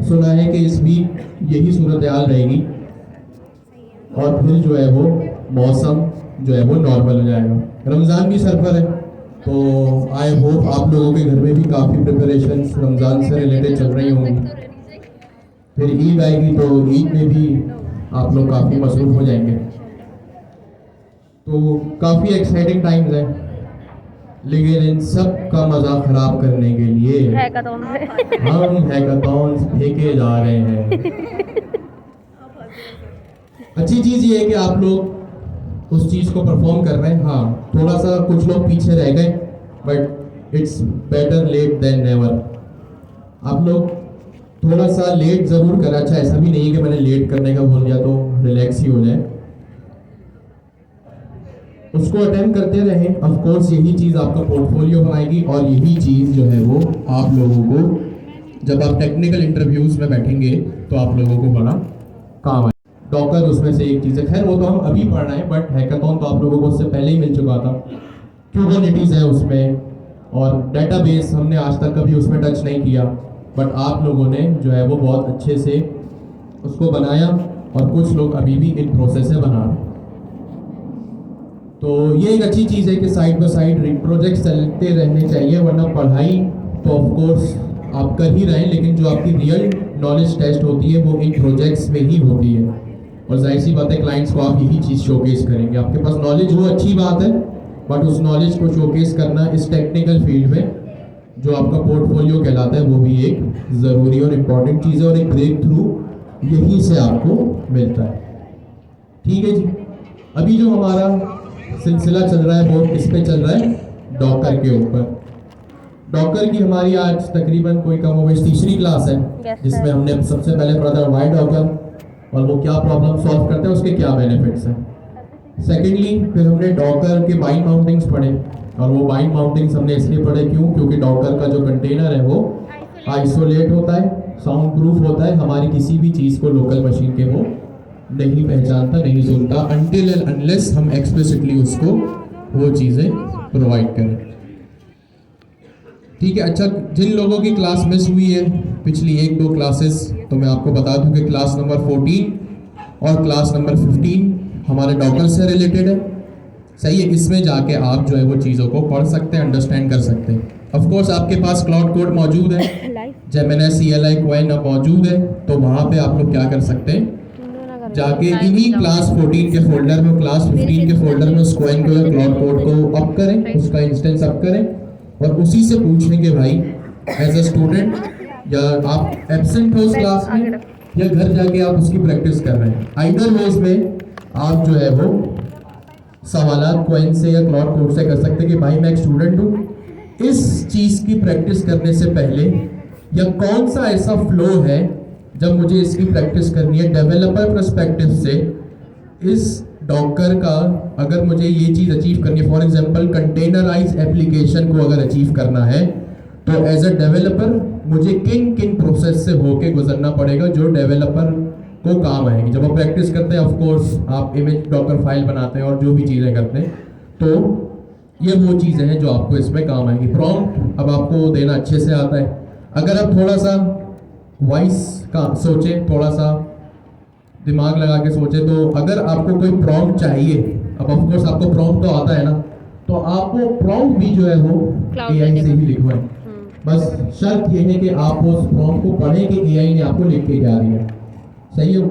सुना है कि इस वीक यही सूरत हाल रहेगी और फिर जो है वो मौसम जो है वो नॉर्मल हो जाएगा। रमज़ान भी सर पर है, तो आई होप आप लोगों के घर में भी काफ़ी प्रिपरेशंस रमज़ान से रिलेटेड चल रही होंगी। फिर ईद आएगी तो ईद में भी आप लोग काफ़ी मसरूफ हो जाएंगे, तो काफ़ी एक्साइटिंग टाइम्स हैं। लेकिन इन सब का मजा खराब करने के लिए हम हैकाथॉन्स फेंके जा रहे हैं। अच्छी चीज़ ये है कि आप लोग उस चीज़ को परफॉर्म कर रहे हैं। हाँ, थोड़ा सा कुछ लोग पीछे रह गए, but it's better late than never. आप लोग थोड़ा सा लेट ज़रूर करें। अच्छा, ऐसा भी नहीं है कि मैंने लेट करने का बोल दिया तो रिलैक्स ही हो जाए, उसको अटेम्प्ट करते रहें। ऑफ कोर्स यही चीज़ आपका पोर्टफोलियो बनाएगी और यही चीज़ जो है वो आप लोगों को जब आप टेक्निकल इंटरव्यूज़ में बैठेंगे तो आप लोगों को बड़ा काम आए। डॉकर उसमें से एक चीज़ है, खैर वो तो हम अभी पढ़ रहे हैं, बट हैकाथॉन तो आप लोगों को उससे पहले ही मिल चुका था। क्यूबरनेटीज़ है उसमें, और डेटाबेस हमने आज तक कभी उसमें टच नहीं किया, बट आप लोगों ने जो है वो बहुत अच्छे से उसको बनाया और कुछ लोग अभी भी इन प्रोसेस से बना रहे हैं। तो ये एक अच्छी चीज़ है कि साइड बाय साइड प्रोजेक्ट्स चलते रहने चाहिए, वरना पढ़ाई तो ऑफ कोर्स आप कर ही रहे हैं, लेकिन जो आपकी रियल नॉलेज टेस्ट होती है वो इन प्रोजेक्ट्स में ही होती है। और जाहिर सी बात है, क्लाइंट्स को आप यही चीज़ शोकेस करेंगे। आपके पास नॉलेज हो, अच्छी बात है, बट उस नॉलेज को शोकेस करना इस टेक्निकल फील्ड में जो आपका पोर्टफोलियो कहलाता है वो भी एक ज़रूरी और इम्पॉर्टेंट चीज़ है, और एक ब्रेक थ्रू यहीं से आपको मिलता है। ठीक है जी, अभी जो हमारा सिलसिला चल रहा है वो किस पे चल रहा है? डॉकर के ऊपर। डॉकर की हमारी आज तकरीबन कोई कम हो तीसरी क्लास है, जिसमें हमने सबसे पहले पढ़ा था वाई डॉकर और वो क्या प्रॉब्लम सॉल्व करते हैं, उसके क्या बेनिफिट्स हैं। सेकेंडली फिर हमने डॉकर के बाइंड माउंटिंग्स पढ़े, और वो बाइंड माउंटिंग्स हमने इसलिए पढ़े क्योंकि डॉकर का जो कंटेनर है वो आइसोलेट होता है, साउंड प्रूफ होता है, हमारी किसी भी चीज़ को लोकल मशीन के वो नहीं पहचानता, नहीं सुनता, अनटिल एंड अनलेस हम एक्सप्लिसिटली उसको वो चीज़ें प्रोवाइड करें। ठीक है। अच्छा, जिन लोगों की क्लास मिस हुई है पिछली 1-2 क्लासेस, तो मैं आपको बता दूं कि क्लास नंबर 14 और क्लास नंबर 15 हमारे डॉकर से रिलेटेड है। सही है, इसमें जाके आप जो है वो चीज़ों को पढ़ सकते हैं, अंडरस्टैंड कर सकते हैं। ऑफ कोर्स आपके पास क्लाउड कोड मौजूद है, जेमिनी CLI क्वाइन अब मौजूद है, तो वहाँ पे आप लोग क्या कर सकते हैं, जाके इन्हीं क्लास 14 के फोल्डर में, क्लास 15 के फोल्डर में उस क्वाइन को या क्लाउड कोड को अप करें, उसका इंस्टेंस अप करें, और उसी से पूछने के भाई एज अ स्टूडेंट या आप एब्सेंट हो उस क्लास में या घर जाके आप उसकी प्रैक्टिस कर रहे हैं, आइदर वेज में आप जो है वो सवालात क्वाइन से या क्लाउड कोड से कर सकते हैं कि भाई मैं एक स्टूडेंट हूँ, इस चीज़ की प्रैक्टिस करने से पहले या कौन सा ऐसा फ्लो है जब मुझे इसकी प्रैक्टिस करनी है डेवलपर पर्सपेक्टिव से, इस डॉकर का अगर मुझे ये चीज़ अचीव करनी है, फॉर एग्जांपल कंटेनराइज एप्लीकेशन को अगर अचीव करना है, तो एज अ डेवलपर मुझे किन किन प्रोसेस से होके गुजरना पड़ेगा जो डेवलपर को काम आएगी। जब आप प्रैक्टिस करते हैं, ऑफ कोर्स आप इमेज डॉकर फाइल बनाते हैं और जो भी चीज़ें करते हैं, तो ये वो चीज़ें हैं जो आपको इसमें काम आएंगी। प्रॉम्प्ट अब आपको देना अच्छे से आता है। अगर आप थोड़ा सा वॉइस का सोचें, थोड़ा सा दिमाग लगा के सोचें, तो अगर आपको कोई प्रॉम्प्ट चाहिए, अब ऑफ कोर्स आपको प्रॉम्प्ट तो आता है ना, तो आपको प्रॉम्प्ट भी जो है वो AI से ही लिखवाएं। बस शर्त ये है कि आप उस प्रॉम्प्ट को पढ़ें कि AI ने आपको लिख के क्या दिया। सही है।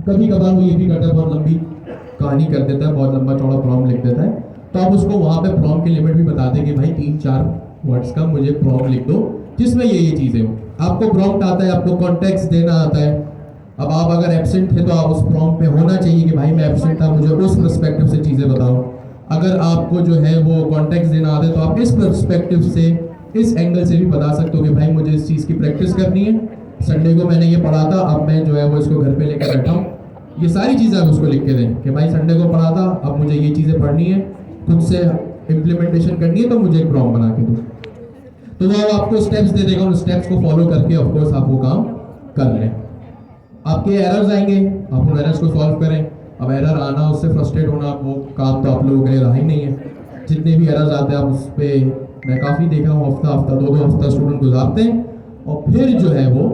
कभी कभार वो ये भी करता है, बहुत लंबी कहानी कर देता है, बहुत लंबा चौड़ा प्रॉम्प्ट लिख देता है, तो आप उसको वहाँ पे प्रॉम्प्ट की लिमिट भी बता दें कि भाई 3-4 वर्ड्स का मुझे प्रॉम्प्ट लिख दो जिसमें ये चीज़ें हो। आपको प्रॉम्प्ट आता है, आपको कॉन्टेक्स्ट देना आता है। अब आप अगर एब्सेंट थे तो आप उस प्रॉम्प्ट में होना चाहिए कि भाई मैं एब्सेंट था, मुझे उस पर्सपेक्टिव से चीज़ें बताओ। अगर आपको जो है वो कॉन्टेक्स्ट देना आता है, तो आप इस पर्सपेक्टिव से, इस एंगल से भी बता सकते हो कि भाई मुझे इस चीज़ की प्रैक्टिस करनी है, संडे को मैंने ये पढ़ा था, अब मैं जो है वो इसको घर पे लेकर बैठा हूँ। ये सारी चीज़ें आप उसको लिख के दें कि भाई संडे को पढ़ा था, अब मुझे ये चीज़ें पढ़नी है, खुद से इम्प्लीमेंटेशन करनी है, तो मुझे एक प्रॉम्प्ट बना के दो। तो वो आपको स्टेप्स दे देगा, उन स्टेप्स को फॉलो करके ऑफ कोर्स आप वो काम कर लें। आपके एरर्स आएंगे, आप उन एरर्स को सॉल्व करें। अब एरर आना, उससे फ्रस्ट्रेट होना, वो काम तो आप लोगों के लिए रहा ही नहीं है। जितने भी एरर्स आते हैं आप उस पर, मैं काफ़ी देखा हूँ, हफ्ता 2-2 हफ्ता स्टूडेंट गुजारते हैं और फिर जो है वो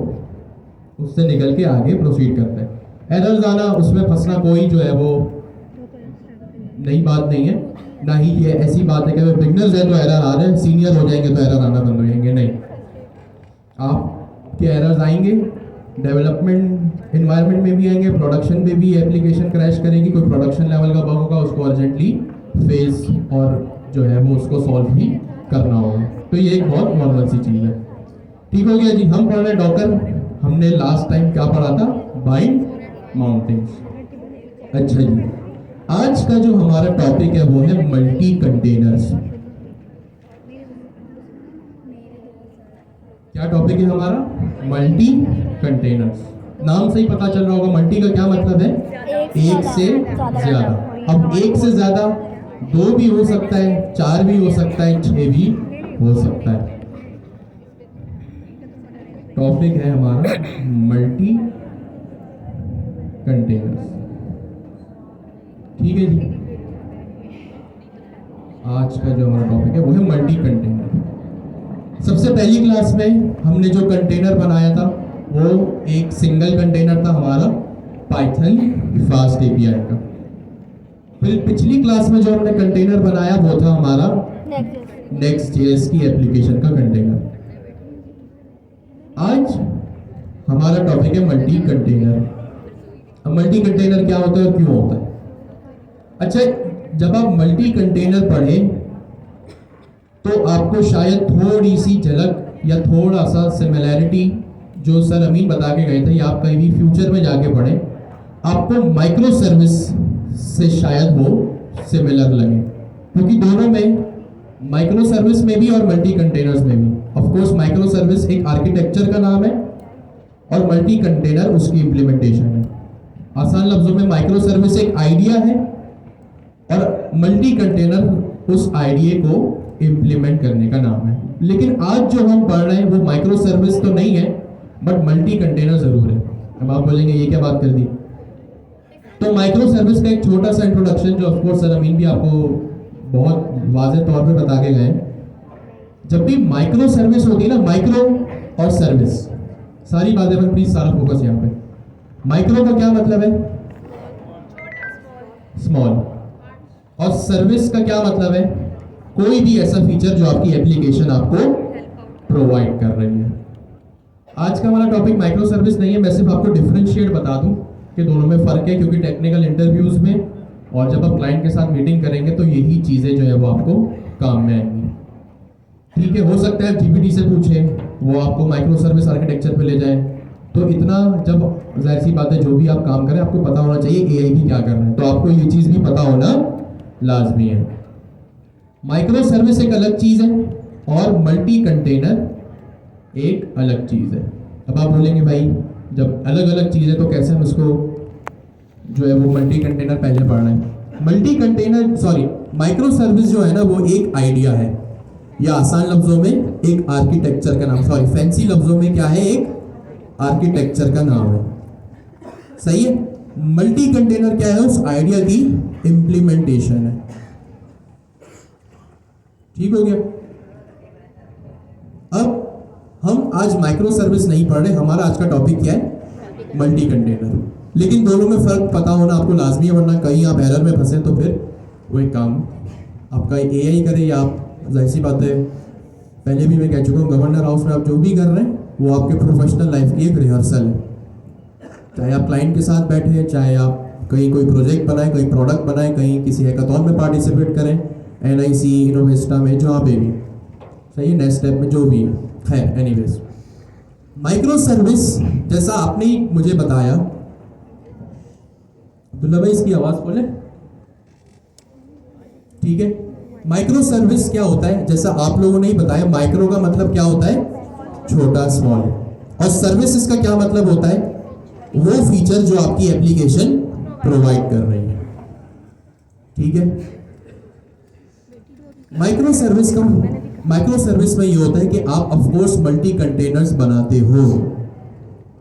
उससे निकल के आगे प्रोसीड करते हैं। एरर्स आना, उसमें फंसना कोई जो है वो नई बात नहीं है, ना ही ये ऐसी बात है कि बिगनर्स है तो एरर आ रहे हैं, सीनियर हो जाएंगे तो एरर आना बंद हो जाएंगे। नहीं, आपके एरर्स आएंगे, डेवलपमेंट इन्वायरमेंट में भी आएंगे, प्रोडक्शन में भी एप्लीकेशन क्रैश करेगी, कोई प्रोडक्शन लेवल का बग होगा, उसको अर्जेंटली फेस और जो है वो उसको सॉल्व भी करना होगा। तो ये एक बहुत नॉर्मल सी चीज़ है। ठीक हो गया जी। हम पढ़ रहे डॉकर, हमने लास्ट टाइम क्या पढ़ा था? Bind mountings. अच्छा जी, आज का जो हमारा टॉपिक है वो है मल्टी कंटेनर्स। क्या टॉपिक है हमारा? Multi containers. नाम से ही पता चल रहा होगा मल्टी का क्या मतलब है, एक से ज्यादा। अब एक से ज्यादा दो भी हो सकता है, चार भी हो सकता है, छह भी हो सकता है। टॉपिक है हमारा मल्टी कंटेनर्स। ठीक है जी, आज का जो हमारा टॉपिक है वो है मल्टी कंटेनर। सबसे पहली क्लास में हमने जो कंटेनर बनाया था वो एक सिंगल कंटेनर था हमारा पाइथन फास्ट एपीआई का। फिर पिछली क्लास में जो हमने कंटेनर बनाया वो था हमारा नेक्स्ट.js की एप्लीकेशन का कंटेनर। आज हमारा टॉपिक है मल्टी कंटेनर। अब मल्टी कंटेनर क्या होता है और क्यों होता है? अच्छा, जब आप मल्टी कंटेनर पढ़ें तो आपको शायद थोड़ी सी झलक या थोड़ा सा सिमिलैरिटी जो सर अमीन बता के गए थे, या आप कहीं भी फ्यूचर में जाके पढ़ें, आपको माइक्रो सर्विस से शायद वो सिमिलर लगे, क्योंकि दोनों में, माइक्रो सर्विस में भी और मल्टी कंटेनर्स में भी, ऑफ कोर्स माइक्रो सर्विस एक आर्किटेक्चर का नाम है और मल्टी कंटेनर उसकी इम्प्लीमेंटेशन है। आसान लफ्जों में माइक्रो सर्विस एक आइडिया है और मल्टी कंटेनर उस आइडिया को इम्प्लीमेंट करने का नाम है। लेकिन आज जो हम पढ़ रहे हैं वो माइक्रो सर्विस तो नहीं है, बट मल्टी कंटेनर जरूर है। अब आप बोलेंगे ये क्या बात कर दी? तो माइक्रो सर्विस का एक छोटा सा इंट्रोडक्शन जो ऑफ कोर्स सर अमीन भी आपको बहुत वाज़ेह तौर पे बता के गए। जब भी माइक्रो सर्विस होती है ना, माइक्रो और सर्विस, सारी बातें पर प्लीज सारा फोकस यहाँ पे। माइक्रो का क्या मतलब है? स्मॉल। और सर्विस का क्या मतलब है? कोई भी ऐसा फीचर जो आपकी एप्लीकेशन आपको प्रोवाइड कर रही है। आज का हमारा टॉपिक माइक्रो सर्विस नहीं है, मैं सिर्फ आपको डिफरेंशिएट बता दूं कि दोनों में फ़र्क है, क्योंकि टेक्निकल इंटरव्यूज में और जब आप क्लाइंट के साथ मीटिंग करेंगे तो यही चीज़ें जो है वो आपको काम में आएंगी। ठीक है, हो सकता है जीपीटी से पूछें, वो आपको माइक्रो सर्विस आर्किटेक्चर पे ले जाए। तो इतना, जब जाहिर सी बात है जो भी आप काम करें आपको पता होना चाहिए एआई की क्या करना है, तो आपको ये चीज़ भी पता होना लाजमी है। माइक्रो सर्विस एक अलग चीज़ है और मल्टी कंटेनर एक अलग चीज़ है। अब आप बोलेंगे भाई जब अलग अलग चीज़ है तो कैसे हम इसको जो है वो मल्टी कंटेनर पहले पढ़ रहे हैं? Multi container, sorry, micro service जो है ना वो एक आइडिया है, या आसान लफ्जों में एक आर्किटेक्चर का नाम, सॉरी फैंसी लफ्जों में क्या है, एक आर्किटेक्चर का नाम है। सही है। मल्टी कंटेनर क्या है? उस आइडिया की इंप्लीमेंटेशन है। ठीक हो गया। अब हम आज माइक्रो सर्विस नहीं पढ़ रहे, हमारा आज का टॉपिक क्या है? Multi container. लेकिन दोनों में फर्क पता होना आपको लाजमी है, वरना कहीं आप एरर में फंसे तो फिर वो एक काम आपका एआई करे या आप, जाहिर सी बात है पहले भी मैं कह चुका हूँ, गवर्नर हाउस में आप जो भी कर रहे हैं वो आपके प्रोफेशनल लाइफ की एक रिहर्सल है। चाहे आप क्लाइंट के साथ बैठे, चाहे आप कहीं कोई प्रोजेक्ट बनाएं, कहीं प्रोडक्ट बनाएं, कहीं किसी हैकाथॉन में पार्टिसिपेट करें, एनआईसी, इनोवेस्टा में, जहाँ पे भी, सही है, नेक्स्ट स्टेप में, जो भी है। खैर एनीवेज, माइक्रो सर्विस जैसा आपने मुझे बताया, अब्दुल्ला भाई इसकी आवाज खोले, ठीक है। माइक्रो सर्विस क्या होता है? जैसा आप लोगों ने ही बताया, माइक्रो का मतलब क्या होता है? छोटा, स्मॉल। और सर्विस इसका क्या मतलब होता है? वो फीचर जो आपकी एप्लीकेशन प्रोवाइड कर रही है। ठीक है। माइक्रो सर्विस में ये होता है कि आप ऑफ कोर्स मल्टी कंटेनर्स बनाते हो,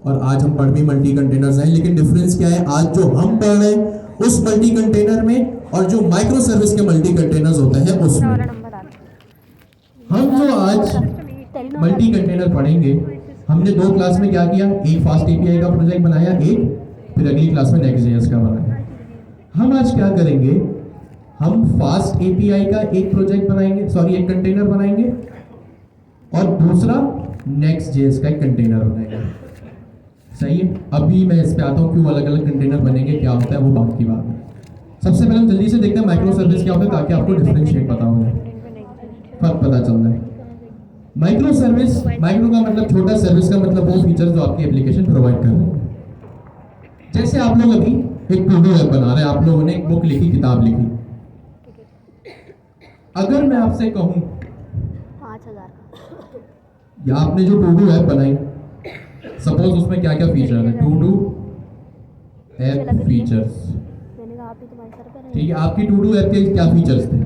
और आज हम पढ़ भी मल्टी कंटेनर्स हैं, लेकिन डिफरेंस क्या है? आज जो हम पढ़ रहे हैं उस मल्टी कंटेनर में और जो माइक्रो सर्विस के मल्टी कंटेनर्स होते हैं उसमें। हम जो आज मल्टी कंटेनर पढ़ेंगे हमने 2 क्लास में क्या किया, एक फास्ट एपीआई का प्रोजेक्ट बनाया, एक फिर अगली क्लास में नेक्स्ट जेएस का बनाया। हम आज क्या करेंगे, हम फास्ट एपीआई का एक प्रोजेक्ट बनाएंगे, सॉरी एक कंटेनर बनाएंगे, और दूसरा नेक्स्ट जेएस का एक कंटेनर बनाएंगे। सही है। अभी मैं इस पे आता हूँ क्यों अलग अलग कंटेनर बनेंगे, क्या होता है, वो बात की बात है। सबसे पहले हम जल्दी से देखते हैं माइक्रो सर्विस क्या होता है, ताकि आपको डिफरेंशिएट पता हो जाए, फर्क पता चल जाए। माइक्रो सर्विस, माइक्रो का मतलब छोटा, सर्विस का मतलब वो फीचर जो आपकी एप्लीकेशन प्रोवाइड कर रहे हैं। जैसे आप लोग अभी एक टू डू ऐप बना रहे हैं, आप लोगों ने एक बुक लिखी, किताब लिखी। अगर मैं आपसे कहूं 5000 या आपने जो टू डू ऐप बनाई, सपोज उसमें क्या क्या फीचर है, टू डू ऐप फीचर्स, मैंने कहा आप ही तुम्हारे सर पे ठीक है। आपकी टू डू ऐप के क्या फीचर्स थे?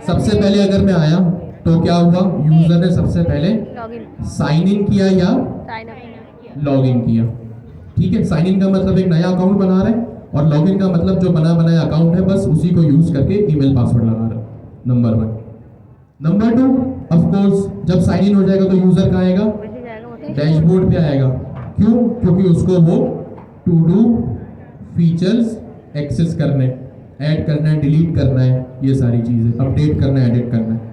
सबसे पहले अगर मैं आया तो क्या हुआ, यूजर ने सबसे पहले लॉगिन साइन इन किया या साइन अप लॉग इन किया, ठीक है। साइन इन का मतलब एक नया अकाउंट बना रहे हैं, और लॉग इन का मतलब जो बना बनाया अकाउंट है बस उसी को यूज करके ईमेल पासवर्ड लगा रहे हैं, नंबर 1। नंबर 2, ऑफ कोर्स जब साइन इन हो जाएगा तो यूजर कहाँ आएगा, डैशबोर्ड पे आएगा। क्यों? क्योंकि उसको वो टू डू फीचर्स एक्सेस करने, ऐड करना है, डिलीट करना है, ये सारी चीजें अपडेट करना है, एडिट करना है।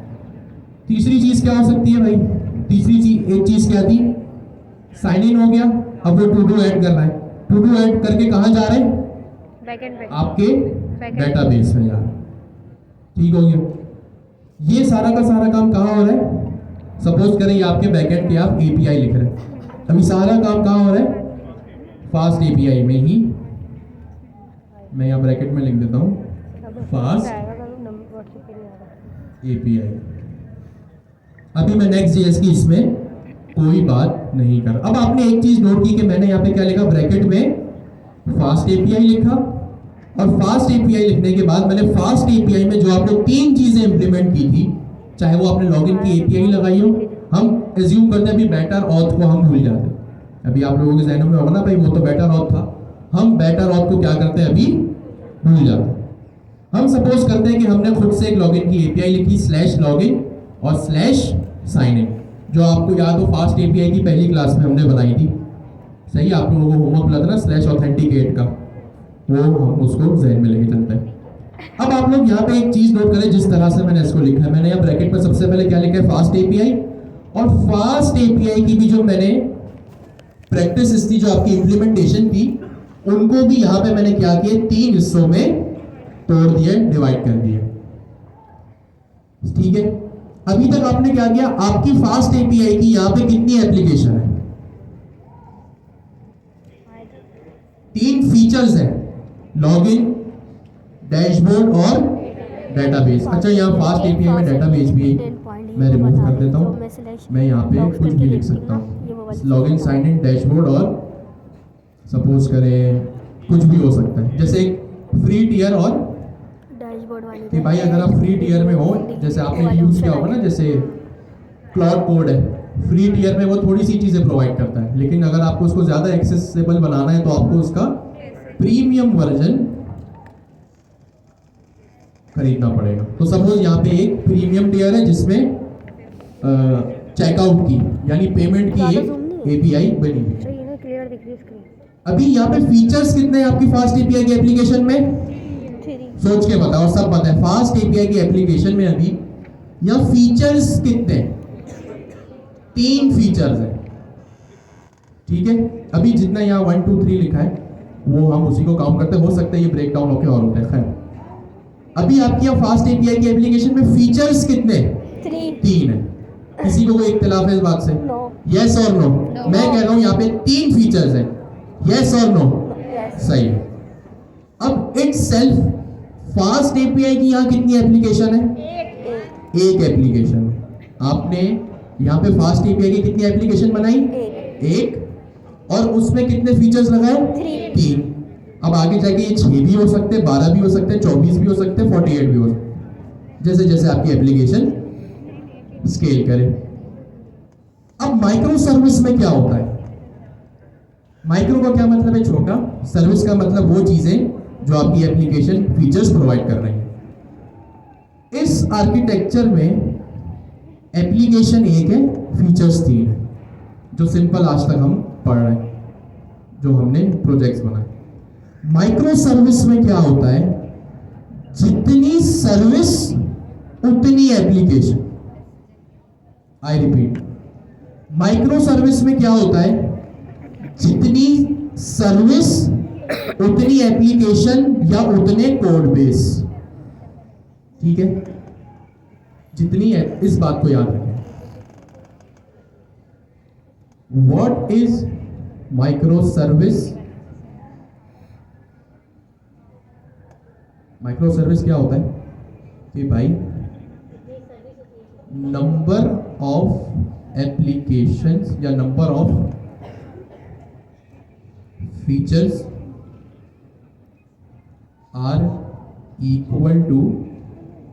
तीसरी चीज क्या हो सकती है भाई, तीसरी चीज, एक चीज क्या थी, साइन इन हो गया, अब वो टू डू ऐड कर रहा है, टू डू ऐड करके कहाँ जा रहे हैं, बैकएंड पे आपके डेटाबेस में जा रहे हैं, ठीक हो गया। ये सारा का सारा काम कहाँ हो रहा है, सपोज करें ये आपके बैकएंड पे आप एपीआई लिख रहे हैं, अभी सारा काम कहाँ हो रहा है, फास्ट एपीआई में ही। मैं यहाँ ब्रैकेट में लिख देता हूँ फास्ट एपीआई। अभी मैं नेक्स्ट जेएस की इसमें कोई बात नहीं कर। अब आपने एक चीज नोट की कि मैंने यहाँ पे क्या लिखा, ब्रैकेट में फास्ट एपीआई लिखा, और फास्ट एपीआई लिखने के बाद मैंने फास्ट एपीआई में जो आपने 3 चीजें इंप्लीमेंट की थी, चाहे वो आपने लॉगिन की एपीआई लगाई हो, हम एज्यूम करते हैं अभी बेटर ऑथ को हम भूल जाते हैं। अभी आप लोगों के जहनों में होगा ना भाई वो तो बेटर ऑथ था, हम बेटर ऑथ को क्या करते हैं, अभी भूल जाते हैं। हम सपोज करते हैं कि हमने खुद से एक लॉगिन की एपीआई लिखी, /login और /sign in, जो आपको याद हो फास्ट एपीआई की पहली क्लास में हमने बनाई थी। सही, आप लोगों को होमवर्क मिला था ना /authenticate का, वो हम उसको जहन में लेके चलते हैं। अब आप लोग यहाँ पे एक चीज नोट करें, जिस तरह से मैंने इसको लिखा है, मैंने यहाँ ब्रैकेट में सबसे पहले क्या लिखा है, फास्ट एपीआई, और फास्ट एपीआई की भी जो मैंने प्रैक्टिस थी, जो आपकी इंप्लीमेंटेशन थी, उनको भी यहाँ पे मैंने क्या किया, 3 हिस्सों में तोड़ दिया, डिवाइड कर दिया, ठीक है। अभी तक आपने क्या किया, आपकी फास्ट एपीआई की यहाँ पे कितनी एप्लीकेशन है, 3 फीचर्स हैं, लॉगिन, डैशबोर्ड और डेटाबेस। अच्छा, यहाँ फास्ट एपीआई में डेटाबेस भी मैं रिमूव कर देता हूँ, मैं यहाँ पे कुछ भी लिख सकता हूँ, लॉगिन, साइन इन, डैशबोर्ड, और सपोज करें कुछ भी हो सकता है, जैसे फ्री टियर और डैशबोर्ड वाली कि भाई अगर आप फ्री टियर में हो, जैसे आपने यूज किया होगा ना, जैसे क्लाउड कोड है, फ्री टियर में वो थोड़ी सी चीजें प्रोवाइड करता है, लेकिन अगर आपको उसको ज्यादा एक्सेसिबल बनाना है तो आपको उसका प्रीमियम वर्जन खरीदना पड़ेगा। तो सपोज यहाँ पे एक प्रीमियम टियर है जिसमें चेकआउट की यानी पेमेंट की एक एपीआई बनी हुई है। क्लियर दिख रही है स्क्रीन। अभी यहाँ पे फीचर्स कितने हैं आपकी फास्ट एपीआई की एप्लीकेशन में, 3 सोच के बताओ, सब पता है फास्ट एपीआई की एप्लीकेशन में अभी यहाँ फीचर्स कितने, 3 फीचर्स है, ठीक है। अभी जितना यहाँ 1 2 3 लिखा है वो हम उसी को काउंट करते, हो सकता है ये ब्रेक डाउन होकर और होता है। खैर, अभी आपकी यहाँ फास्ट एपीआई की एप्लीकेशन में फीचर्स कितने, 3 है। किसी को कोई इख्तिलाफ है इस बात से, यस और नो? मैं कह रहा हूँ यहाँ पे 3 फीचर्स है, यस और नो? सही है। अब इट सेल्फ फास्ट एपीआई की यहाँ कितनी एप्लीकेशन है, एक एप्लीकेशन। आपने यहाँ पे फास्ट एपीआई की कितनी एप्लीकेशन बनाई, एक, और उसमें कितने फीचर्स लगाए, 3। अब आगे जाके ये 6 भी हो सकते हैं, 12 भी हो सकते हैं, 24 भी हो सकते हैं, 48 भी हो सकते हैं, जैसे जैसे आपकी एप्लीकेशन स्केल करे। अब माइक्रो सर्विस में क्या होता है, माइक्रो का क्या मतलब है, छोटा, सर्विस का मतलब वो चीजें जो आपकी एप्लीकेशन फीचर्स प्रोवाइड कर रही है। इस आर्किटेक्चर में एप्लीकेशन एक है, फीचर्स 3 है। जो सिंपल आज तक हम पढ़ रहे हैं, जो हमने प्रोजेक्ट्स बनाए। माइक्रो सर्विस में क्या होता है, जितनी सर्विस उतनी application. I repeat, micro service में क्या होता है, जितनी सर्विस उतनी एप्लीकेशन या उतने कोड बेस। ठीक है, जितनी है, इस बात को याद रखें। What is micro service? Micro service क्या होता है कि भाई नंबर ऑफ एप्लीकेशंस या number of features are equal to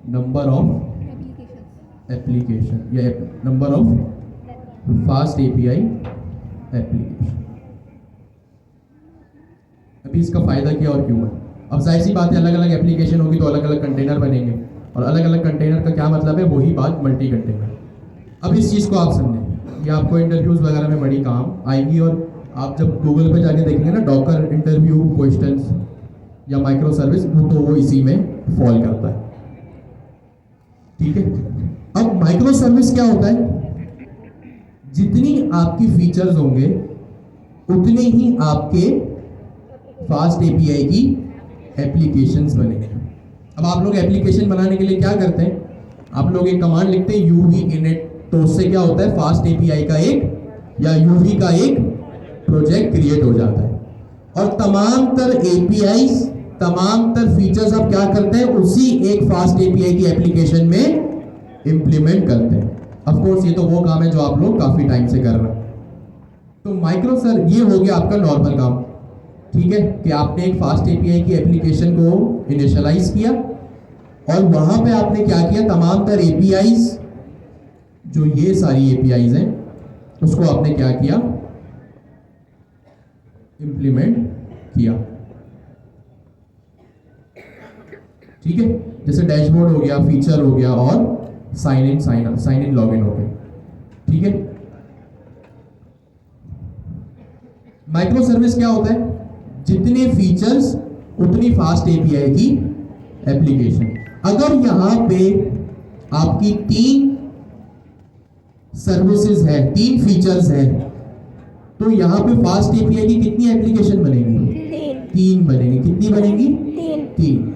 number of application या number of fast API application. अभी इसका फायदा क्या और क्यों है? अब जाहिर सी बात है, अलग अलग एप्लीकेशन होगी तो अलग अलग कंटेनर बनेंगे, और अलग अलग कंटेनर का क्या मतलब है, वही बात मल्टी कंटेनर। अब इस चीज़ को आप समझें, ये आपको इंटरव्यूज वगैरह में बड़ी काम आएगी, और आप जब गूगल पे जाके देखेंगे ना डॉकर इंटरव्यू क्वेश्चंस या माइक्रो सर्विस, तो वो इसी में फॉल करता है। ठीक है, अब माइक्रो सर्विस क्या होता है, जितनी आपकी फीचर्स होंगे उतने ही आपके फास्ट एपीआई की एप्लीकेशंस बनेंगे। अब आप लोग एप्लीकेशन बनाने के लिए क्या करते हैं, आप लोग एक कमांड लिखते हैं यूवी इनिट, तो उससे क्या होता है, फास्ट एपीआई का एक या यूवी का एक प्रोजेक्ट क्रिएट हो जाता है, और तमाम तर एपीआई, तमाम तर फीचर्स आप क्या करते हैं, उसी एक फास्ट एपीआई की एप्लीकेशन में इंप्लीमेंट करते हैं। ऑफ कोर्स ये तो वो काम है जो आप लोग काफी टाइम से कर रहे हैं। तो माइक्रो सर ये हो गया आपका नॉर्मल काम। ठीक है, कि आपने एक फास्ट एपीआई की एप्लीकेशन को इनिशियलाइज किया, और वहां पे आपने क्या किया, तमाम तर एपीआईज, जो ये सारी एपीआईज हैं, उसको आपने क्या किया, इंप्लीमेंट किया। ठीक है, जैसे डैशबोर्ड हो गया, फीचर हो गया, और साइन इन लॉगिन हो गया। ठीक है, माइक्रो सर्विस क्या होता है, जितने फीचर्स उतनी फास्ट एपीआई की एप्लीकेशन। अगर यहां पे आपकी 3 सर्विसेज है, 3 फीचर्स है, तो यहां पे फास्ट एपीआई की कितनी एप्लीकेशन बनेगी, 3 बनेगी। कितनी बनेगी, 3।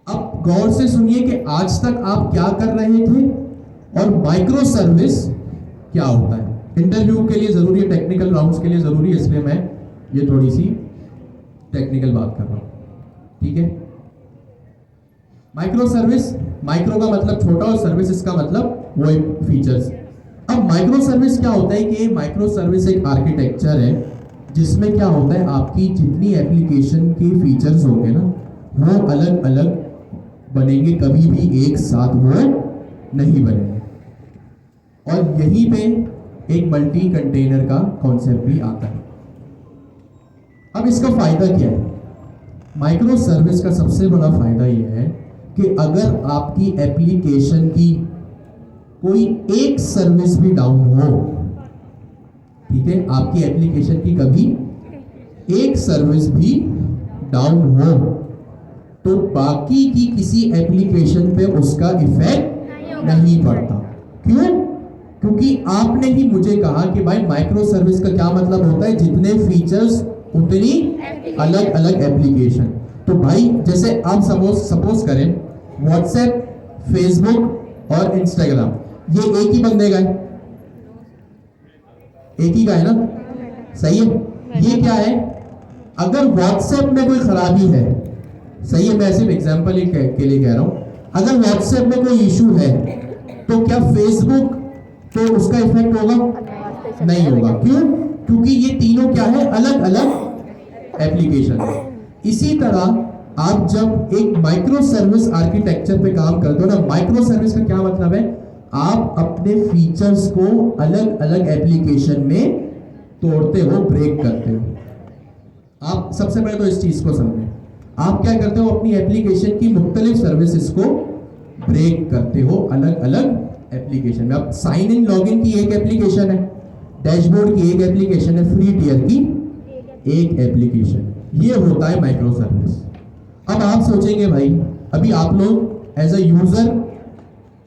अब गौर से सुनिए कि आज तक आप क्या कर रहे थे और माइक्रो सर्विस क्या होता है। इंटरव्यू के लिए जरूरी है, टेक्निकल राउंड्स के लिए जरूरी है, इसलिए मैं ये थोड़ी सी टेक्निकल बात कर रहा हूं। ठीक है, माइक्रो सर्विस, माइक्रो का मतलब छोटा और सर्विस का मतलब वो फीचर्स। अब माइक्रो सर्विस क्या होता है कि माइक्रो सर्विस एक आर्किटेक्चर है जिसमें क्या होता है, आपकी जितनी एप्लीकेशन के फीचर्स होंगे ना, वो अलग अलग बनेंगे, कभी भी एक साथ वो नहीं बनेंगे। और यहीं पे एक मल्टी कंटेनर का कॉन्सेप्ट भी आता है। अब इसका फायदा क्या है, माइक्रो सर्विस का सबसे बड़ा फायदा यह है कि अगर आपकी एप्लीकेशन की कोई एक सर्विस भी डाउन हो, ठीक है, आपकी एप्लीकेशन की कभी एक सर्विस भी डाउन हो, तो बाकी की किसी एप्लीकेशन पे उसका इफेक्ट नहीं पड़ता। क्यों? क्योंकि आपने ही मुझे कहा कि भाई माइक्रो सर्विस का क्या मतलब होता है, जितने फीचर्स उतनी अलग अलग एप्लीकेशन। तो भाई जैसे आप सपोज करें व्हाट्सएप, फेसबुक और इंस्टाग्राम, ये एक ही बंदे का है, एक ही का है ना, सही है। ये क्या है, अगर व्हाट्सएप में कोई खराबी है, सही है, मैं सिर्फ एग्जांपल के लिए कह रहा हूं, अगर व्हाट्सएप में कोई इशू है तो क्या फेसबुक तो उसका इफेक्ट होगा? नहीं होगा। क्यों? क्योंकि ये तीनों क्या है, अलग अलग एप्लीकेशन है। इसी तरह आप जब एक माइक्रो सर्विस आर्किटेक्चर पे काम करते हो ना, माइक्रो सर्विस का क्या मतलब है, आप अपने फीचर्स को अलग अलग एप्लीकेशन में तोड़ते हो, ब्रेक करते हो। आप सबसे पहले तो इस चीज को समझें, आप क्या करते हो, अपनी एप्लीकेशन की मुख्तलिफ सर्विसेज को ब्रेक करते हो अलग अलग एप्लीकेशन में। अब साइन इन लॉगिन की एक एप्लीकेशन है, डैशबोर्ड की एक एप्लीकेशन है, फ्री टियर की एक एप्लीकेशन, ये होता है माइक्रो सर्विस। अब आप सोचेंगे भाई, अभी आप लोग एज अ यूजर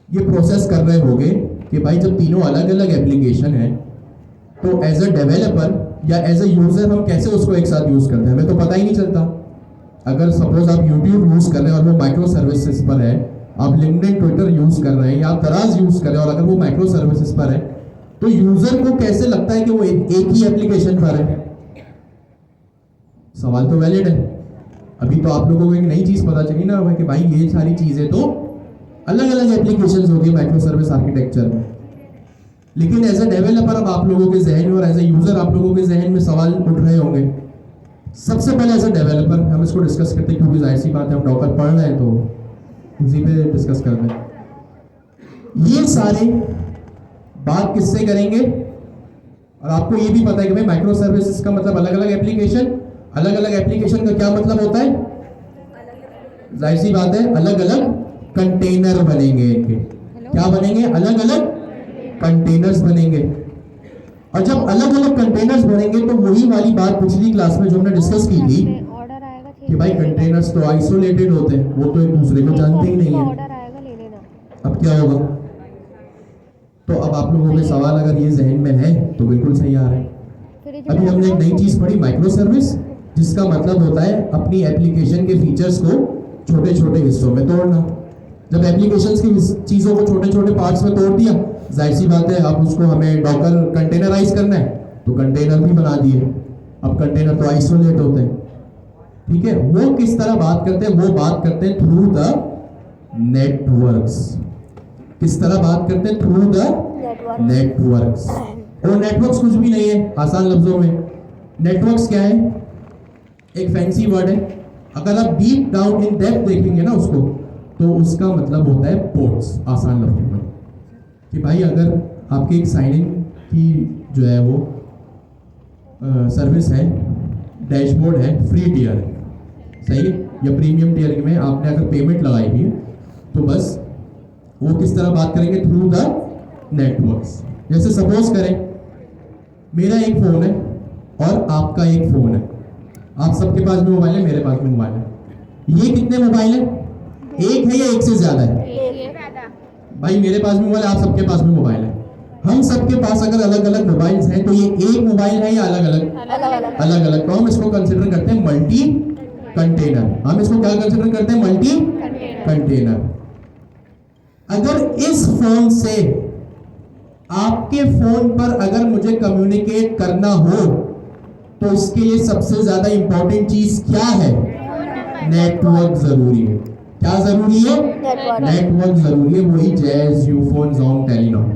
ये प्रोसेस कर रहे होंगे कि भाई जब तीनों अलग अलग एप्लीकेशन है तो एज अ डेवलपर या एज अ यूजर हम कैसे उसको एक साथ यूज करते हैं, हमें तो पता ही नहीं चलता। अगर सपोज आप यूट्यूब यूज कर रहे हैं और वो माइक्रो सर्विसेज पर है, आप लिंक्डइन ट्विटर यूज कर रहे हैं या आप दराज यूज कर रहे हैं और अगर वो माइक्रो सर्विसेज पर है, तो यूजर को कैसे लगता है कि वो एक ही एप्लीकेशन पर है? सवाल तो वैलिड है। अभी तो आप लोगों को एक नई चीज पता चली ना कि भाई ये सारी चीजें तो अलग अलग एप्लीकेशंस होगी माइक्रो सर्विस आर्किटेक्चर में। लेकिन एज अ डेवलपर अब आप लोगों के जहन में और एज अ यूजर आप लोगों के जहन में सवाल उठ रहे होंगे। सबसे पहले एज अ डेवलपर हम इसको डिस्कस करते हैं, क्योंकि जाहिर सी बात है हम डॉकर पढ़ रहे हैं तो उसी पे डिस्कस करते हैं। ये सारे बात किससे करेंगे? और आपको ये भी पता है कि भाई माइक्रो सर्विसेज का मतलब अलग अलग एप्लीकेशन, अलग अलग एप्लीकेशन का क्या मतलब होता है? जाहिर सी बात है अलग अलग कंटेनर बनेंगे इनके। क्या बनेंगे? अलग अलग कंटेनर्स बनेंगे। और जब अलग अलग कंटेनर्स बनेंगे तो वही वाली बात पिछली क्लास में जो हमने डिस्कस की थी ऑर्डर आएगा कि भाई कंटेनर्स तो आइसोलेटेड होते हैं, वो तो एक दूसरे को जानते ही नहीं है। ऑर्डर आएगा ले लेना। अब क्या होगा? तो अब आप लोगों के सवाल अगर ये जहन में है तो बिल्कुल सही आ रहा है। अभी हमने एक नई चीज पढ़ी, माइक्रो सर्विस, जिसका मतलब होता है अपनी एप्लीकेशन के फीचर्स को छोटे छोटे हिस्सों में तोड़ना। जब एप्लीकेशंस की चीजों को छोटे छोटे पार्ट्स में तोड़ दिया, जाहिर सी बात है अब उसको हमें डॉकर कंटेनराइज करना है तो कंटेनर भी बना दिए। अब कंटेनर तो आइसोलेट होते हैं, ठीक है। वो किस तरह बात करते हैं? वो बात करते हैं थ्रू द नेटवर्क्स। किस तरह बात करते हैं? Through the networks. और नेटवर्क्स कुछ भी नहीं है, आसान लफ्जों में नेटवर्क्स क्या है? एक फैंसी वर्ड है। अगर आप डीप डाउन इन डेप्थ देखेंगे ना उसको, तो उसका मतलब होता है पोर्ट्स, आसान लफ्जों में। कि भाई अगर आपके एक साइन इन की जो है वो सर्विस है, डैशबोर्ड है, फ्री टियर है, सही है, या प्रीमियम टियर में आपने अगर पेमेंट लगाई हुई है, तो बस वो किस तरह बात करेंगे? Through the networks. जैसे सपोज करें मेरा एक फोन है और आपका एक फोन है, आप सबके पास भी मोबाइल है, मेरे पास भी मोबाइल है। ये कितने मोबाइल है? एक है या एक से ज्यादा है? भाई मेरे पास भी मोबाइल है, आप सबके पास भी मोबाइल है। हम सबके पास अगर अलग अलग मोबाइल्स हैं तो ये एक मोबाइल है या अलग अलग? अलग अलग। तो हम इसको कंसिडर करते हैं मल्टी कंटेनर। हम इसको क्या कंसिडर करते हैं? Multi container. अगर इस फोन से आपके फोन पर अगर मुझे कम्युनिकेट करना हो तो इसके लिए सबसे ज्यादा इंपॉर्टेंट चीज क्या है? नेटवर्क जरूरी है। क्या जरूरी है? नेटवर्क जरूरी है। वही जैज, यूफोन, जोंग, टेलीनॉर।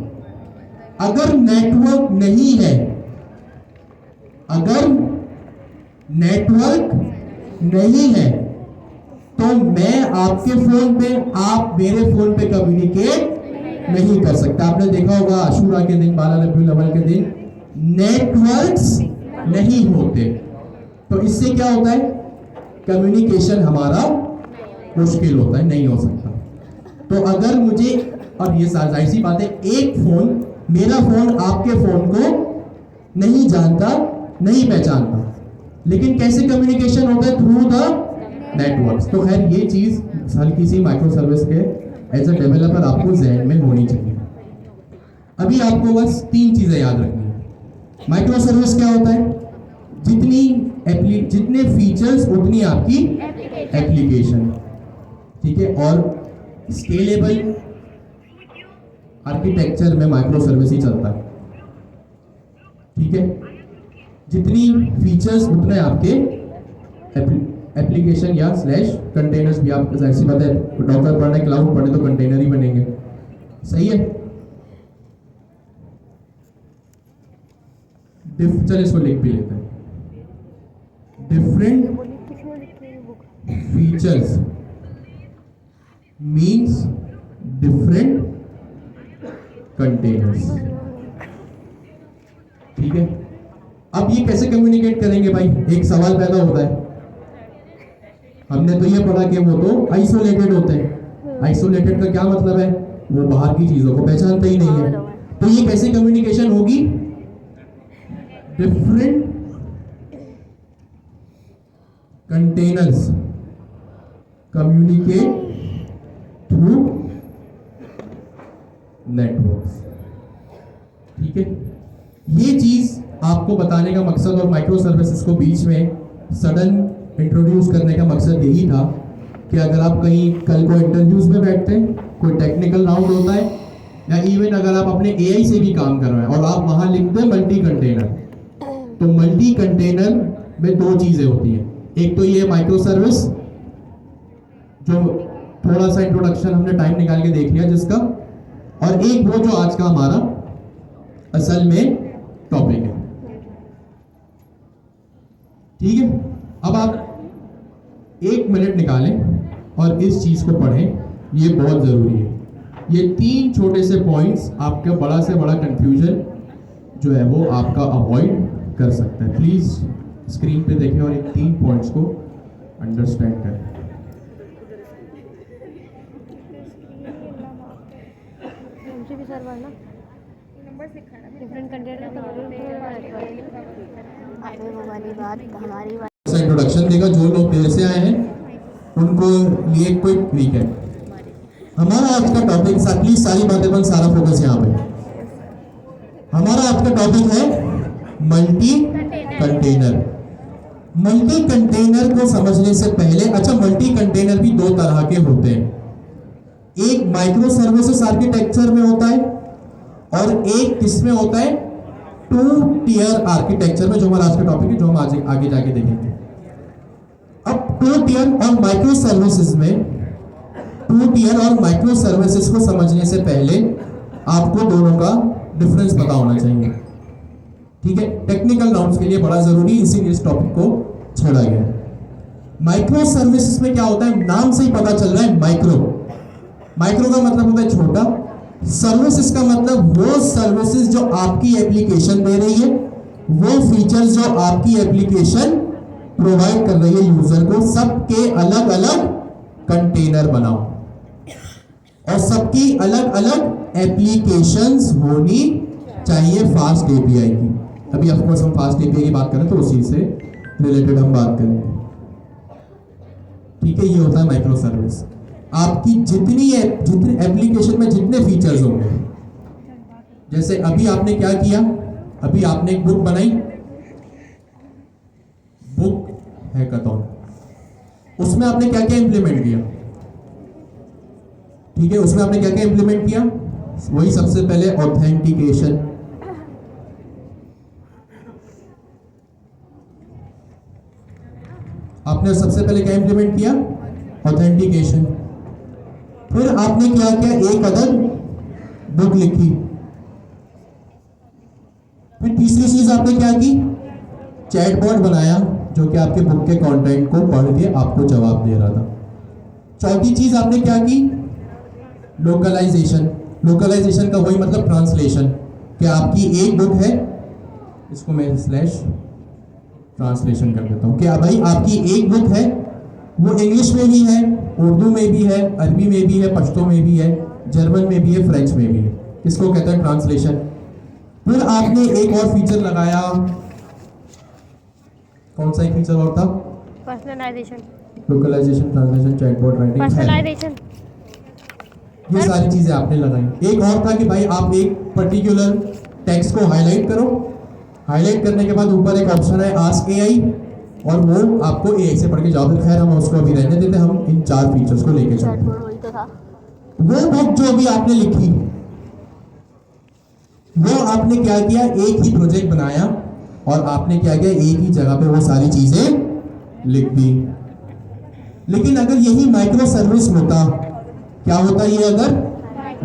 अगर नेटवर्क नहीं है, अगर नेटवर्क नहीं है तो मैं आपके फोन पे, आप मेरे फोन पे कम्युनिकेट नहीं कर सकता। आपने देखा होगा आशूरा के दिन, बाला रबीउल अव्वल के दिन नेटवर्क्स नहीं होते, तो इससे क्या होता है? कम्युनिकेशन हमारा मुश्किल होता है, नहीं हो सकता। तो अगर मुझे, और ये जाहिर सी बात है, एक फोन, मेरा फोन आपके फोन को नहीं जानता, नहीं पहचानता, लेकिन कैसे कम्युनिकेशन होता है? Through the networks. तो खैर ये चीज हल्की सी माइक्रो सर्विस के एज अ डेवलपर आपको जहन में होनी चाहिए। अभी आपको बस 3 चीजें याद रखनी है। माइक्रो सर्विस क्या होता है? जितने फीचर्स उतनी आपकी एप्लीकेशन, ठीक है। और स्केलेबल आर्किटेक्चर में माइक्रो सर्विस ही चलता है, ठीक है। जितनी फीचर्स उतने आपके एप्लीकेशन या स्लैश कंटेनर्स भी। आप ऐसी बात है, डॉकर पढ़ने, क्लाउड पढ़ने तो कंटेनर ही बनेंगे, सही है। चल इसको लिख भी लेते हैं। Different features means different containers, ठीक है। अब ये कैसे कम्युनिकेट करेंगे भाई? एक सवाल पैदा होता है। हमने तो ये पढ़ा कि वो तो आइसोलेटेड होते हैं। आइसोलेटेड का क्या मतलब है? वो बाहर की चीजों को पहचानते ही नहीं है। तो ये कैसे कम्युनिकेशन होगी? different containers communicate through networks. ठीक है, ये चीज आपको बताने का मकसद और माइक्रो सर्विसेज को बीच में सडन इंट्रोड्यूस करने का मकसद यही था कि अगर आप कहीं कल को इंटरव्यूज में बैठते हैं, कोई टेक्निकल राउंड होता है, या इवन अगर आप अपने एआई से भी काम कर रहे हैं और आप वहां लिखते हैं मल्टी कंटेनर, तो मल्टी कंटेनर में दो चीजें होती हैं. एक तो ये माइक्रो सर्विस, जो थोड़ा सा इंट्रोडक्शन हमने टाइम निकाल के देख लिया जिसका, और एक वो जो आज का हमारा असल में टॉपिक है. ठीक है, अब आप 1 मिनट निकालें और इस चीज को पढ़ें, ये बहुत जरूरी है. ये 3 छोटे से पॉइंट्स आपका बड़ा से बड़ा कंफ्यूजन जो है वो आपका अवॉइड कर सकता है. प्लीज स्क्रीन पे देखें और इन 3 पॉइंट्स को अंडरस्टैंड करें. भी सर्वर ना नंबर्स लिखा है डिफरेंट कंटेंट अबे वो वाली बात हमारी बात इंट्रोडक्शन देगा. जो लोग देर से आए हैं उनको लिए क्विक वीकेंड. हमारा आज का टॉपिक, प्लीज सारी बातें बंद, सारा फोकस यहाँ पे. हमारा आज का टॉपिक है मल्टी कंटेनर. मल्टी कंटेनर को समझने से पहले, अच्छा मल्टी कंटेनर भी 2 तरह के होते हैं. एक माइक्रो सर्विसेज आर्किटेक्चर में होता है और एक किसमें होता है, 2 टियर आर्किटेक्चर में, जो हमारा आज का टॉपिक है, जो हम आज आगे जाके देखेंगे. अब 2 टियर और माइक्रो सर्विसेज में, 2 टियर और माइक्रो सर्विसेज को समझने से पहले आपको दोनों का डिफरेंस पता होना चाहिए. ठीक है, टेक्निकल राउंड्स के लिए बड़ा जरूरी, इसीलिए इस टॉपिक को छोड़ा गया. माइक्रो सर्विसेज में क्या होता है, नाम से ही पता चल रहा है माइक्रो. माइक्रो का मतलब होता है छोटा. सर्विसेज का मतलब वो सर्विसेज जो आपकी एप्लीकेशन दे रही है, वो फीचर्स जो आपकी एप्लीकेशन प्रोवाइड कर रही है यूजर को, सबके अलग अलग कंटेनर बनाओ और सबकी अलग अलग एप्लीकेशंस होनी चाहिए फास्ट एपीआई की. अभी ऑफ कोर्स हम फास्ट एपीआई की बात करें तो उसी से रिलेटेड हम बात करेंगे. ठीक है, ये होता है माइक्रो सर्विस. आपकी जितनी एप्लीकेशन में जितने फीचर्स होंगे, जैसे अभी आपने क्या किया, अभी आपने एक बुक बनाई, बुक हैकाथॉन, उसमें आपने क्या क्या इंप्लीमेंट किया. ठीक है, उसमें आपने क्या क्या इंप्लीमेंट किया, वही सबसे पहले ऑथेंटिकेशन. आपने सबसे पहले क्या इंप्लीमेंट किया, ऑथेंटिकेशन. फिर आपने क्या किया, एक अदद बुक लिखी. फिर तीसरी चीज आपने क्या की, चैटबॉट बनाया जो कि आपके बुक के कंटेंट को पढ़ के आपको जवाब दे रहा था. चौथी चीज आपने क्या की, लोकलाइजेशन. लोकलाइजेशन का वही मतलब ट्रांसलेशन, कि आपकी एक बुक है, इसको मैं स्लैश ट्रांसलेशन कर देता हूं, कि भाई आपकी एक बुक है, वो इंग्लिश में भी है, उर्दू में भी है, अरबी में भी है, पश्तो में भी है, जर्मन में भी है, फ्रेंच में भी है. इसको कहते हैं ट्रांसलेशन. फिर आपने एक और फीचर लगाया, कौन सा एक फीचर और था, personalization, localization, translation, chatbot writing, personalization. ये सारी चीजें आपने लगाई. एक और था कि भाई आप एक पर्टिकुलर टेक्स्ट को हाईलाइट करो, हाईलाइट करने के बाद ऊपर एक ऑप्शन है आस्क एआई, और वो आपको एआई से पढ़ के जवाब दे. खैर हम उसको अभी रहने देते, हम इन 4 फीचर्स को लेके चलते हैं. वो बुक जो अभी आपने लिखी, वो आपने क्या किया, एक ही प्रोजेक्ट बनाया और आपने क्या किया, एक ही जगह पे वो सारी चीजें लिख दी. लेकिन अगर यही माइक्रो सर्विस होता, क्या होता ये, अगर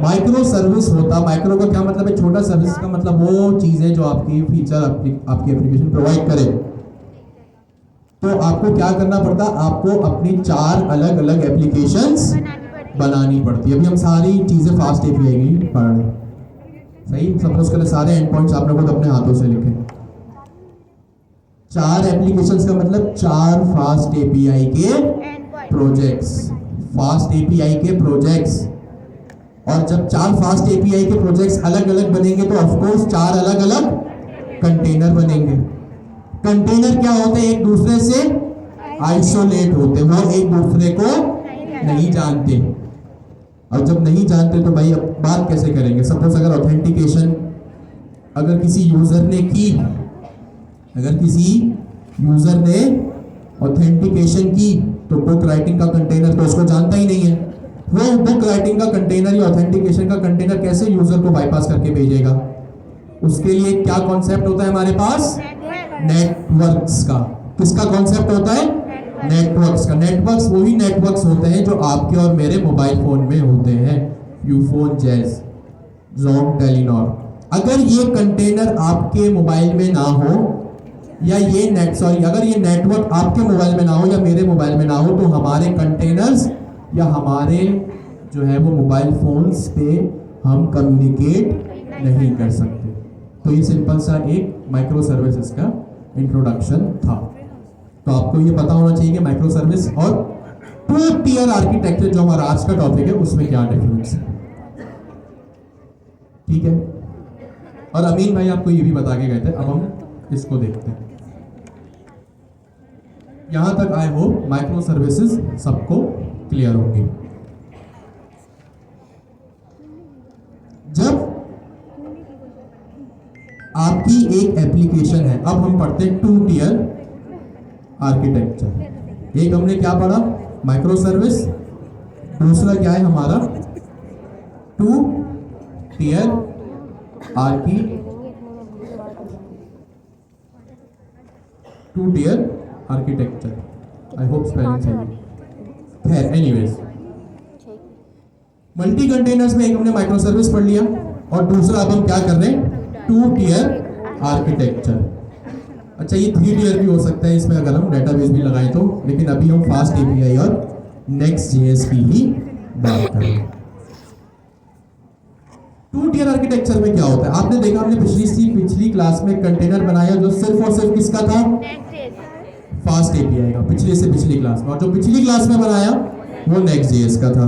माइक्रो सर्विस होता, माइक्रो का क्या मतलब है, छोटा. सर्विस का मतलब वो चीजें जो आपकी फीचर आपकी एप्लीकेशन प्रोवाइड करे. तो आपको क्या करना पड़ता, आपको अपनी 4 अलग अलग एप्लीकेशंस बनानी पड़ती है. अभी हम सारी चीजें फास्ट एपीआई की पढ़ रहे हैं. सही, सपोज करें सारे एंड पॉइंट्स आपने खुद अपने हाथों से लिखे. 4 एप्लीकेशंस का मतलब 4 फास्ट एपीआई के प्रोजेक्ट्स. फास्ट एपीआई के प्रोजेक्ट्स. और जब 4 फास्ट एपीआई के प्रोजेक्ट्स अलग अलग बनेंगे तो ऑफ कोर्स 4 अलग अलग कंटेनर बनेंगे। कंटेनर क्या होते हैं? एक दूसरे से आइसोलेट होते हैं, वो एक दूसरे को नहीं जानते। अब जब नहीं जानते तो भाई अब बात कैसे करेंगे? सपोज अगर ऑथेंटिकेशन अगर किसी यूजर ने की, अगर किसी यूजर ने ऑथेंटिकेशन की तो बुक राइटिंग का कंटेनर तो उसको जानता ही नहीं है। वो बुक राइटिंग का कंटेनर या ऑथेंटिकेशन का कंटेनर कैसे यूजर को बाईपास करके भेजेगा? उसके लिए क्या कॉन्सेप्ट होता है हमारे पास? नेटवर्क्स का। किसका कॉन्सेप्ट होता है? नेटवर्क्स का। नेटवर्क्स वही नेटवर्क्स होते हैं जो आपके और मेरे मोबाइल फोन में होते हैं, यूफोन, जैज, जोम, टेलीनॉर। अगर ये कंटेनर आपके मोबाइल में ना हो या ये अगर ये नेटवर्क आपके मोबाइल में ना हो या मेरे मोबाइल में ना हो तो हमारे कंटेनर्स या हमारे जो है वो मोबाइल फोन्स पे हम कम्युनिकेट नहीं कर सकते। तो ये सिंपल सा एक माइक्रो सर्विसेज का इंट्रोडक्शन था। तो आपको ये पता होना चाहिए कि माइक्रो सर्विस और टू टियर आर्किटेक्चर जो हमारा आज का टॉपिक है उसमें क्या डिफरेंस है। ठीक है, और अमीन भाई आपको ये भी बता के गए थे। अब हम इसको देखते हैं। यहां तक आई होप माइक्रो सर्विसेज सबको क्लियर होंगी। जब आपकी एक एप्लीकेशन है, अब हम पढ़ते हैं टू टियर आर्किटेक्चर। एक हमने क्या पढ़ा? Micro service. दूसरा क्या है हमारा? Two tier architecture. I hope spelling सही है। खैर एनीवेज, मल्टी कंटेनर्स में एक हमने माइक्रो सर्विस पढ़ लिया और दूसरा अब हम क्या कर रहे हैं? Two tier architecture. अच्छा, ये 3 टियर भी हो सकता है इसमें अगर हम डेटाबेस भी लगाएं तो, लेकिन अभी हम फास्ट एपीआई और नेक्स्ट जेएस की ही बात करेंगे। टू टियर आर्किटेक्चर में क्या होता है? आपने देखा, हमने पिछली क्लास में कंटेनर बनाया जो सिर्फ और सिर्फ किसका था? फास्ट एपीआई का। पिछली क्लास में, और जो पिछली क्लास में बनाया वो नेक्स्ट जेएस का था।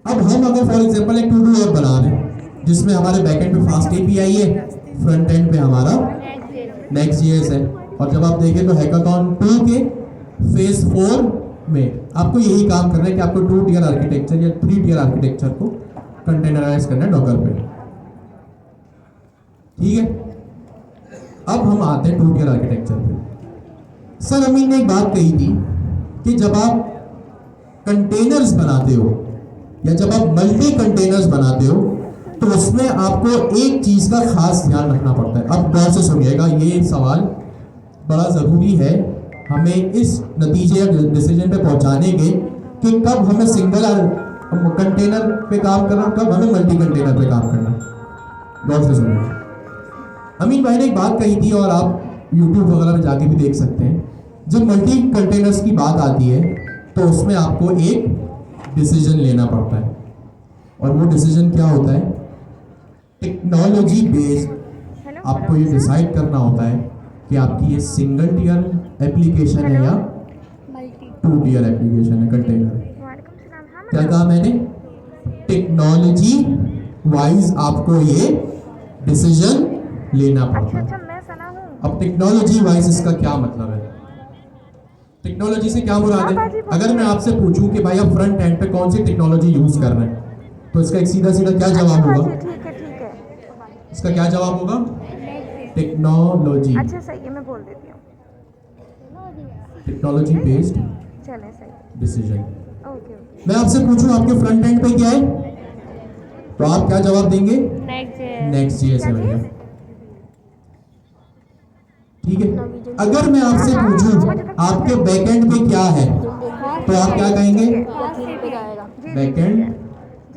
अब हम अगर फॉर एग्जांपल एक टू डू ऐप बना रहे हैं जिसमें हमारे बैकएंड पे फास्ट एपीआई है, फ्रंट एंड पे हमारा नेक्स्ट जेएस है, और जब आप देखें तो हैकाथॉन 2 के फेज 4 में आपको यही काम करना है कि आपको टू टियर आर्किटेक्चर या 3 टियर आर्किटेक्चर को कंटेनराइज करना है डॉकर पे। ठीक है, अब हम आते हैं टू टियर आर्किटेक्चर पे। सर अमीन ने एक बात कही थी कि जब आप कंटेनर्स बनाते हो या जब आप मल्टी कंटेनर्स बनाते हो तो उसमें आपको एक चीज का खास ध्यान रखना पड़ता है। अब गौर से सुनिएगा, ये सवाल बड़ा जरूरी है हमें इस नतीजे या डिसीजन पे पहुंचाने के कि कब हमें सिंगल कंटेनर पे काम करना, कब हमें मल्टी कंटेनर पे काम करना। गौर से सुनिए। अमीन भाई ने एक बात कही थी और आप YouTube वगैरह में जाके भी देख सकते हैं। जब मल्टी कंटेनर्स की बात आती है तो उसमें आपको एक डिसीजन लेना पड़ता है, और वो डिसीजन क्या होता है? टेक्नोलॉजी बेस्ड आपको ये डिसाइड करना होता है कि आपकी ये सिंगल टियर एप्लीकेशन है या टू टियर एप्लीकेशन है, कंटेनर। क्या कहा मैंने? टेक्नोलॉजी वाइज आपको ये डिसीजन लेना पड़ता है। अब टेक्नोलॉजी वाइज इसका क्या मतलब है? टेक्नोलॉजी से क्या मुराद है? अगर मैं आपसे पूछूं कि भाई आप फ्रंट एंड पे कौन सी टेक्नोलॉजी यूज कर रहे हैं तो इसका एक सीधा सीधा क्या जवाब होगा? इसका क्या जवाब होगा? टेक्नोलॉजी। अच्छा सही है, मैं बोल देती हूँ टेक्नोलॉजी बेस्ड चले सही। डिसीजन। ओके मैं आपसे पूछूं आपके फ्रंट एंड पे क्या है तो आप क्या जवाब देंगे? नेक्स्ट जेएस है भैया। ठीक है, अगर मैं आपसे पूछूं आपके बैकएंड पे क्या है तो आप क्या कहेंगे? बैकएंड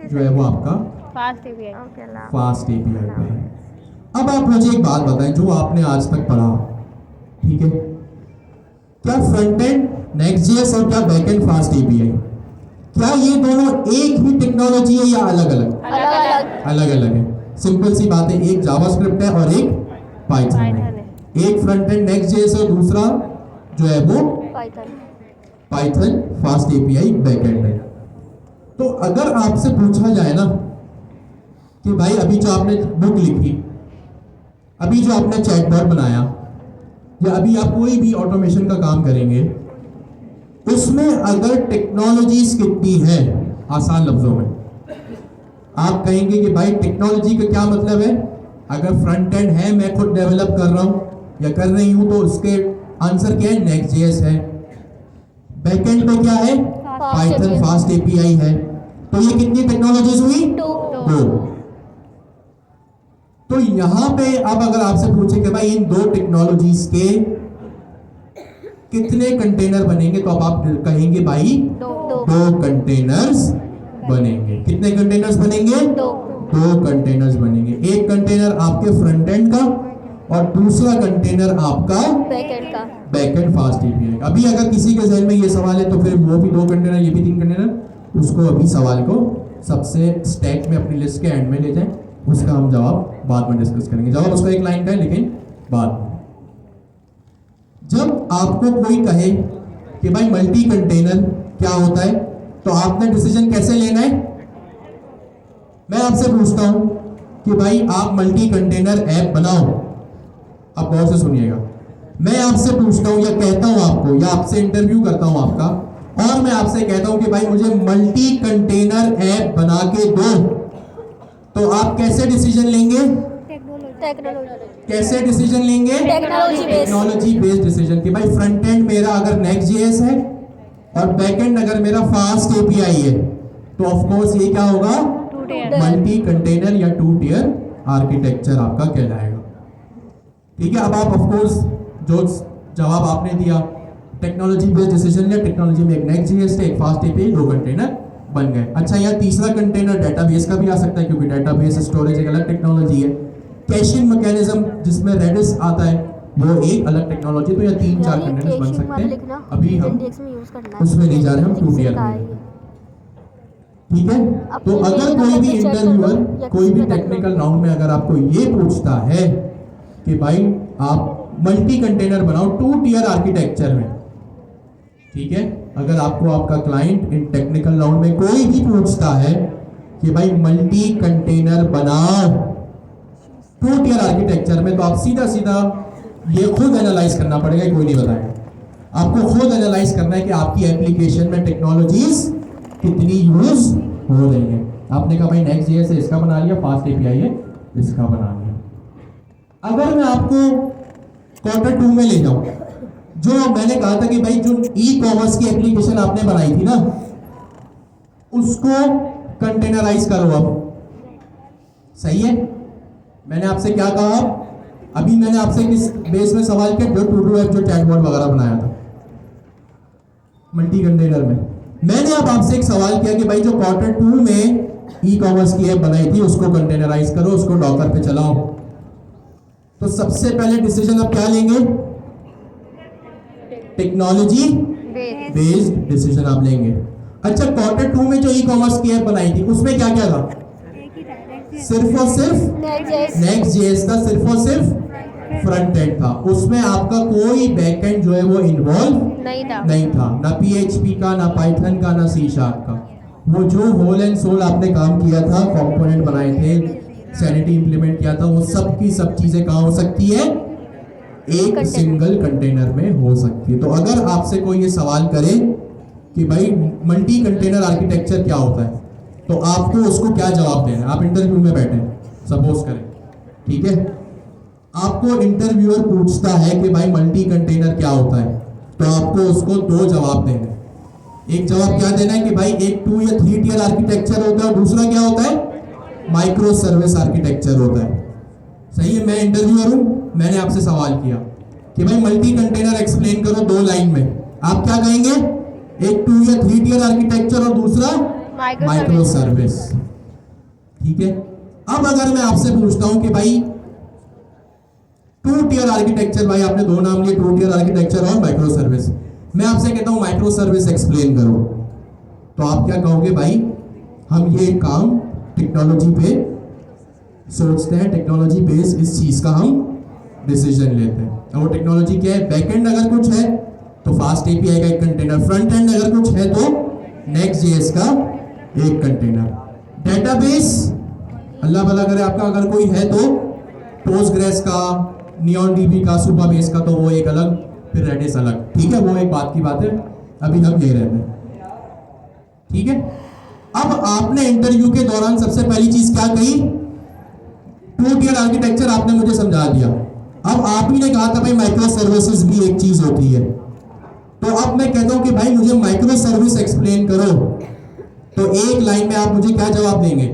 जो है वो आपका फास्ट एपीआई पे है। अब आप मुझे एक बात बताएं जो आपने आज तक पढ़ा, ठीक है, क्या फ्रंट एंड नेक्स्ट जेएस और क्या बैकएंड फास्ट एपीआई, क्या ये दोनों एक ही टेक्नोलॉजी है या अलग अलग? अलग अलग है। सिंपल सी बात है, एक जावास्क्रिप्ट है और एक पाइथन है। एक फ्रंट एंड नेक्स्ट जेएस है, दूसरा जो है वो पाइथन फास्ट एपीआई बैकएंड है। तो अगर आपसे पूछा जाए ना कि भाई अभी जो आपने बुक लिखी अभी जो आपने चैटबॉट बनाया या अभी आप कोई भी ऑटोमेशन का काम करेंगे, उसमें अगर टेक्नोलॉजीज कितनी है, आसान लफ्जों में आप कहेंगे कि भाई टेक्नोलॉजी का क्या मतलब है। अगर फ्रंट एंड है, मैं खुद डेवलप कर रहा हूं या कर रही हूं, तो उसके आंसर क्या है, नेक्स्ट.जेएस है। बैकएंड पे क्या है, पाइथन फास्ट एपीआई है। तो ये कितनी टेक्नोलॉजीज हुई, दो। तो यहां पे अब अगर आपसे पूछे कि भाई इन दो टेक्नोलॉजीज के कितने कंटेनर बनेंगे, तो अब आप कहेंगे भाई दो कंटेनर्स बनेंगे। कितने कंटेनर्स बनेंगे, दो कंटेनर्स बनेंगे। एक कंटेनर आपके फ्रंट एंड का और दूसरा कंटेनर आपका बैकएंड फास्ट एपीआई। अभी अगर किसी के जहन में ये सवाल है तो फिर वो भी दो कंटेनर, ये भी 3 कंटेनर, उसको अभी सवाल को सबसे स्टैक में अपनी लिस्ट के एंड में ले जाएं, उसका हम जवाब बाद में डिस्कस करेंगे। जवाब उसका एक लाइन का है, लेकिन बाद में। जब आपको कोई कहे कि भाई मल्टी कंटेनर क्या होता है, तो आपने डिसीजन कैसे लेना है। मैं आपसे पूछता हूं कि भाई आप मल्टी कंटेनर ऐप बनाओ। अब गौर से सुनिएगा, मैं आपसे पूछता हूं या कहता हूं आपको, या आपसे इंटरव्यू करता हूं आपका, और मैं आपसे कहता हूं कि भाई मुझे मल्टी कंटेनर ऐप बना के दो, तो आप कैसे डिसीजन लेंगे, कैसे डिसीजन लेंगे, टेक्नोलॉजी बेस्ड डिसीजन। कि भाई फ्रंट एंड मेरा अगर नेक्स्ट.जेएस है और बैक एंड अगर मेरा फास्ट एपीआई है, तो ऑफ कोर्स ये क्या होगा, मल्टी कंटेनर या 2 टियर आर्किटेक्चर आपका कहलाएगा। ठीक है। अब आप ऑफ कोर्स जो जवाब आपने दिया, टेक्नोलॉजी बेस्ड डिसीजन लिया, टेक्नोलॉजी में एक नेक्स्ट.जेएस है, एक फास्ट एपीआई, 2 कंटेनर बन गए। अच्छा, यहाँ तीसरा कंटेनर डेटाबेस का भी आ सकता है, क्योंकि डेटाबेस स्टोरेज एक अलग टेक्नोलॉजी है। कैशिंग मैकेनिज्म जिसमें रेडिस आता है, वो एक अलग टेक्नोलॉजी। तो या 3-4 कंटेनर्स बन सकते हैं। अभी हम उसमें नहीं जा रहे, हम 2 टियर में। ठीक है। तो अगर कोई भी इंटरव्यूअर कोई भी टेक्निकल राउंड में अगर आपको ये पूछता है कि भाई आप मल्टी कंटेनर बनाओ 2 टियर आर्किटेक्चर में, ठीक है, अगर आपको आपका क्लाइंट इन टेक्निकल राउंड में कोई भी पूछता है कि भाई मल्टी कंटेनर बनाओ 2 टियर आर्किटेक्चर में, तो आप सीधा सीधा ये खुद एनालाइज करना पड़ेगा, कोई नहीं बताएगा। आपको खुद एनालाइज करना है कि आपकी एप्लीकेशन में टेक्नोलॉजीज कितनी यूज हो रही है। आपने कहा भाई नेक्स्ट.जेएस है, इसका बना लिया, फास्ट एपीआई है, इसका बना लिया। अगर मैं आपको Q2 में ले जाऊं, जो मैंने कहा था कि भाई जो ई कॉमर्स की एप्लीकेशन आपने बनाई थी ना, उसको कंटेनराइज करो। अब सही है। मैंने आपसे क्या कहा, अभी मैंने आपसे किस बेस में सवाल किया, जो टू ऐप जो चैटबॉट वगैरह बनाया था मल्टी कंटेनर में। मैंने अब आपसे एक सवाल किया कि भाई जो Q2 में ई कॉमर्स की ऐप बनाई थी, उसको कंटेनराइज करो, उसको डॉकर पे चलाओ। तो सबसे पहले डिसीजन आप क्या लेंगे, टेक्नोलॉजी बेस्ड डिसीजन आप लेंगे। अच्छा, Q2 में जो ई कॉमर्स की ऐप बनाई थी, उसमें क्या क्या था, सिर्फ और सिर्फ नेक्स्ट.जेएस था, सिर्फ और सिर्फ फ्रंट एंड था। उसमें आपका कोई बैक एंड जो है वो इन्वॉल्व नहीं था, ना PHP का, ना पाइथन का, ना C# का। वो जो होल एंड सोल आपने काम किया था, कंपोनेंट बनाए थे, सैनिटी इंप्लीमेंट किया था, वो सब की सब चीजें कहाँ हो सकती है, एक सिंगल कंटेनर में हो सकती है। तो अगर आपसे कोई ये सवाल करे कि भाई मल्टी कंटेनर आर्किटेक्चर क्या होता है, तो आपको उसको क्या जवाब देना है। आप इंटरव्यू में बैठे सपोज करें, ठीक है, आपको इंटरव्यूअर पूछता है कि भाई मल्टी कंटेनर क्या होता है, तो आपको उसको 2 जवाब देने हैं। एक जवाब क्या देना है कि भाई एक 2 या 3 टियर आर्किटेक्चर होता है, और दूसरा क्या होता है, माइक्रो सर्विस आर्किटेक्चर होता है। सही है। मैं इंटरव्यूअर हूं, मैंने आपसे सवाल किया कि भाई मल्टी कंटेनर एक्सप्लेन करो 2 लाइन में, आप क्या कहेंगे, एक 2 या 3 टियर आर्किटेक्चर और दूसरा माइक्रो सर्विस। ठीक है। अब अगर मैं आपसे पूछता हूं कि भाई 2 टियर आर्किटेक्चर, भाई आपने 2 नाम लिए, 2 टियर आर्किटेक्चर और माइक्रो सर्विस, मैं आपसे कहता हूं माइक्रो सर्विस एक्सप्लेन करो, तो आप क्या कहोगे, भाई हम ये काम टेक्नोलॉजी पे सोचते हैं, टेक्नोलॉजी बेस इस चीज का हम डिसीजन लेते हैं। और वो टेक्नोलॉजी क्या है, बैकएंड अगर कुछ है तो फास्ट एपीआई का एक कंटेनर, फ्रंट एंड अगर कुछ है तो नेक्स्ट.जेएस का एक कंटेनर, डेटाबेस अल्लाह भला करे आपका अगर कोई है तो पोस्टग्रेस का, नियॉन डीबी का, सुपरबेस का तो वो एक अलग, फिर रेडिस अलग, ठीक है, वो एक बात की बात है, अभी हम ले रहे हैं, ठीक है। अब आपने इंटरव्यू के दौरान सबसे पहली चीज क्या कही, 2 टियर आर्किटेक्चर आपने मुझे समझा दिया। अब आप ही ने कहा था भाई माइक्रो सर्विसेज भी एक चीज होती है, तो अब मैं कहता हूं कि भाई मुझे माइक्रो सर्विस एक्सप्लेन करो, तो एक लाइन में आप मुझे क्या जवाब देंगे,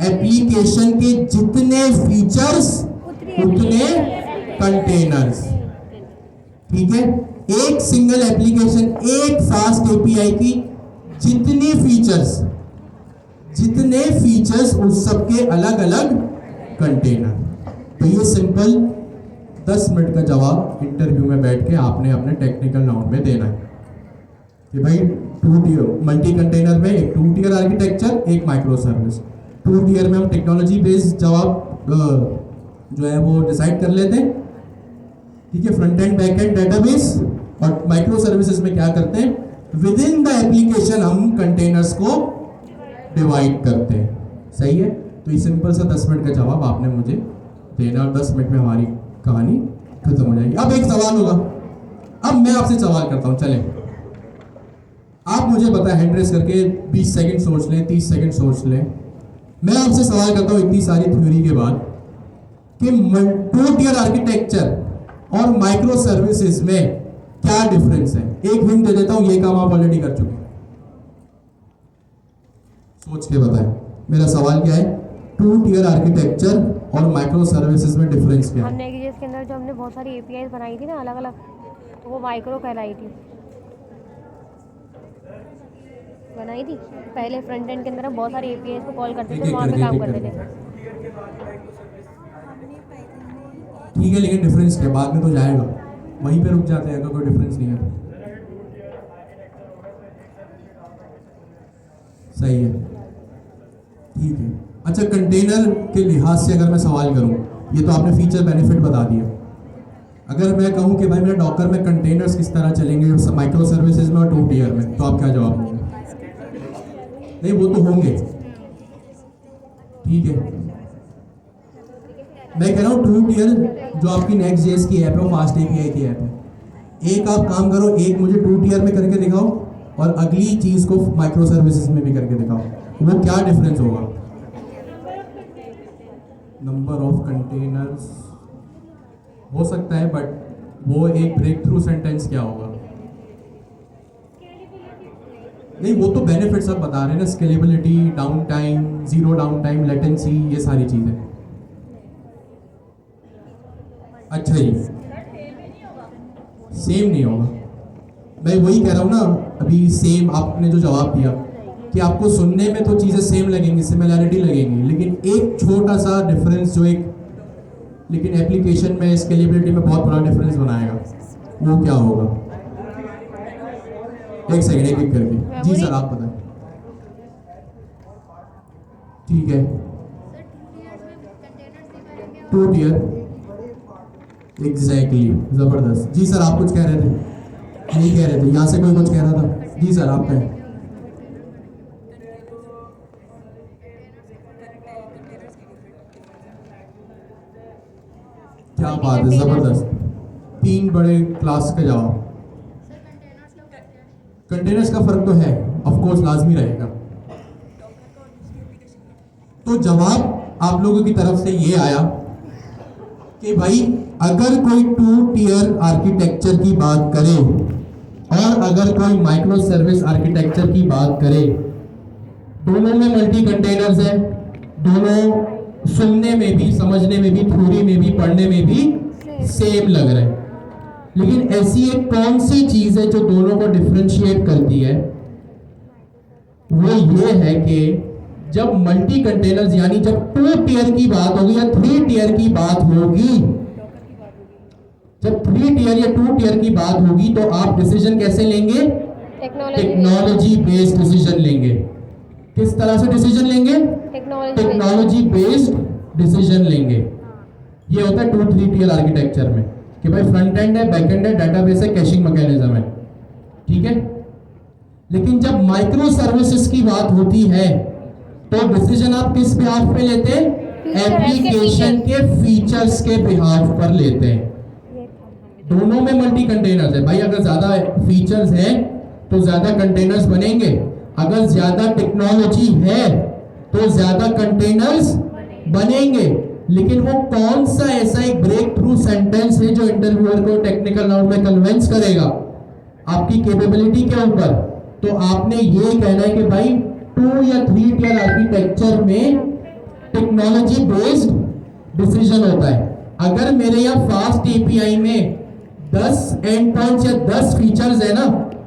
एप्लीकेशन के जितने फीचर्स उतने कंटेनर्स, ठीक है। एक सिंगल एप्लीकेशन, एक फास्ट एपीआई की जितने फीचर्स उस सबके अलग अलग कंटेनर। तो ये सिंपल 10 मिनट का जवाब इंटरव्यू में बैठ के आपने अपने टेक्निकल राउंड में देना है कि भाई 2 टियर मल्टी कंटेनर में एक 2 टियर आर्किटेक्चर, एक माइक्रो सर्विस। 2 टियर में हम टेक्नोलॉजी बेस्ड जवाब जो है वो डिसाइड कर लेते हैं, ठीक है, front end back and database. और माइक्रो सर्विसेज में क्या करते हैं, विद इन द एप्लीकेशन हम कंटेनर्स को डिवाइड करते हैं, सही है। तो ये सिंपल सा 10 मिनट का जवाब आपने मुझे देना, और 10 मिनट में हमारी कहानी खत्म हो जाएगी। अब एक सवाल होगा, अब मैं आपसे सवाल करता हूं, चलें आप मुझे बताएं, हैंड रेस करके 20 सेकंड सोच लें, 30 सेकंड सोच लें। मैं आपसे सवाल करता हूं इतनी सारी थ्योरी के बाद कि 2 टियर आर्किटेक्चर और माइक्रो सर्विसेज में क्या डिफरेंस है। एक हिंट दे देता हूं, ये काम आप ऑलरेडी कर चुके हैं, सोच के बताएं। मेरा सवाल क्या है, 2 टियर आर्किटेक्चर और माइक्रो सर्विसेज में डिफरेंस क्या है। हमने के अंदर जो हमने बहुत सारी एपीआई बनाई थी ना अलग अलग, तो वो माइक्रो कहलाई थी, बनाई थी पहले फ्रंट एंड के अंदर हम बहुत सारी एपीआई को कॉल करते थे, वहाँ पे काम करते थे। ठीक है, लेकिन डिफरेंस क्या, बाद में तो जाएगा, वहीं पे रुक जाते हैं, अगर कोई डिफरेंस नहीं है। सही है, ठीक है। अच्छा, कंटेनर के लिहाज से अगर मैं सवाल करूं, ये तो आपने फीचर बेनिफिट बता दिया। अगर मैं कहूं कि भाई मेरे डॉकर में कंटेनर्स किस तरह चलेंगे माइक्रो सर्विसेज में और 2 टियर में, तो आप क्या जवाब देंगे। नहीं, वो तो होंगे, ठीक है। मैं कह रहा हूँ 2 टियर जो आपकी नेक्स्ट जेएस की ऐप है, वो फास्ट एपीआई की ऐप है। एक आप काम करो, एक मुझे 2 टियर में करके दिखाओ और अगली चीज को माइक्रो सर्विसेज में भी करके दिखाओ, वो क्या डिफरेंस होगा। नंबर ऑफ कंटेनर्स हो सकता है, बट वो एक ब्रेक थ्रू सेंटेंस क्या होगा। नहीं, वो तो बेनिफिट्स आप बता रहे हैं ना, scalability, down time, zero down time, latency, ये सारी चीजें। अच्छा जी, सेम नहीं होगा। मैं वही कह रहा हूँ ना, अभी सेम आपने जो जवाब दिया कि आपको सुनने में तो चीज़ें सेम लगेंगी, सिमिलैरिटी लगेंगी, लेकिन एक छोटा सा डिफरेंस जो एक, लेकिन एप्लीकेशन में स्केलेबिलिटी में बहुत बड़ा डिफरेंस बनाएगा, वो क्या होगा। एक सेकेंड, एक एक करके। जी सर, आप बताएं। ठीक है, 2 टियर, एग्जैक्टली, जबरदस्त। जी सर, आप कुछ कह रहे थे, नहीं कह रहे थे, यहाँ से कोई कुछ कह रहा था। जी सर, आप कहें। क्या बात है, जबरदस्त, 3 बड़े क्लास का जवाब। कंटेनर्स का फर्क तो है, ऑफ कोर्स लाजमी रहेगा। तो जवाब आप लोगों की तरफ से ये आया कि भाई अगर कोई 2 टियर आर्किटेक्चर की बात करे और अगर कोई माइक्रो सर्विस आर्किटेक्चर की बात करे, दोनों में मल्टी कंटेनर्स है, दोनों सुनने में भी, समझने में भी, थ्योरी में भी, पढ़ने में भी सेम लग रहे हैं। लेकिन ऐसी एक कौन सी चीज है जो दोनों को डिफरेंशिएट करती है, वो ये है कि जब मल्टी कंटेनर्स यानी जब 2 टियर की बात होगी या 3 टियर की बात होगी, जब 3 टियर या 2 टियर की बात होगी, तो आप डिसीजन कैसे लेंगे, टेक्नोलॉजी बेस्ड डिसीजन लेंगे। किस तरह से डिसीजन लेंगे, टेक्नोलॉजी बेस्ड डिसीजन लेंगे। ये होता है 2-3 टियर आर्किटेक्चर में कि भाई फ्रंट एंड है, बैक एंड है, डेटाबेस है, कैशिंग मैकेनिज्म है, ठीक है। लेकिन जब माइक्रो सर्विसेज की बात होती है तो डिसीजन आप किस पे हाथ पे लेते हैं, एप्लीकेशन के फीचर्स के बिहाफ पर लेते हैं। दोनों में मल्टी कंटेनर्स है भाई। अगर ज्यादा फीचर्स हैं तो ज्यादा कंटेनर्स बनेंगे, अगर ज्यादा टेक्नोलॉजी है तो ज्यादा कंटेनर्स बनेंगे। लेकिन वो कौन सा ऐसा एक ब्रेक थ्रू सेंटेंस है जो इंटरव्यूअर को टेक्निकल राउंड में कन्विंस करेगा आपकी कैपेबिलिटी के ऊपर? तो आपने ये कहना है कि भाई 2 या 3 टियर आर्किटेक्चर में टेक्नोलॉजी बेस्ड डिसीजन होता है। अगर मेरे यहाँ फास्ट एपीआई में 10 एंड पॉइंट्स या 10 फीचर्स है ना,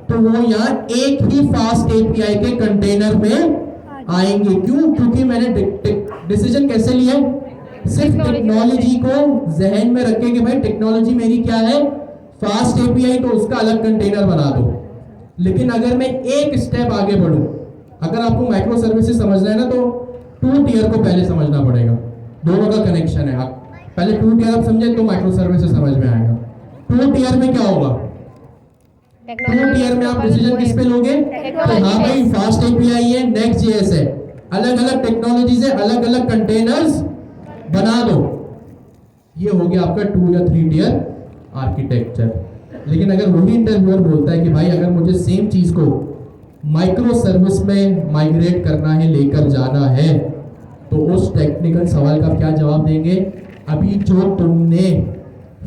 तो वो यहाँ एक ही फास्ट एपीआई के कंटेनर में आएंगे। क्यों? क्योंकि मैंने डिसीजन कैसे लिया? सिर्फ टेक्नोलॉजी को जहन में रखें कि भाई टेक्नोलॉजी मेरी क्या है, फास्ट एपीआई, तो उसका अलग कंटेनर बना दो। लेकिन अगर मैं एक स्टेप आगे बढ़ूं, अगर आपको माइक्रो सर्विसेज समझना है ना, तो 2 टियर को पहले समझना पड़ेगा। दोनों का कनेक्शन है। आप पहले 2 टियर आप समझे तो माइक्रो सर्विसेज समझ में आएगा। 2 टियर में क्या होगा? 2 टियर में आप डिसीजन किस पे लोगे? तो हाँ भाई, फास्ट एपीआई है, नेक्स्ट जेएस है, अलग अलग टेक्नोलॉजी से अलग अलग कंटेनर्स बना दो। ये हो गया आपका 2 या 3 टियर आर्किटेक्चर। लेकिन अगर वही इंटरव्यूअर बोलता है कि भाई अगर मुझे सेम चीज को माइक्रो सर्विस में माइग्रेट करना है, लेकर जाना है, तो उस टेक्निकल सवाल का क्या जवाब देंगे? अभी जो तुमने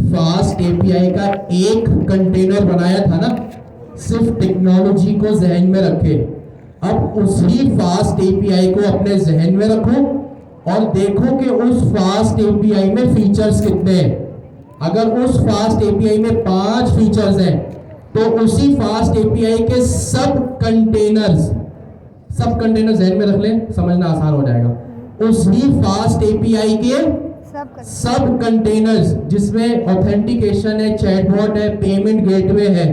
फास्ट एपीआई का एक कंटेनर बनाया था ना, सिर्फ टेक्नोलॉजी को जहन में रखे, अब उसी फास्ट एपीआई को अपने जहन में रखो और देखो कि उस फास्ट एपीआई में फीचर्स कितने हैं। अगर उस फास्ट एपीआई में 5 फीचर्स हैं, तो उसी फास्ट एपीआई के सब कंटेनर्स जहन में रख लें, समझना आसान हो जाएगा। उसी फास्ट एपीआई के सब कंटेनर्स जिसमें ऑथेंटिकेशन है, चैटबॉट है, पेमेंट गेटवे है।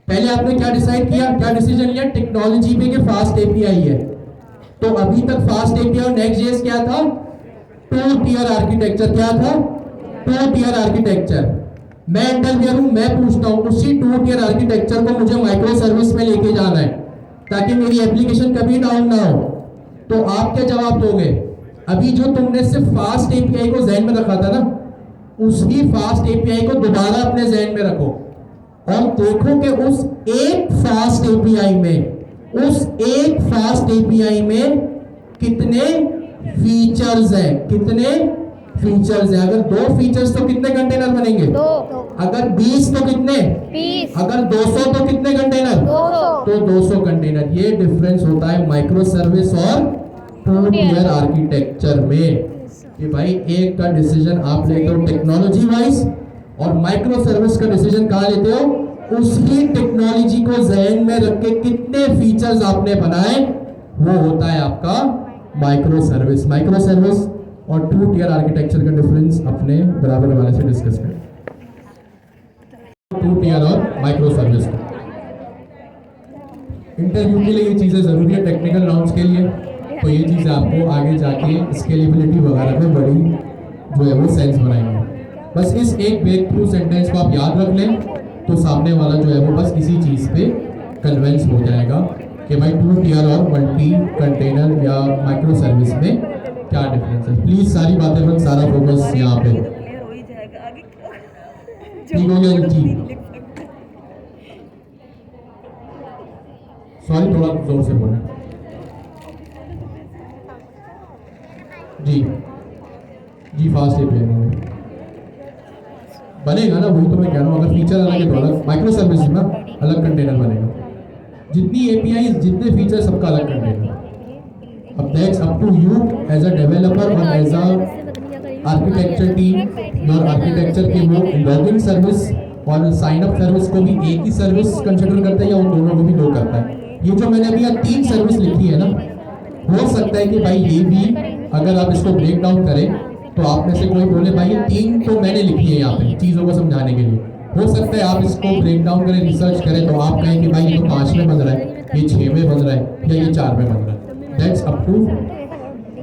पहले आपने क्या डिसाइड किया, क्या डिसीजन लिया? टेक्नोलॉजी पे के फास्ट एपीआई है। तो अभी तक फास्ट एपीआई और नेक्स्ट जेएस क्या था? 2 टियर आर्किटेक्चर। क्या था? 2 टियर आर्किटेक्चर। मैं इंटरव्यूअर हूं, मैं पूछता हूं उसी 2 टियर आर्किटेक्चर को मुझे माइक्रो सर्विस में लेके जाना है ताकि मेरी एप्लीकेशन कभी डाउन ना हो। तो आप क्या जवाब दोगे? अभी जो तुमने सिर्फ फास्ट एपीआई को जहन में रखा था ना, उसी फास्ट एपीआई को दोबारा अपने जहन में रखो और देखो कि उस एक फास्ट एपीआई में कितने फीचर्स हैं। कितने फीचर्स हैं? अगर 2 फीचर्स तो कितने कंटेनर बनेंगे? 2। अगर 20 तो कितने? 20। अगर 200 तो कितने कंटेनर? 200। तो 200 कंटेनर। ये डिफरेंस होता है माइक्रो सर्विस और 2 टियर आर्किटेक्चर में कि भाई एक का डिसीजन आप लेते हो टेक्नोलॉजी वाइज और माइक्रो सर्विस का डिसीजन कहाँ लेते हो? उसकी टेक्नोलॉजी को जहन में रख के कितने फीचर्स आपने बनाए, वो होता है आपका माइक्रो सर्विस। माइक्रो सर्विस और 2 टियर आर्किटेक्चर का डिफरेंस अपने बराबर वाले से डिस्कस करें। 2 टियर और माइक्रो सर्विस। इंटरव्यू के लिए ये चीज़ें ज़रूरी है, टेक्निकल राउंड्स के लिए। तो ये चीज़ें आपको आगे जाके स्केलेबिलिटी वगैरह में बड़ी जो है वो सेंस बनाएंगे। बस इस एक ब्रेक थ्रू सेंटेंस को आप याद रख लें तो सामने वाला जो है वो बस इसी चीज़ पे कन्विंस हो जाएगा कि भाई 2 टियर और मल्टी कंटेनर या माइक्रो सर्विस में क्या डिफरेंस है। प्लीज सारी बातें बंद, सारा फोकस यहाँ पे। ठीक हो गया जी? सॉरी, थोड़ा जोर से बोलें जी। फास्ट एपीआई बनेगा ना, वही तो मैं कह रहा हूँ। अगर फीचर अलग है तो अलग, माइक्रो सर्विस ना अलग कंटेनर बनेगा। जितनी एपीआई जितने फीचर सबका अलग कंटेनर। अब that's up to you as a developer और as a architecture team. Your architecture के वो लॉगिन सर्विस और साइन अप सर्विस को भी एक ही सर्विस कंसिडर करता है या उन दोनों को भी 2 करता है? ये जो मैंने अभी 3 सर्विस लिखी है ना, हो सकता है कि भाई ये भी अगर आप इसको ब्रेक डाउन करें तो आप में से कोई बोले भाई ये 3 तो मैंने लिखी है यहाँ पे चीज़ों को समझाने के लिए। हो सकता है आप इसको ब्रेक डाउन करें, रिसर्च करें तो आप कहें कि भाई ये तो 5 में बन रहा है, ये 6 में बन रहा है या ये 4 में बन रहा है। दैट्स अप टू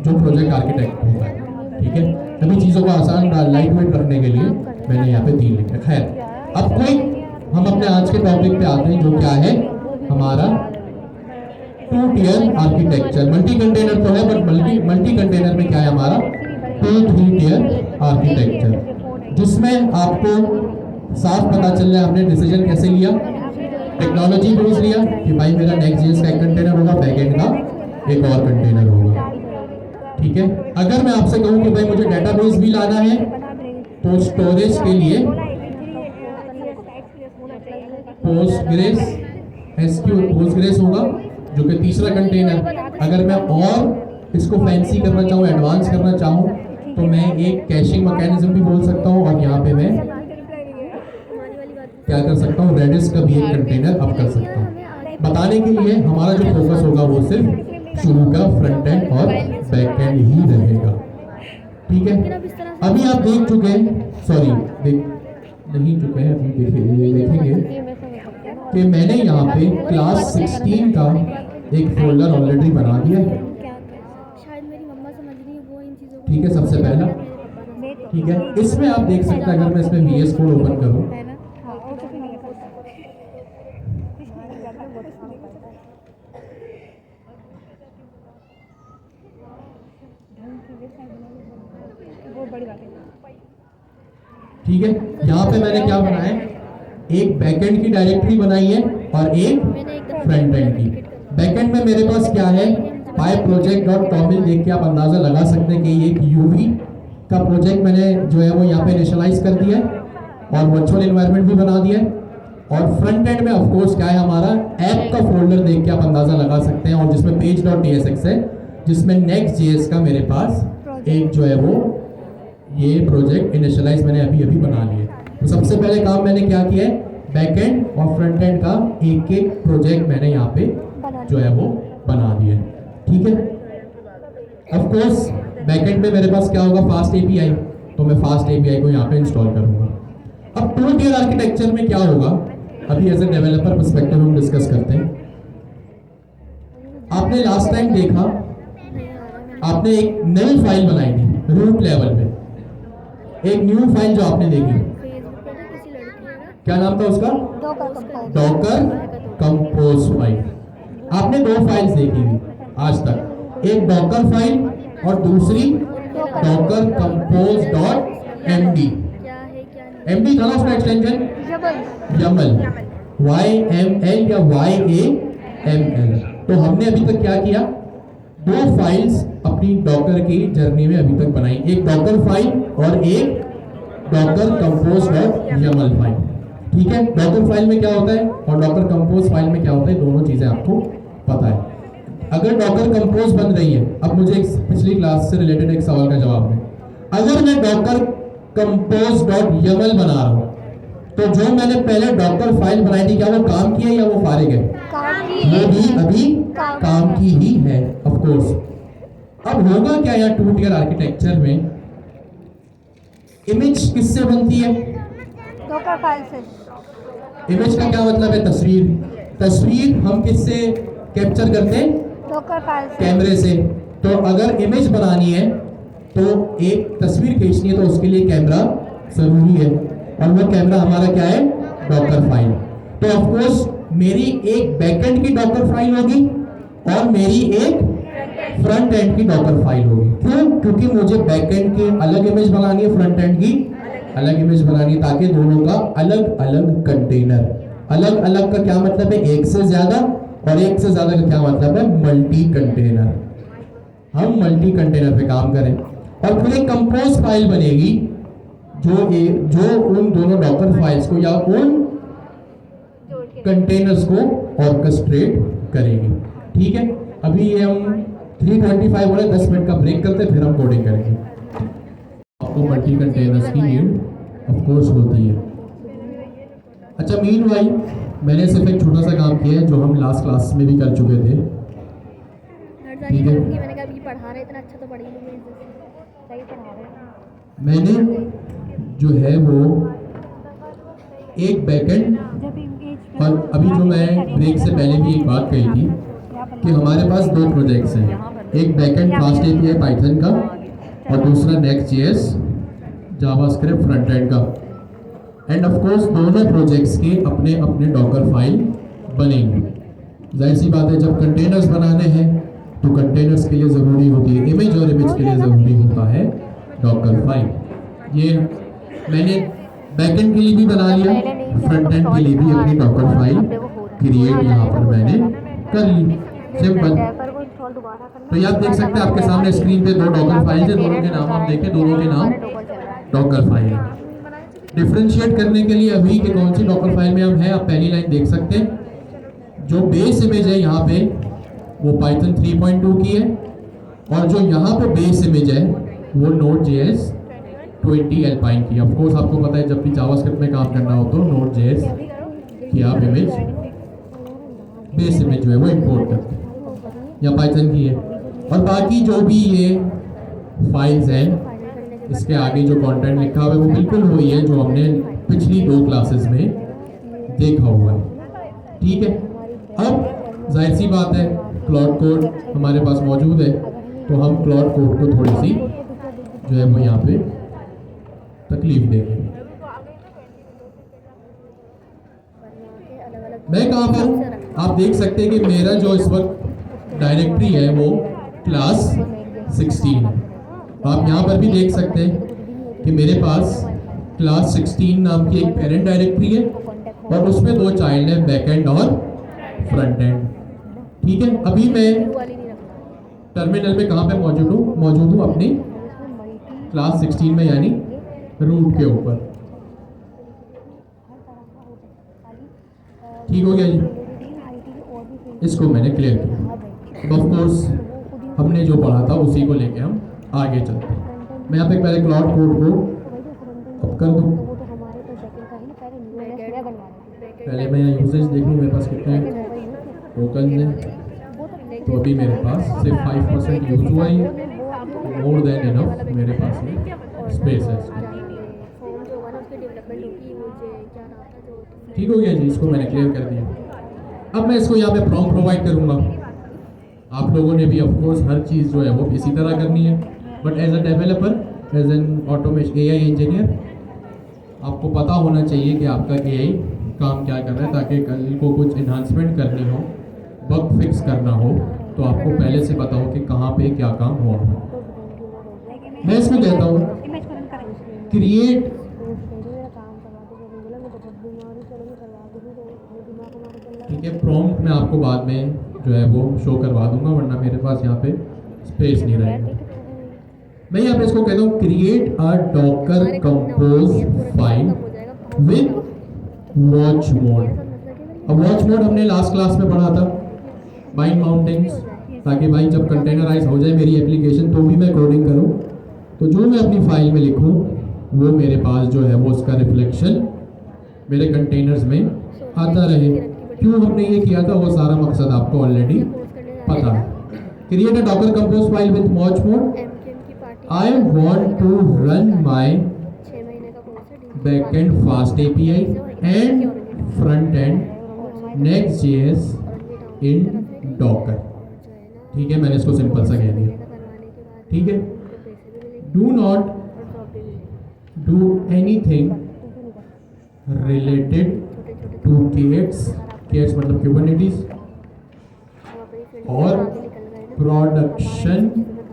जो प्रोजेक्ट आर्किटेक्ट होता है। ठीक है, अभी चीज़ों को आसान लाइट वेट रखने के लिए मैंने यहाँ पे 3 लिखा। खैर, अब कोई हम अपने आज के टॉपिक पे आते हैं जो क्या है हमारा 2 टियर आर्किटेक्चर। मल्टी कंटेनर तो है बट मल्टी कंटेनर में क्या है हमारा 2-3 टियर आर्किटेक्चर, जिसमें आपको साफ पता चल रहा है हमने डिसीजन कैसे लिया, टेक्नोलॉजी बेस लिया कि भाई मेरा नेक्स्ट जेएस का एक कंटेनर होगा, बैकएंड का एक और कंटेनर होगा। ठीक है, अगर मैं आपसे कहूं कि भाई मुझे डेटाबेस भी लाना है तो स्टोरेज के लिए पोस्टग्रेस होगा जो कि तीसरा कंटेनर। अगर मैं और इसको फैंसी करना चाहूँ, एडवांस करना चाहूँ, तो मैं एक कैशिंग मैकेनिज्म भी बोल सकता हूँ और यहाँ पे मैं क्या कर सकता हूँ, रेडिस का भी एक कंटेनर अप कर सकता हूँ। बताने के लिए हमारा जो फोकस होगा वो सिर्फ शुरू का फ्रंट एंड और बैक एंड ही रहेगा। ठीक है, अभी आप देख चुके हैं, सॉरी नहीं चुके हैं, अभी देखेंगे कि मैंने यहाँ पे क्लास 16 का एक फोल्डर ऑलरेडी बना दिया है। शायद मेरी मम्मा समझ रही है वो इन चीजों को। ठीक है, सबसे पहला, ठीक है, इसमें आप देख सकते हैं, अगर मैं इसमें VS कोड ओपन करूँ, ठीक है, यहाँ पे मैंने क्या बनाया है, एक बैकएंड की डायरेक्टरी बनाई है और एक फ्रंट एंड की। बैकएंड में मेरे पास क्या है, pyproject.toml देख के आप अंदाजा लगा सकते हैं कि ये एक यूवी का प्रोजेक्ट मैंने जो है वो यहाँ पे इनिशियलाइज कर दिया है और वर्चुअल एनवायरनमेंट भी बना दिया है। और फ्रंट एंड में ऑफ कोर्स क्या है, हमारा ऐप का फोल्डर देख के आप अंदाजा लगा सकते हैं, और जिसमें page.tsx है, जिसमें next.js का मेरे पास एक जो है वो ये प्रोजेक्ट इनिशियलाइज मैंने अभी बना लिया। तो सबसे पहले काम मैंने क्या किया है, बैकएंड और फ्रंट एंड का एक एक प्रोजेक्ट मैंने यहाँ पे जो है वो बना दिया है। ठीक है, ऑफ कोर्स बैकएंड में मेरे पास क्या होगा, फास्ट एपीआई, तो मैं फास्ट एपीआई को यहाँ पे इंस्टॉल करूंगा। अब 2 टियर आर्किटेक्चर में क्या होगा, अभी एज ए डेवलपर पर्सपेक्टिव हम डिस्कस करते हैं। आपने लास्ट टाइम देखा, आपने एक नई फाइल बनाई थी रूट लेवल पे, एक न्यू फाइल जो आपने देखी, क्या नाम था उसका, डॉकर कंपोज फाइल। आपने 2 फाइल्स देखी थी आज तक, एक डॉकर फाइल और दूसरी Docker compose dot MD. MD था ना उसका एक्सटेंशन, YAML, YML या YAML। तो हमने अभी तक क्या किया, 2 फाइल्स अपनी डॉकर की जर्नी में अभी तक बनाई, एक डॉकर फाइल और एक Docker compose dot YAML file. ठीक है, डॉकर फाइल में क्या होता है और डॉकर कंपोज फाइल में क्या होता है, दोनों चीजें आपको पता है। अगर डॉकर कंपोज बन रही है, अब मुझे एक पिछली क्लास से रिलेटेड एक सवाल का जवाब है, अगर मैं डॉकर कंपोज डॉट YAML बना रहा हूं, तो जो मैंने पहले डॉकर फाइल बनाई थी, क्या वो काम की है या वो फारिग है, वो भी अभी काम की ही है ऑफ कोर्स। अब होगा क्या यहाँ 2 टियर आर्किटेक्चर में, इमेज किससे बनती है, डॉकर फाइल से। इमेज का क्या मतलब है, तस्वीर। तस्वीर हम किससे कैप्चर करते हैं, डॉकर फाइल से, कैमरे से। तो अगर इमेज बनानी है तो एक तस्वीर खींचनी है तो उसके लिए कैमरा जरूरी है, और वो कैमरा हमारा क्या है, डॉकर फाइल। तो ऑफ कोर्स मेरी एक बैकएंड की डॉकर फाइल होगी और मेरी एक फ्रंट एंड की डॉकर फाइल होगी। क्यों, क्योंकि मुझे बैकएंड की अलग इमेज बनानी है, फ्रंट एंड की अलग इमेज बनानी है, ताकि दोनों का अलग अलग कंटेनर, अलग अलग का क्या मतलब है, एक से ज्यादा, और एक से ज्यादा का क्या मतलब है, मल्टी कंटेनर। हम मल्टी कंटेनर पे काम करें और फिर एक कंपोज फाइल बनेगी जो उन दोनों डॉकर फाइल्स को या उन कंटेनर्स को ऑर्केस्ट्रेट करेगी। ठीक है, अभी ये हम 3:25 हो रहा है, 10 मिनट का ब्रेक करते हैं, फिर हम कोडिंग करेंगे। आपको मल्टी कंटेनर्स की नीड ऑफ कोर्स होती है। अच्छा, मीनवाइल मैंने सिर्फ एक छोटा सा काम किया है जो हम लास्ट क्लास में भी कर चुके थे। ठीक है, मैंने कहा अभी पढ़ा रहे इतना अच्छा तो पढ़ी नहीं, सही पढ़ा रहे। मैंने जो है वो एक बैकएंड, और अभी जो मैं ब्रेक से पहले भी एक बात कही थी कि हमारे पास 2 प्रोजेक्ट्स हैं, एक बैकएंड फास्ट एपीआई पाइथन का और दूसरा नेक्स्ट.js जावास्क्रिप्ट फ्रंट एंड का। एंड ऑफ कोर्स दोनों प्रोजेक्ट्स के अपने अपने डॉकर फाइल बनेंगे। जाहिर सी बात है, जब कंटेनर्स बनाने हैं तो कंटेनर्स के लिए ज़रूरी होती है इमेज, और इमेज के लिए ज़रूरी होता है डॉकर फाइल। ये मैंने बैकएंड के लिए भी बना लिया, फ्रंट एंड के लिए भी अपनी डॉकर फाइल क्रिएट यहाँ पर मैंने कर ली। सिंपल। तो ये आप देख सकते हैं आपके सामने स्क्रीन पे दो डॉकर फाइल्स है, दोनों के नाम आप देखें, दोनों के नाम डॉकर फाइल है। डिफरेंशिएट करने के लिए अभी कि कौन सी डॉकर फाइल में हम हैं, आप पहली लाइन देख सकते हैं। जो बेस इमेज है यहाँ पे वो पाइथन 3.2 की है, और जो यहाँ पे बेस इमेज है वो Node.js 20 एल्पाइन की। ऑफ कोर्स आपको पता है जब भी जावास्क्रिप्ट में काम करना हो तो Node.js की आप इमेज बेस इमेज जो है वो इंपोर्ट करते हैं, या पाइथन की है। और बाकी जो भी ये फाइल्स हैं इसके आगे जो कंटेंट लिखा हुआ है वो बिल्कुल वही है जो हमने पिछली 2 क्लासेस में देखा हुआ है। ठीक है, अब जाहिर सी बात है क्लाउड कोड हमारे पास मौजूद है, तो हम क्लाउड कोड को थोड़ी सी जो है वो यहाँ पे तकलीफ देंगे। मैं कहाँ पर हूँ आप देख सकते हैं कि मेरा जो इस वक्त डायरेक्टरी है वो क्लास 16 है। आप यहाँ पर भी देख सकते हैं कि मेरे पास क्लास 16 नाम की एक पेरेंट डायरेक्टरी है, और उसमें 2 चाइल्ड हैं, बैक एंड और फ्रंट एंड। ठीक है, अभी मैं टर्मिनल में कहाँ पे मौजूद हूँ अपनी क्लास 16 में, यानी रूट के ऊपर। ठीक हो गया जी, इसको मैंने क्लियर किया। ऑफ कोर्स हमने जो पढ़ा था उसी को लेके हम आगे चलते हैं। मैं यहाँ पे पहले क्लाउड कोड को अब कर दूँ। पहले मैं यहाँ यूसेज देख लूँ मेरे पास कितने टोकन हैं। तो अभी मेरे पास सिर्फ 5% यूज हुआ ही, मोर देन इनफ मेरे पास में स्पेस है। ठीक हो गया जी, इसको मैंने क्लियर कर दिया। अब मैं इसको यहाँ पे प्रॉम्प्ट प्रोवाइड करूँगा। आप लोगों ने भी ऑफ कोर्स हर चीज़ जो है वो इसी तरह करनी है, but as a developer, as an automation AI engineer, आपको पता होना चाहिए कि आपका AI काम क्या कर रहा है, ताकि कल को कुछ इन्हांसमेंट करनी हो, बग फिक्स करना हो, तो आपको पहले से पता हो कि कहाँ पे क्या काम हुआ है। मैं इसको कहता हूँ क्रिएट ठीक है। प्रॉम्प्ट मैं आपको बाद में जो है वो शो करवा दूंगा, वरना मेरे पास यहाँ पे स्पेस नहीं रहेगा। मैं यहाँ पे इसको कहता हूँ create a Docker Compose file with watch mode. अब वॉच मोड हमने लास्ट क्लास में पढ़ा था, बाइंड माउंटिंग्स, ताकि भाई जब कंटेनराइज हो जाए मेरी एप्लीकेशन तो भी मैं कोडिंग करूँ, तो जो मैं अपनी फाइल में लिखूँ वो मेरे पास जो है वो उसका रिफ्लेक्शन मेरे कंटेनर्स में आता रहे। क्यों हमने ये किया था वो सारा मकसद आपको ऑलरेडी पता है। Create a Docker Compose file with watch mode. I want to run my backend fast API and front end Next.js in Docker. ठीक है, मैंने इसको सिंपल सा कह दिया। ठीक है, do not do anything related to K8s मतलब Kubernetes और प्रोडक्शन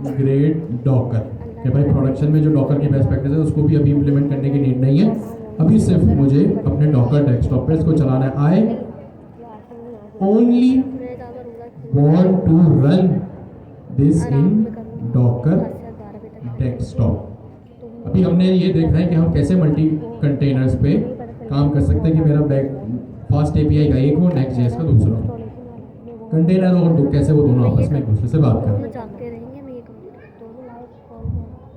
ग्रेड डॉकर। कि भाई प्रोडक्शन में जो डॉकर की बेस्ट प्रैक्टिस है उसको भी अभी इम्प्लीमेंट करने की नीड नहीं है, अभी सिर्फ मुझे अपने डॉकर डेस्कटॉप पे इसको चलाना है। I only want to run this in Docker Desktop. अभी हमने ये देखना है कि हम कैसे मल्टी कंटेनर्स पे काम कर सकते हैं, कि मेरा बैक फास्ट API का एक हो, Next.js का दूसरा हो, कंटेनर और तो कैसे वो दोनों आपस में एक दूसरे से बात करें।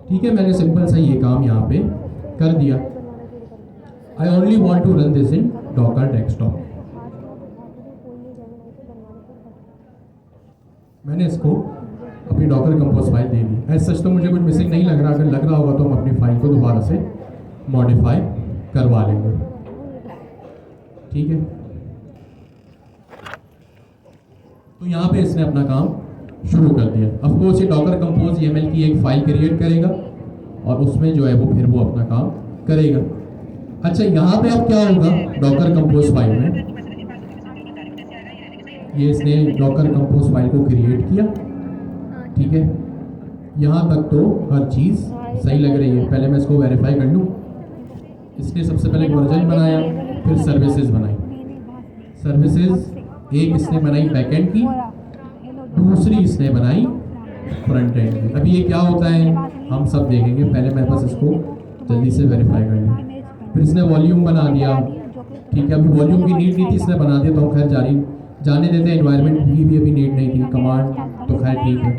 ठीक है, मैंने सिंपल सा ये काम यहाँ पे कर दिया। I only want to run this in Docker Desktop. मैंने इसको अपनी डॉकर कंपोज फाइल दे दी। एज सच तो मुझे कुछ मिसिंग नहीं लग रहा, अगर लग रहा होगा तो हम अपनी फाइल को दोबारा से मॉडिफाई करवा लेंगे। ठीक है, तो यहाँ पे इसने अपना काम शुरू कर दिया। ऑफ कोर्स ये डॉकर कंपोज YAML की एक फाइल क्रिएट करेगा और उसमें जो है वो फिर वो अपना काम करेगा। अच्छा, यहाँ पे अब क्या होगा डॉकर कंपोज फाइल में, ये इसने डॉकर कंपोज फाइल को क्रिएट किया। ठीक है, यहाँ तक तो हर चीज़ सही लग रही है। पहले मैं इसको वेरीफाई कर लूँ। इसने सबसे पहले वर्जन बनाया, फिर सर्विसेज बनाई। सर्विसेज एक इसने बनाई बैकएंड की, दूसरी इसने बनाई फ्रंट एंड की। अभी ये क्या होता है हम सब देखेंगे, पहले मैं बस इसको जल्दी से वेरीफाई कर लूँ। फिर इसने वॉल्यूम बना दिया, ठीक है। अभी वॉल्यूम की नीड नहीं थी, इसने बना दिया तो खैर जाने देते हैं। एनवायरनमेंट की भी अभी नीड नहीं थी, कमांड तो खैर ठीक है।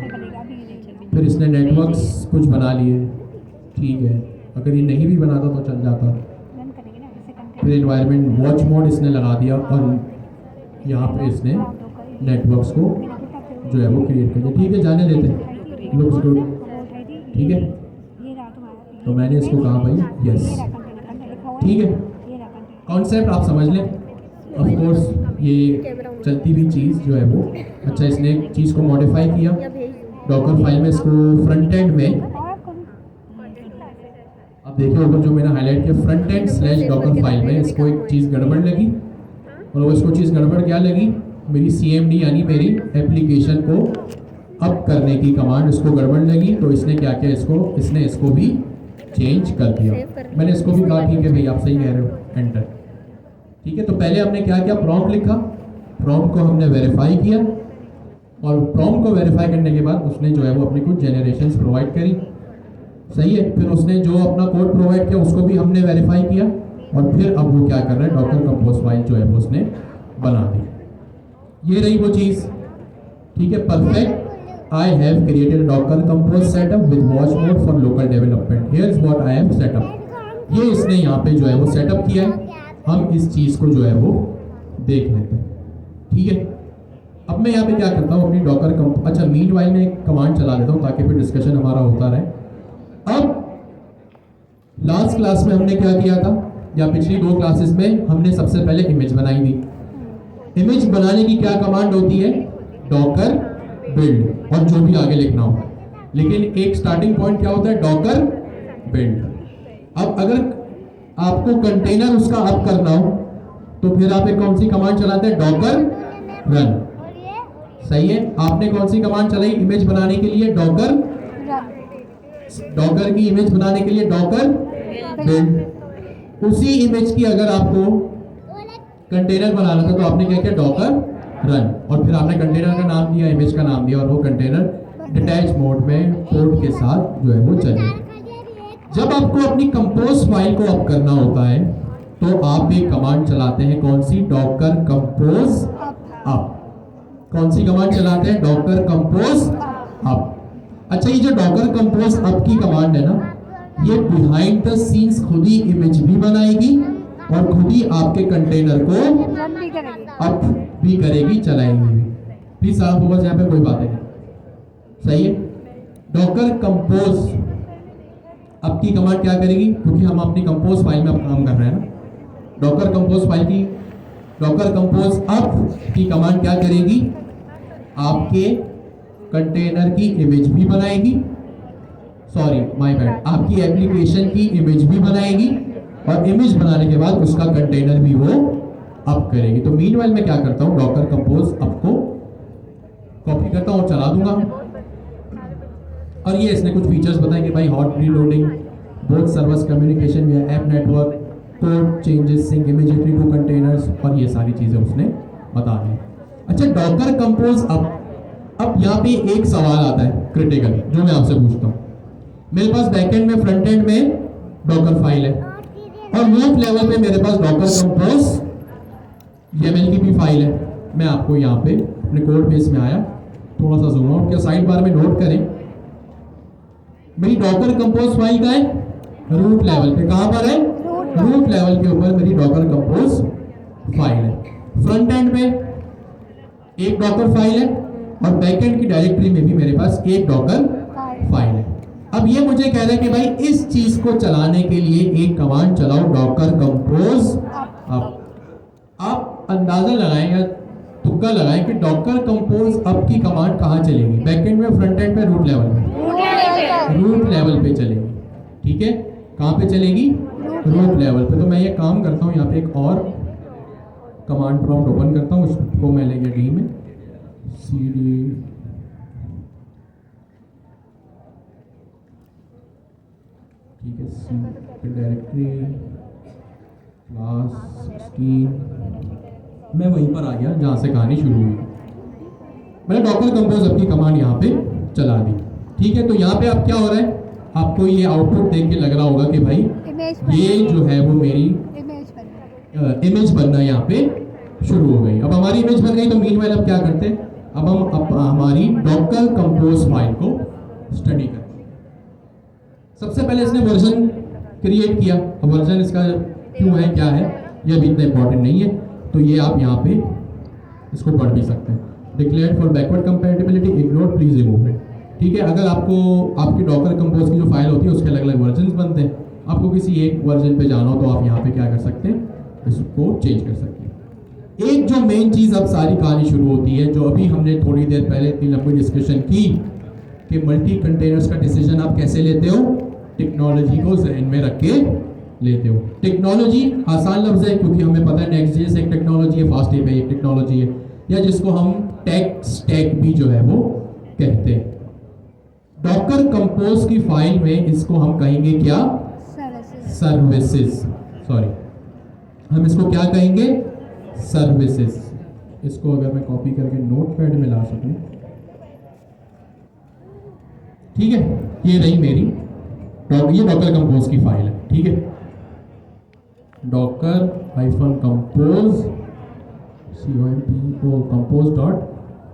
फिर इसने नेटवर्क्स कुछ बना लिए, ठीक है। अगर ये नहीं भी बनाता तो चल जाता। फिर एनवायरनमेंट वॉच मोड इसने लगा दिया और यहाँ पे इसने नेटवर्क्स को जो है वो क्रिएट कर दिया, ठीक है। जाने देते हैं, लुक्स गुड, ठीक है। तो मैंने इसको कहा भाई यस, ठीक है। कॉन्सेप्ट आप समझ लें। ऑफ कोर्स ये चलती हुई चीज़ जो है वो, अच्छा इसने एक चीज़ को मॉडिफाई किया डॉकर फाइल में, इसको फ्रंट एंड में अब देखिए ऊपर जो मैंने हाईलाइट किया front end slash Docker file में, इसको एक चीज़ गड़बड़ लगी। और वो इसको चीज़ गड़बड़ क्या लगी, मेरी CMD यानी मेरी एप्लीकेशन को अप करने की कमांड उसको गड़बड़ लगी। तो इसने क्या किया, इसने इसको भी चेंज कर दिया। मैंने इसको भी कहा ठीक है भाई आप सही कह रहे हो, एंटर, ठीक है। तो पहले हमने क्या किया, प्रॉम्प्ट लिखा, प्रॉम्प्ट को हमने वेरीफाई किया और प्रॉम्प्ट को वेरीफाई करने के बाद उसने जो है वो अपनी कुछ जनरेशंस प्रोवाइड करी, सही है। फिर उसने जो अपना कोड प्रोवाइड किया उसको भी हमने वेरीफाई किया और फिर अब वो क्या कर रहा है, डॉकर कंपोज फाइल जो है वो उसने बना दी। ये रही वो चीज़, ठीक है, perfect. I have created a Docker Compose setup with watch mode for local development. Here's what I have set up. ये इसने यहाँ पे जो है वो सेटअप किया है। हम इस चीज़ को जो है वो देख लेते हैं, ठीक है। अब मैं यहाँ पे क्या करता हूँ, अपनी डॉकर अच्छा मीनवाइल में एक कमांड चला देता हूँ ताकि फिर डिस्कशन हमारा होता रहे। अब लास्ट क्लास में हमने क्या किया था, या पिछली 2 क्लासेस में हमने सबसे पहले इमेज बनाई थी। इमेज बनाने की क्या कमांड होती है, डॉकर बिल्ड, और जो भी आगे लिखना हो। लेकिन एक स्टार्टिंग पॉइंट क्या होता है, डॉकर बिल्ड। अब अगर आपको कंटेनर उसका अप करना हो तो फिर आप एक कौन सी कमांड चलाते हैं, डॉकर रन, सही है। आपने कौन सी कमांड चलाई इमेज बनाने के लिए, डॉकर की इमेज बनाने के लिए डॉकर बिल्ड। उसी इमेज की अगर आपको कंटेनर बनाना था तो आपने क्या किया, डॉकर रन, और फिर आपने कंटेनर का नाम दिया, इमेज का नाम दिया, और वो कंटेनर डिटैच मोड में पोर्ट के साथ जो है वो चले। जब आपको अपनी कंपोज फाइल को अप करना होता है तो आप एक कमांड चलाते हैं, कौन सी, डॉकर कंपोज अप। कौन सी कमांड चलाते हैं, डॉकर कंपोज अप। अच्छा ये जो डॉकर कंपोज अप की कमांड है ना, ये बिहाइंड द सीन्स खुद ही इमेज भी बनाएगी और खुद ही आपके कंटेनर को अप भी करेगी, चलाएगी भी। प्लीज साफ होगा यहाँ पे, कोई बात नहीं, सही है। डॉकर कंपोज अप की कमांड क्या करेगी, क्योंकि हम अपनी कंपोज फाइल में अब काम कर रहे हैं ना, डॉकर कंपोज फाइल की डॉकर कंपोज अप की कमांड क्या करेगी, आपके कंटेनर की इमेज भी बनाएगी, सॉरी माय बैड, आपकी एप्लीकेशन की इमेज भी बनाएगी और इमेज बनाने के बाद उसका कंटेनर भी वो अप करेगी। तो मीनवाइल मैं क्या करता हूँ, डॉकर कंपोज अप को कॉपी करता हूँ और चला दूंगा। और ये इसने कुछ फीचर्स बताए कि भाई hot reloading, both servers communication via app network, code changes, sync immediately to containers, और ये सारी चीजें उसने बता दी। अच्छा डॉकर कंपोज अब यहाँ पे एक सवाल आता है क्रिटिकल, जो मैं आपसे पूछता हूँ। मेरे पास बैकएंड में फ्रंट एंड में डॉकर फाइल है और रूट लेवल पे मेरे पास डॉकर कंपोज YAML की भी फाइल है। मैं आपको यहाँ पे अपने कोड बेस में आया, थोड़ा सा जूम आउट किया, साइड बार में नोट करें मेरी डॉकर कंपोज फाइल का है रूट लेवल पे, कहां पर है, रूट लेवल के ऊपर मेरी डॉकर कंपोज फाइल है। फ्रंट एंड में एक डॉकर फाइल है और बैक एंड की डायरेक्टरी में भी मेरे पास एक डॉकर फाइल है। अब ये मुझे कह रहा है कि भाई इस चीज को चलाने के लिए एक कमांड चलाओ, डॉकर कंपोज अप। आप अंदाजा लगाएं या तुक्का लगाएं कि डॉकर कंपोज अप की कमांड कहां चलेगी, बैकएंड में, फ्रंट एंड पे, रूट लेवल में, रूट लेवल पे चलेगी, ठीक है। कहां पे चलेगी, रूट लेवल पे। तो मैं ये काम करता हूं, यहाँ पे एक और कमांड प्रॉम्प्ट ओपन करता हूं, इसको मैं लेंगे डी में, cd ठीक है, सी डायरेक्टरी क्लास 16, मैं वहीं पर आ गया जहाँ से कहानी शुरू हुई। मैंने डॉकर कंपोज अपनी कमांड यहाँ पे चला दी। ठीक है, तो यहाँ पे अब क्या हो रहा है, आपको ये आउटपुट देख के लग रहा होगा कि भाई ये जो है वो मेरी इमेज बनना यहाँ पे शुरू हो गई। अब हमारी इमेज बन गई, तो मीनवाइल अब क्या करते हैं, अब हमारी डॉकर कंपोज फाइल को स्टडी करते हैं। सबसे पहले इसने वर्जन क्रिएट किया। अब वर्जन इसका क्यों है, क्या है, ये भी इतना इंपॉर्टेंट नहीं है, तो ये आप यहाँ पे इसको पढ़ भी सकते हैं। Declared for backward compatibility, ignore, please remove it. ठीक है, अगर आपको आपकी डॉकर कंपोज की जो फाइल होती है उसके अलग अलग वर्जन बनते हैं, आपको किसी एक वर्जन पे जाना हो तो आप यहाँ पे क्या कर सकते हैं, इसको चेंज कर सकते हैं। एक जो मेन चीज अब सारी कहानी शुरू होती है, जो अभी हमने थोड़ी देर पहले इतनी लंबी डिस्कशन की कि मल्टी कंटेनर्स का डिसीजन आप कैसे लेते हो, टेक्नोलॉजी को जहन में रख के लेते हो। टेक्नोलॉजी आसान लफ्ज है क्योंकि हमें पता है नेक्स्ट.जेएस एक टेक्नोलॉजी है, फास्ट एपीआई एक टेक्नोलॉजी है, या जिसको हम टेक स्टैक भी जो है वो कहते हैं। डॉकर कंपोज की फाइल में इसको हम कहेंगे क्या, सर्विसेज, सॉरी हम इसको क्या कहेंगे, सर्विसेज। इसको अगर मैं कॉपी करके नोटपैड में ला सकूं, ठीक है, ये रही मेरी ये डॉकर कंपोज की फाइल है। ठीक है, डॉकर -कंपोज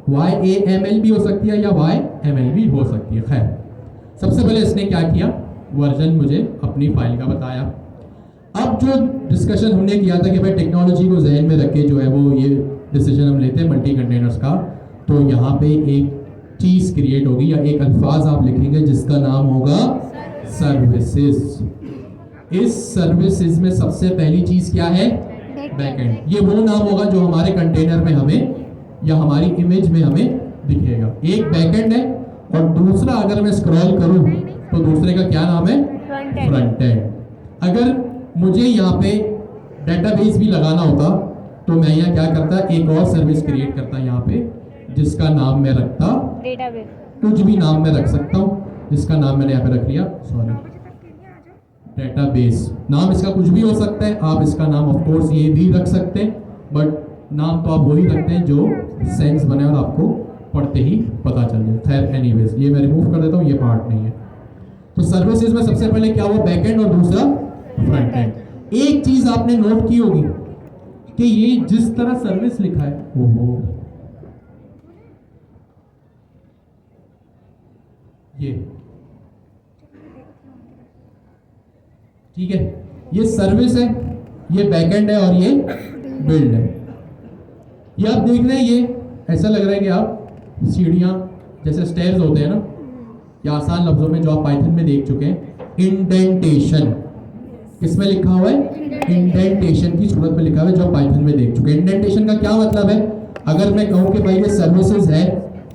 compose.yaml भी हो सकती है या YML भी हो सकती है। खैर, सबसे पहले इसने क्या किया, वर्जन मुझे अपनी फाइल का बताया। अब जो डिस्कशन हमने किया था कि भाई टेक्नोलॉजी को जहन में रख के जो है वो ये डिसीजन हम लेते हैं मल्टी कंटेनर्स का, तो यहाँ पे एक चीज क्रिएट होगी या एक अल्फाज आप लिखेंगे जिसका नाम होगा सर्विसेज। इस सर्विसेज में सबसे पहली चीज क्या है, बैकएंड। ये वो नाम होगा जो हमारे कंटेनर में हमें या हमारी इमेज में हमें दिखेगा। एक बैकएंड है और दूसरा अगर मैं स्क्रॉल करूं तो दूसरे का क्या नाम है, फ्रंट एंड। अगर मुझे यहाँ पे डेटाबेस भी लगाना होता तो मैं यहाँ क्या करता, एक और सर्विस क्रिएट करता यहाँ पे जिसका नाम मैं रखता डेटाबेस, कुछ भी नाम मैं रख सकता हूँ, जिसका नाम मैंने यहाँ पे रख लिया, सॉरी, डेटाबेस। नाम इसका कुछ भी हो सकता है, आप इसका नाम ऑफ कोर्स ये भी रख सकते हैं, बट नाम तो आप वही रखते हैं जो सेंस बने और आपको पढ़ते ही पता चल जाए। खैर एनीवेज, ये मैं रिमूव कर देता हूँ, ये पार्ट नहीं है। तो सर्विसेज में सबसे पहले क्या हुआ, बैकएंड और दूसरा फ्रंट एंड। एक चीज आपने नोट की होगी कि ये जिस तरह सर्विस लिखा है, ओहो, ये ठीक है, ये सर्विस है, ये बैकएंड है और ये बिल्ड है। ये आप देख रहे हैं, ये ऐसा लग रहा है कि आप सीढ़ियां जैसे स्टेयर्स होते हैं ना, या आसान लफ्जों में जो आप पाइथन में देख चुके हैं, इंडेंटेशन किसमें लिखा हुआ है, इंडेंटेशन की सूरत में लिखा हुआ है, जो आप पाइथन में देख चुके हैं। इंडेंटेशन का क्या मतलब है, अगर मैं कहूं कि भाई ये सर्विसेज है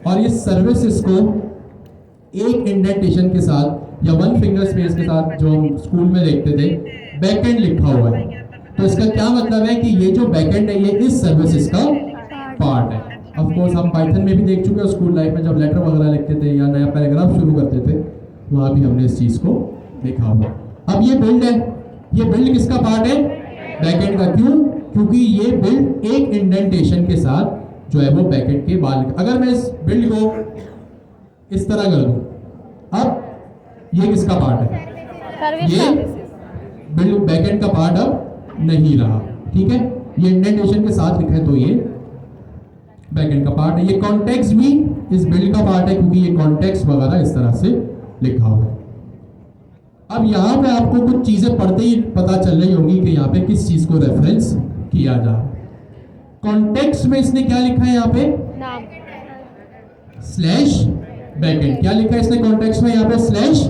और ये सर्विसेज को एक इंडेंटेशन के साथ या वन फिंगर स्पेस के साथ, जो हम स्कूल में देखते थे, बैकएंड लिखा हुआ है, तो इसका क्या मतलब है कि ये जो बैकएंड है ये इस सर्विसेज का पार्ट है। ऑफ कोर्स हम पाइथन में भी देख चुके हैं, स्कूल लाइफ में जब लेटर वगैरह लिखते थे या नया पैराग्राफ शुरू करते थे, वहां भी हमने इस चीज को देखा हुआ। अब ये बिल्ड है, ये बिल्ड किसका पार्ट है, बैकएंड का। क्यों, क्योंकि ये बिल्ड एक इंडेंटेशन के साथ जो है वो बैकएंड के बाहर। अगर मैं इस बिल्ड को इस तरह कर दूं, अब ये किसका पार्ट है, ये बिल्ड बैकएंड का पार्ट अब नहीं रहा। ठीक है, ये इंडेंटेशन के साथ लिखा है तो ये बैकएंड का पार्ट है। ये कॉन्टेक्स्ट भी इस बिल्ड का पार्ट है क्योंकि ये कॉन्टेक्स्ट वगैरह इस तरह से लिखा हुआ है। अब यहाँ पे आपको कुछ चीजें पढ़ते ही पता चल रही होंगी कि यहाँ पे किस चीज को रेफरेंस किया जा रहा है। कॉन्टेक्स्ट में इसने क्या लिखा है, यहाँ पे नाम स्लैश बैकएंड। क्या लिखा है इसने कॉन्टेक्स्ट में, यहाँ पे स्लैश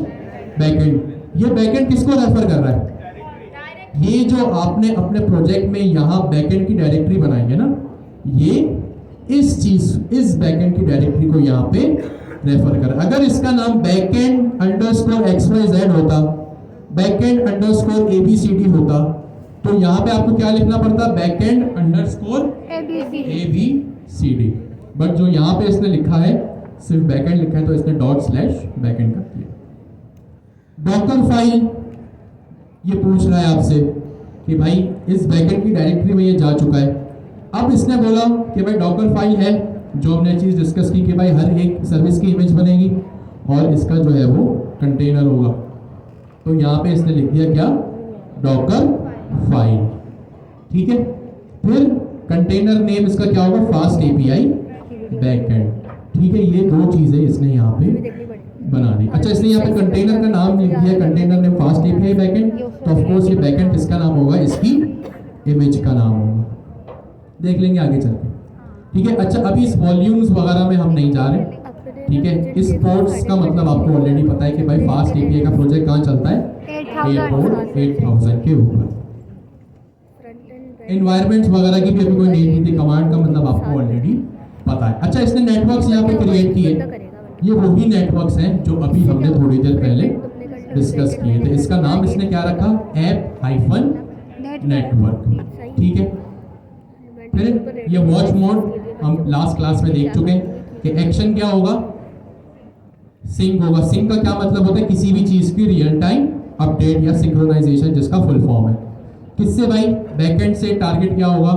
बैकएंड। ये बैकएंड किसको रेफर कर रहा है, ये जो आपने अपने प्रोजेक्ट में यहाँ बैकएंड की डायरेक्टरी बनाई है ना, ये इस चीज, इस बैकएंड की डायरेक्टरी को यहाँ पे रेफर कर। अगर इसका नाम बैकएंड अंडरस्कोर XYZ होता, बैकएंड अंडरस्कोर ABCD होता, तो यहाँ पे आपको क्या लिखना पड़ता, बैकएंड अंडरस्कोर ABCD। बट जो यहाँ पे इसने लिखा है सिर्फ बैकएंड लिखा है, तो इसने डॉट स्लैश बैकएंड कर दिया। डॉकर फाइल ये पूछ रहा है आपसे कि भाई इस बैकएंड की डायरेक्टरी में ये जा चुका है। अब इसने बोला कि भाई डॉकर फाइल है, जो हमने चीज़ डिस्कस की कि भाई हर एक सर्विस की इमेज बनेगी और इसका जो है वो कंटेनर होगा। तो यहाँ पे इसने लिख दिया क्या, डॉकर फाइल। ठीक है, फिर कंटेनर नेम इसका क्या होगा, फास्ट एपीआई बैकएंड। ठीक है, ये दो चीज़ें इसने यहाँ पे बना दी। अच्छा, इसने यहाँ पे कंटेनर का नाम लिख दिया, container name fast API backend. तो ऑफ कोर्स ये बैकएंड किसका नाम होगा, इसकी इमेज का नाम होगा। देख लेंगे आगे चल के। ठीक है, अच्छा अभी इस वॉल्यूम्स वगैरह में हम नहीं जा रहे। ठीक है, इस पोर्ट्स का मतलब आपको ऑलरेडी पता है कि भाई फास्ट एपीआई का प्रोजेक्ट कहाँ चलता है, 8000 के ऊपर। एनवायरमेंट्स वगैरह की भी अभी कोई नीड नहीं थी, कमांड का मतलब आपको ऑलरेडी पता है। अच्छा, इसने नेटवर्क्स यहाँ पे क्रिएट किए, ये वही नेटवर्क्स हैं जो अभी हमने थोड़ी देर पहले डिस्कस किए थे। इसका नाम इसने क्या रखा, ऐप हाइफन नेटवर्क। ठीक है, फिर ये वॉच मोड हम लास्ट क्लास में देख चुके हैं कि एक्शन क्या होगा, सिंक होगा। सिंक का क्या मतलब होता है, किसी भी चीज की रियल टाइम अपडेट या सिंक्रोनाइजेशन, जिसका फुल फॉर्म है। किससे भाई, बैकएंड से। टारगेट क्या होगा,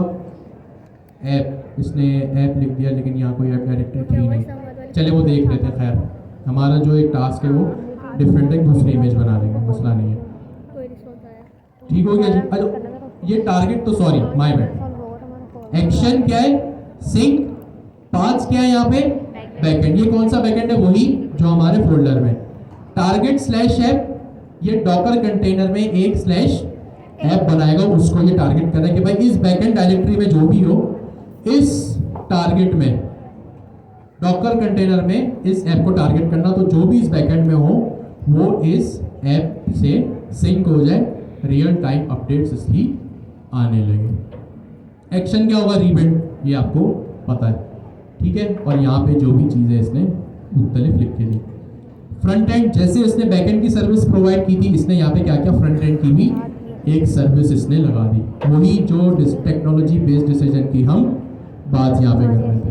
ऐप। इसने ऐप लिख दिया लेकिन यहाँ कोई ऐप डायरेक्टरी थी नहीं, चले वो देख लेते हैं। खैर, हमारा जो एक टास्क है वो डिफरेंट है, दूसरी इमेज बना देंगे, मसला नहीं है। ठीक हो गया जी। अच्छा, ये टारगेट तो सॉरी माय बैड। एक्शन क्या है, सिंक। पाथ्स क्या है यहाँ पे, बैकएंड। ये कौन सा बैकएंड है, वही जो हमारे फोल्डर में। टारगेट स्लैश ऐप, ये डॉकर कंटेनर में एक स्लैश ऐप बनाएगा, उसको ये टारगेट कर रहा है कि भाई इस बैकएंड डायरेक्टरी में जो भी हो, इस टारगेट में डॉकर कंटेनर में इस ऐप को टारगेट करना। तो जो भी इस बैकएंड में हो वो इस ऐप से सिंक हो जाए, रियल टाइम अपडेट्स इसकी आने लगे। एक्शन क्या होगा, रीबिल्ड, ये आपको पता है। ठीक है, और यहाँ पे जो भी चीज़ें इसने मुख्तलिफ लिख के दी। फ्रंट एंड, जैसे इसने बैकएंड की सर्विस प्रोवाइड की थी, इसने यहाँ पे क्या किया, फ्रंट एंड की भी एक सर्विस इसने लगा दी। वही जो टेक्नोलॉजी बेस्ड डिसीजन की हम बात यहाँ पे कर रहे थे।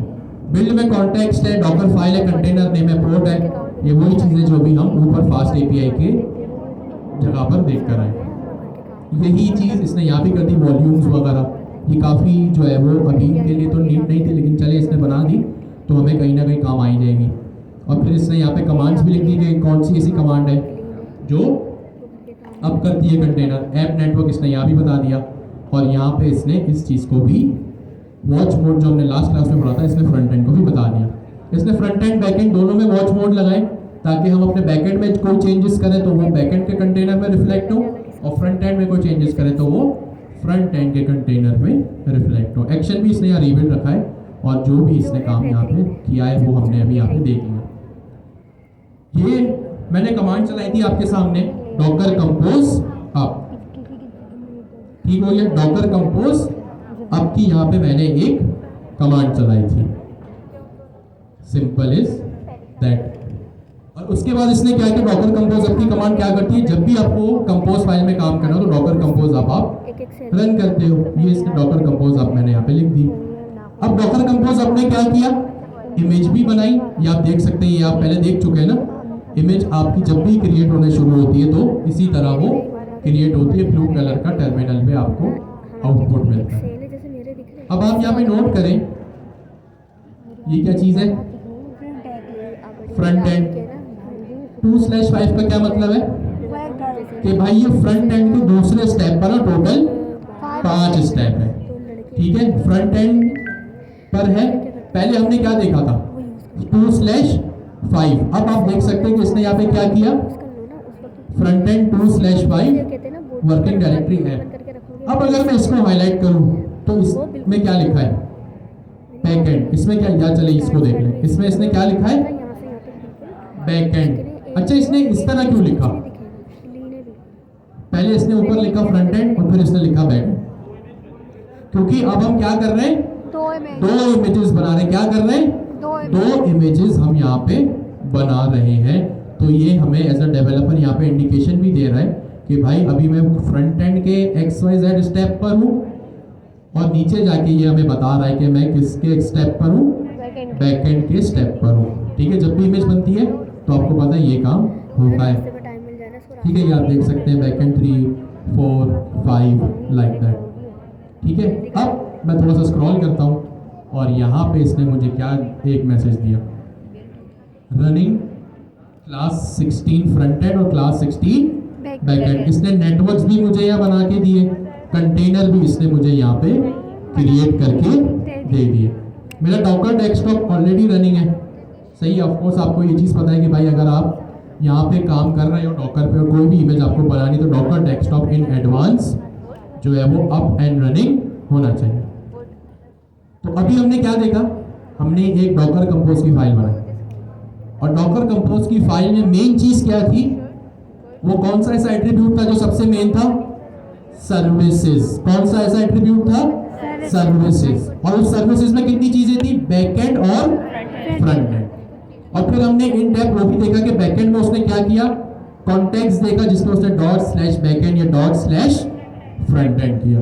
बिल्ड में कॉन्टेक्स्ट है, डॉकर फाइल है, कंटेनर नेम है, पोर्ट है। ये वही चीज़ें जो भी हम ऊपर फास्ट एपीआई के जगह पर देख कर आए, यही चीज़ इसने यहाँ पे कर दी। वॉल्यूम्स वगैरह ये काफ़ी जो है वो अभी के लिए तो नीड नहीं थी, लेकिन चले इसने बना दी तो हमें कहीं ना कहीं काम आ ही जाएगी। और फिर इसने यहाँ पे कमांड्स भी लिख दी कि कौन सी ऐसी कमांड है जो अब करती है कंटेनर। ऐप नेटवर्क इसने यहाँ भी बता दिया, और यहाँ पे इसने इस चीज़ को भी, वॉच मोड जो हमने लास्ट क्लास में पढ़ा था, इसने फ्रंट एंड को भी बता दिया। इसने फ्रंट एंड बैक एंड दोनों में वॉच मोड लगाए, ताकि हम अपने बैक एंड में कोई चेंजेस करें तो वो बैक एंड के कंटेनर में रिफ्लेक्ट हो, और फ्रंट एंड में कोई चेंजेस करें तो वो फ्रंट एंड के कंटेनर में रिफ्लेक्ट हो। एक्शन भी इसने यहाँ रीबिल्ड रखा है, और जो भी इसने काम यहाँ पे किया है वो हमने अभी यहाँ पे देख लिया। ये मैंने कमांड चलाई थी आपके सामने, डॉकर कंपोज अप। ठीक हो गया, डॉकर कंपोज अप की यहाँ पे मैंने एक कमांड चलाई थी, सिंपल इज दैट। और उसके बाद इसने क्या किया, डॉकर कंपोज अप की कमांड क्या करती है, जब भी आपको कंपोज फाइल में काम करना हो तो डॉकर कंपोज अप आप रन करते हो। ये इसने डॉकर कंपोज अप मैंने यहाँ पे लिख दी। अब डॉकर कंपोज अप ने क्या किया, इमेज भी बनाई, ये आप देख सकते हैं, ये आप पहले देख चुके हैं ना। इमेज आपकी जब भी क्रिएट होने शुरू होती है तो इसी तरह वो क्रिएट होती है, ब्लू कलर का टर्मिनल पे आपको आउटपुट मिलता है। अब आप यहाँ पे नोट करें, ये क्या चीज़ है, फ्रंट एंड। 2/5 का क्या मतलब है कि भाई ये फ्रंट एंड के दूसरे स्टेप पर ना टोटल 5 स्टेप है। ठीक है, फ्रंट एंड पर है, पहले हमने क्या देखा था, 2/5। अब आप देख सकते हैं कि इसने यहाँ पे क्या किया, फ्रंट एंड 2/5 वर्किंग डायरेक्टरी है। अब अगर मैं इसको हाईलाइट करूं तो इसमें क्या लिखा है, बैक एंड। इसमें क्या, या चले इसको देख लें, इसमें इसने क्या लिखा है, बैक एंड। अच्छा, इसने इस तरह क्यों लिखा, पहले इसने ऊपर लिखा फ्रंट एंड और फिर इसने लिखा बैक एंड, क्योंकि अब हम क्या कर रहे हैं, दो इमेजेस बना रहे हैं। क्या कर रहे हैं, दो इमेजेस हम यहाँ पे बना रहे हैं। तो ये हमें एज अ डेवलपर यहाँ पे इंडिकेशन भी दे रहा है कि भाई अभी मैं फ्रंट एंड के XYZ स्टेप पर हूँ, और नीचे जाके ये हमें बता रहा है कि मैं किसके स्टेप पर हूँ, बैक एंड के स्टेप पर हूँ। ठीक है, जब भी इमेज बनती है तो आपको पता है ये काम होता है। ठीक है, ये आप देख सकते हैं बैक एंड 3, 4 5 लाइक दैट। ठीक है, अब मैं थोड़ा सा स्क्रॉल करता हूँ और यहाँ पे इसने मुझे क्या एक मैसेज दिया, रनिंग क्लास 16 फ्रंट एंड और क्लास 16 बैक एंड। इसने नेटवर्क्स भी मुझे यहाँ बना के दिए, कंटेनर भी इसने मुझे यहाँ पे क्रिएट करके दे दिए। मेरा डॉकर डेस्कटॉप ऑलरेडी रनिंग है, सही है। ऑफकोर्स आपको ये चीज़ पता है कि भाई अगर आप यहाँ पे काम कर रहे हो डॉकर पे और कोई भी इमेज आपको बनानी, तो डॉकर डेस्कटॉप इन एडवांस जो है वो अप एंड रनिंग होना चाहिए। तो अभी हमने क्या देखा, हमने एक डॉकर कंपोज की फाइल बनाई और डॉकर कंपोज की फाइल में मेन चीज क्या थी, वो कौन सा ऐसा एट्रीब्यूट था जो सबसे मेन था, सर्विसेज। कौन सा ऐसा एट्रीब्यूट था, सर्विसेज। और उस सर्विसेज में कितनी चीजें थी, बैकएंड और फ्रंट एंड। और फिर हमने इन डेप्थ वो भी देखा कि बैकएंड में उसने क्या किया, कॉन्टेक्स्ट देखा जिसमें उसने ./बैकएंड या ./फ्रंट एंड किया।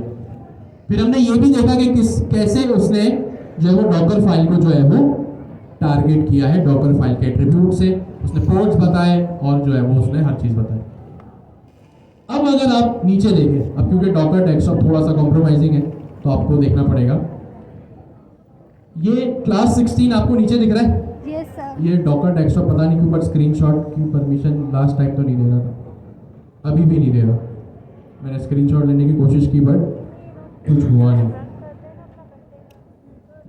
फिर हमने ये भी देखा कि कैसे उसने जो है वो डॉकर फाइल को जो है वो टारगेट किया है, डॉकर फाइल के एट्रीब्यूट से उसने पोर्ट्स बताए और जो है वो उसने हर चीज बताई। अब अगर आप नीचे देखें, अब क्योंकि डॉकर डेस्कटॉप थोड़ा सा कॉम्प्रोमाइजिंग है तो आपको देखना पड़ेगा, ये क्लास 16 आपको नीचे दिख रहा है। Yes sir. ये डॉकर डेस्कटॉप पता नहीं क्यों बट स्क्रीनशॉट की परमिशन लास्ट टाइम तो नहीं दे रहा था, अभी भी नहीं दे रहा। मैंने स्क्रीनशॉट लेने की कोशिश की बट कुछ हुआ नहीं।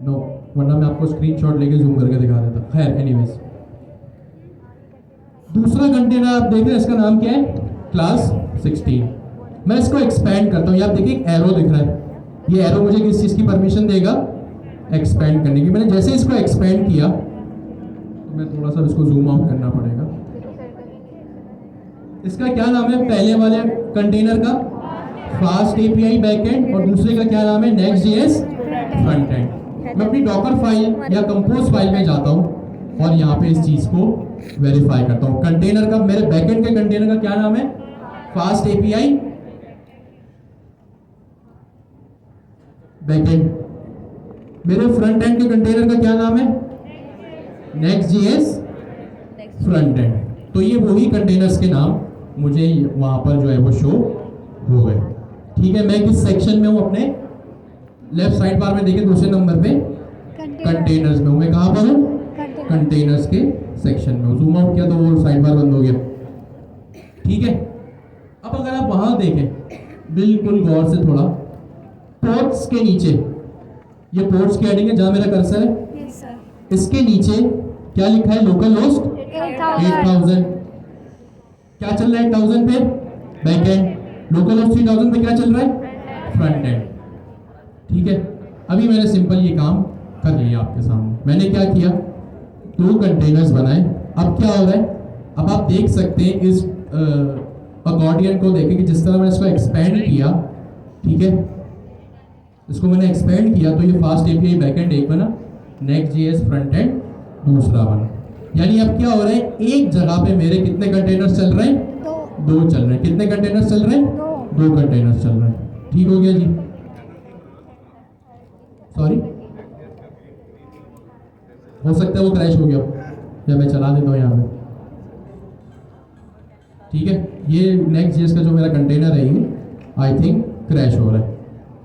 नो, वरना मैं आपको स्क्रीनशॉट लेके जूम करके दिखा देता। खैर एनीवेज, दूसरा कंटेनर आप देख रहे हैं, इसका नाम क्या है, क्लास 16। मैं इसको एक्सपेंड करता हूँ। यहाँ देखिए एक एरो दिख रहा है, ये एरो मुझे किस चीज़ की परमिशन देगा, एक्सपेंड करने की। मैंने जैसे इसको एक्सपेंड किया तो मैं थोड़ा सा इसको जूम आउट करना पड़ेगा। इसका क्या नाम है, पहले वाले कंटेनर का फास्ट एपीआई बैकएंड और दूसरे का क्या नाम है, नेक्स्ट.js फ्रंट एंड। मैं अपनी डॉकर फाइल या कंपोज फाइल में जाता हूँ और यहाँ पे इस चीज को वेरीफाई करता हूँ। कंटेनर का, मेरे बैकएंड के कंटेनर का क्या नाम है, फास्ट एपीआई बैकएंड। मेरे फ्रंट एंड के कंटेनर का क्या नाम है, नेक्स्ट.js फ्रंट एंड। तो ये वही कंटेनर्स के नाम मुझे वहां पर जो है वो शो हो गए। ठीक है, मैं किस सेक्शन में हूँ, अपने लेफ्ट साइड बार में देखिए दूसरे नंबर पे कंटेनर्स में हूँ। मैं कहाँ पर हूँ, कंटेनर्स के सेक्शन में हूँ। जूम आउट किया तो वो साइड बार बंद हो गया। ठीक है, अब अगर आप वहां देखें बिल्कुल गौर से थोड़ा, पोर्ट्स के नीचे, ये पोर्ट्स की हेडिंग है जहां मेरा कर्सर है, यस सर। इसके नीचे क्या लिखा है, लोकल होस्ट 8000। क्या चल रहा है 8000 पे, बैकएंड। लोकल होस्ट 3000 पे क्या चल रहा है, फ्रंट एंड। ठीक है, अभी मैंने सिंपल ये काम कर लिया आपके सामने। मैंने क्या किया, 2 कंटेनर्स बनाए। अब क्या हो रहा है, अब आप देख सकते हैं इस अकॉर्डियन को देखें कि जिस तरह मैंने इसको एक्सपेंड किया, ठीक है, इसको मैंने एक्सपेंड किया तो ये फास्ट एपीआई बैकएंड एक बना, नेक्स्ट.js फ्रंट एंड दूसरा बना। यानी अब क्या हो रहा है, एक जगह पे मेरे कितने कंटेनर्स चल रहे हैं, 2 चल रहे हैं। कितने कंटेनर्स चल रहे हैं, 2 कंटेनर्स चल रहे हैं। ठीक हो गया जी, सॉरी, हो सकता है वो क्रैश हो गया, या मैं चला देता हूँ यहाँ पे। ठीक है, ये नेक्स्ट.js का जो मेरा कंटेनर है ये आई थिंक क्रैश हो रहा है।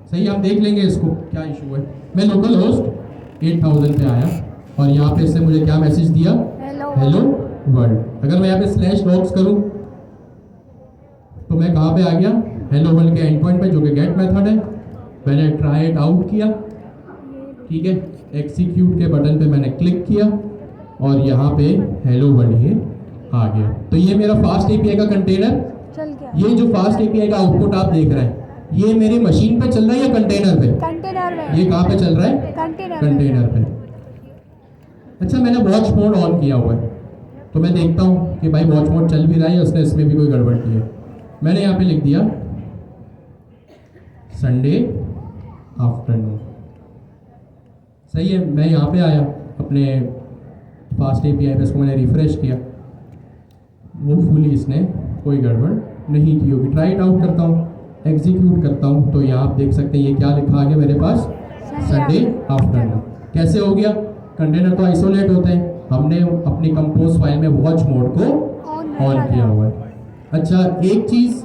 सही, आप देख लेंगे इसको क्या इशू है। मैं लोकल होस्ट 8000 पे आया और यहाँ पे इसने मुझे क्या मैसेज दिया, हेलो वर्ल्ड। अगर मैं यहाँ पे /logs करूँ तो मैं कहाँ पे आ गया, हेलो वर्ल्ड के एंड पॉइंट पे, जो कि गेट मेथड है। मैंने ट्राई इट आउट किया, ठीक है, एग्जीक्यूट के बटन पे मैंने क्लिक किया और यहाँ पे हेलो वर्ल्ड ये आ गया। तो ये मेरा फास्ट एपीआई का कंटेनर चल गया। ये जो फास्ट एपीआई का आउटपुट आप देख रहे हैं, ये मेरी मशीन पे चल रहा है या कंटेनर पे, कंटेनर में। ये कहाँ पे चल रहा है, कंटेनर पे। अच्छा, मैंने वॉच मोड ऑन किया हुआ है तो मैं देखता हूँ कि भाई वॉच मोड चल भी रहा है, उसने इसमें भी कोई गड़बड़ की है। मैंने यहाँ पे लिख दिया संडे आफ्टरनून। सही है, मैं यहाँ पे आया अपने फास्ट एपीआई पे, इसको मैंने रिफ्रेश किया, वो फुली इसने कोई गड़बड़ नहीं की होगी। ट्राई इट आउट करता हूँ, एग्जीक्यूट करता हूँ तो यहाँ आप देख सकते हैं ये क्या लिखा आ गया मेरे पास, संडे आफ्टरनून। कैसे हो गया, कंटेनर तो आइसोलेट होते हैं, हमने अपनी कंपोज फाइल में वॉच मोड को ऑन किया हुआ है। अच्छा, एक चीज़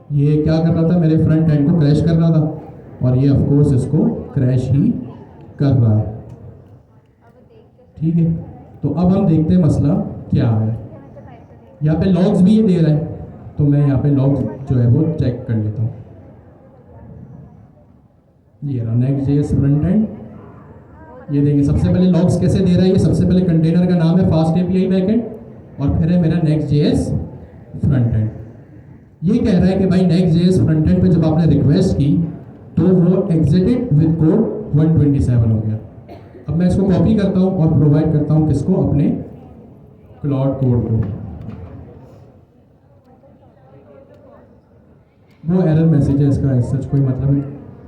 ये क्या कर रहा था, मेरे फ्रंट एंड को क्रैश कर रहा था और ये ऑफ कोर्स इसको क्रैश ही कर रहा है। ठीक है, तो अब हम देखते हैं मसला क्या है। यहाँ पे लॉग्स भी ये दे रहा है, तो मैं यहाँ पे लॉग्स जो है वो चेक कर लेता हूँ। ये रहा Next.js फ्रंट एंड। ये देखिए सबसे पहले लॉग्स कैसे दे रहा है, ये सबसे पहले कंटेनर का नाम है फास्ट एपीआई बैकएंड और फिर है मेरा Next.js फ्रंट एंड। ये कह रहा है कि भाई Next.js फ्रंट एंड पे जब आपने रिक्वेस्ट की तो वो एग्जिटेड विद कोड 127 हो गया। अब मैं इसको कॉपी करता हूँ और प्रोवाइड करता हूँ किसको, अपने क्लाउड कोड को। वो एरर मैसेज है इसका, सच कोई मतलब है,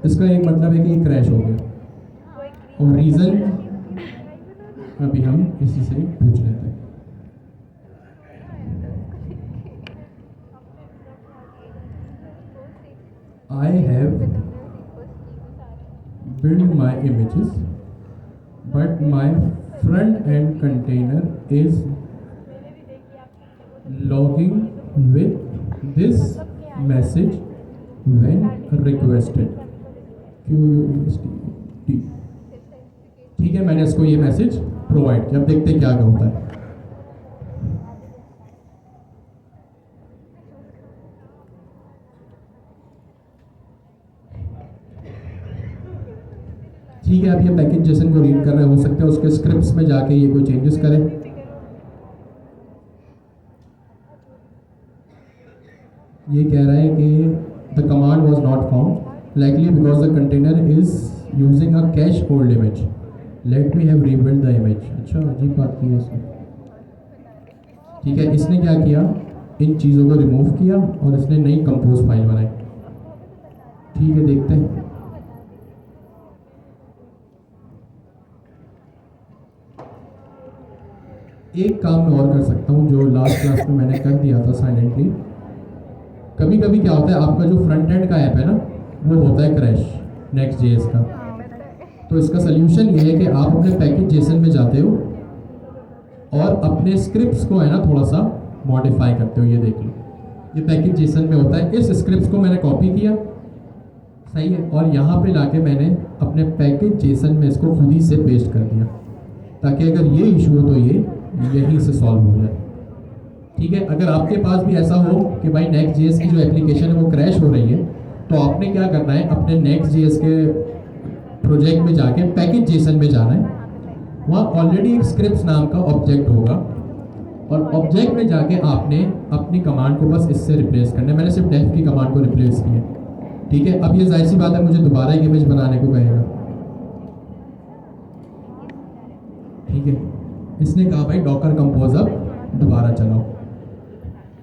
इसका एक मतलब है कि ये क्रैश हो गया और रीज़न अभी हम इसी से पूछ लेते हैं। I have built my images, but my front end container is logging with this message when requested. QUST। ठीक है, मैंने इसको ये मैसेज प्रोवाइड किया। अब देखते हैं क्या होता है। ठीक है, अब ये पैकेज जेसन को रीड कर रहे हो सकता है उसके स्क्रिप्ट्स में जाके ये कोई चेंजेस करें। ये कह रहा है कि the command was not found likely because the container is using a cash hold image, let me have rebuild the image. अच्छा, अजीब बात की है इसने। ठीक है, इसने क्या किया, इन चीज़ों को रिमूव किया और इसने नई कंपोज फाइल बनाई। ठीक है, देखते हैं। एक काम मैं और कर सकता हूँ जो लास्ट क्लास में मैंने कर दिया था साइलेंटली। कभी कभी क्या होता है, आपका जो फ्रंट एंड का ऐप है ना वो होता है क्रैश Next.js का। तो इसका सोल्यूशन ये है कि आप अपने पैकेज जेसन में जाते हो और अपने स्क्रिप्ट्स को है ना थोड़ा सा मॉडिफाई करते हो। ये देख लो, ये पैकेज जेसन में होता है। इस स्क्रिप्ट्स को मैंने कॉपी किया, सही है, और यहाँ पे लाके मैंने अपने पैकेज जेसन में इसको खुद ही से पेस्ट कर दिया ताकि अगर ये इशू हो तो ये यहीं से सॉल्व हो जाए। ठीक है, अगर आपके पास भी ऐसा हो कि भाई Next.js की जो एप्लीकेशन है वो क्रैश हो रही है, तो आपने क्या करना है, अपने Next.js के प्रोजेक्ट में जाके पैकेज जेसन में जाना है। वहाँ ऑलरेडी एक स्क्रिप्ट नाम का ऑब्जेक्ट होगा और ऑब्जेक्ट में जाके आपने अपनी कमांड को बस इससे रिप्लेस करना है। मैंने सिर्फ डेफ की कमांड को रिप्लेस किया। ठीक है, अब ये जाहिर सी बात है मुझे दोबारा एक इमेज बनाने को कहेगा। ठीक है, इसने कहा भाई डॉकर कंपोज अब दोबारा चलाओ।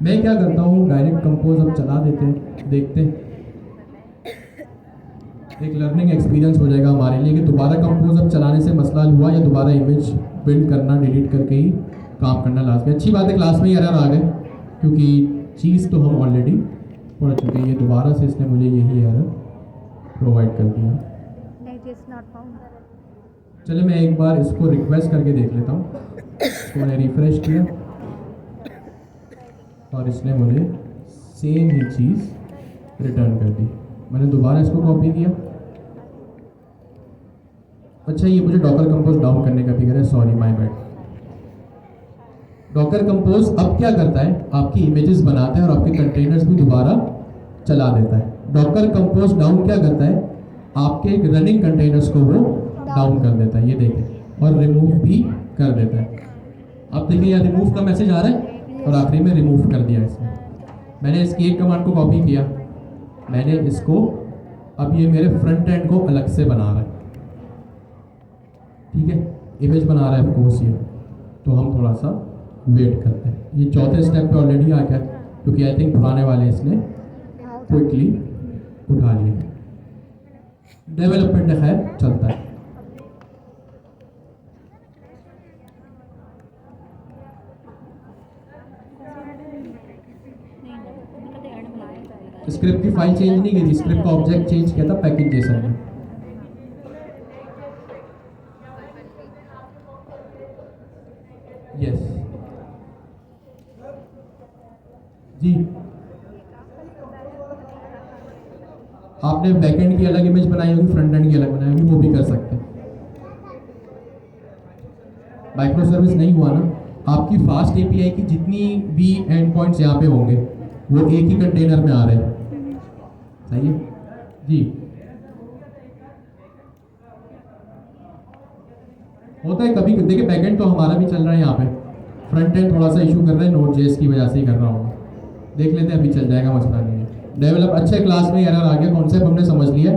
मैं क्या करता हूँ, डायरेक्ट कंपोज अब चला देते हैं, देखते हैं। एक लर्निंग एक्सपीरियंस हो जाएगा हमारे लिए कि दोबारा कंपोज अब चलाने से मसला हल हुआ या दोबारा इमेज बिल्ड करना, डिलीट करके ही काम करना लास्ट में। अच्छी बात है क्लास में ही एरर आ गए क्योंकि चीज़ तो हम ऑलरेडी पढ़ चुके हैं। ये दोबारा से इसने मुझे यही एरर प्रोवाइड कर दिया। चलिए मैं एक बार इसको रिक्वेस्ट करके देख लेता हूँ। तो मैंने रिफ्रेश किया और इसने मुझे सेम ही चीज़ रिटर्न कर दी। मैंने दोबारा इसको कॉपी किया। अच्छा, ये मुझे डॉकर कंपोज डाउन करने का भी कह रहा है, sorry my bad. Docker compose अब क्या करता है, आपकी इमेजेस बनाता है और आपके कंटेनर्स भी दोबारा चला देता है। डॉकर कंपोज डाउन क्या करता है, आपके रनिंग कंटेनर्स को वो डाउन कर देता है, ये देखें, और रिमूव भी कर देता है। अब देखिए यहाँ रिमूव का मैसेज आ रहा है और आखिरी में रिमूव कर दिया इसने। मैंने इसकी एक कमांड को कॉपी किया, मैंने इसको, अब ये मेरे फ्रंट एंड को अलग से बना रहा है। ठीक है, इमेज बना रहा है ऑफकोर्स ये। तो हम थोड़ा सा वेट करते हैं। ये चौथे स्टेप पे ऑलरेडी आ गया क्योंकि आई थिंक पुराने वाले इसने क्विकली उठा लिए। डेवलपमेंट खैर चलता है। स्क्रिप्ट की फाइल चेंज नहीं की थी, स्क्रिप्ट का ऑब्जेक्ट चेंज किया था पैकेज जेसन में। यस जी, आपने बैकएंड की अलग इमेज बनाई होगी, फ्रंट एंड की अलग बनाई होगी, वो भी कर सकते हैं। माइक्रो सर्विस नहीं हुआ ना, आपकी फास्ट एपीआई की जितनी भी एंड पॉइंट्स यहाँ पे होंगे वो एक ही कंटेनर में आ रहे हैं। सही है जी। होता है कभी, देखिए बैकएंड तो हमारा भी चल रहा है यहाँ पे, फ्रंट एंड थोड़ा सा इशू कर रहा है, नोट जेएस की वजह से ही कर रहा हूँ, देख लेते हैं, अभी चल जाएगा, मसला नहीं है। डेवलप अच्छे क्लास में एरर आ गया, कॉन्सेप्ट हमने समझ लिया,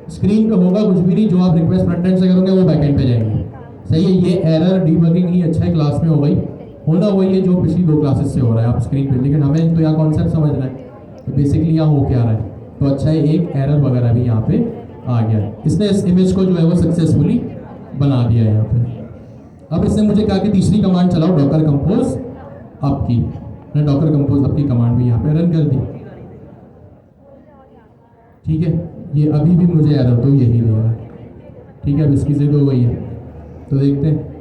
स्क्रीन पे होगा कुछ भी नहीं, जो आप रिक्वेस्ट फ्रंट एंड से करोगे वो बैकएंड पे जाएंगे। सही है, ये एरर डीबगिंग ही अच्छा क्लास में हो गई, होना वही है जो पिछली 2 क्लासेस से हो रहा है आप स्क्रीन पे, लेकिन हमें तो यहाँ कॉन्सेप्ट समझना है तो बेसिकली यहाँ हो क्या रहा है। तो अच्छा है, एक एरर वगैरह भी यहाँ पे आ गया है, इसने इस इमेज को जो है वो सक्सेसफुली बना दिया है यहाँ पे। अब इसने मुझे कहा कि तीसरी कमांड चलाओ डॉकर कंपोज अप की, मैंने डॉकर कंपोज अप की कमांड भी यहाँ पे रन कर दी। ठीक है, ये अभी भी मुझे एरर तो यही दे रहा है। ठीक है, अब इसकी जिद हो गई है तो देखते हैं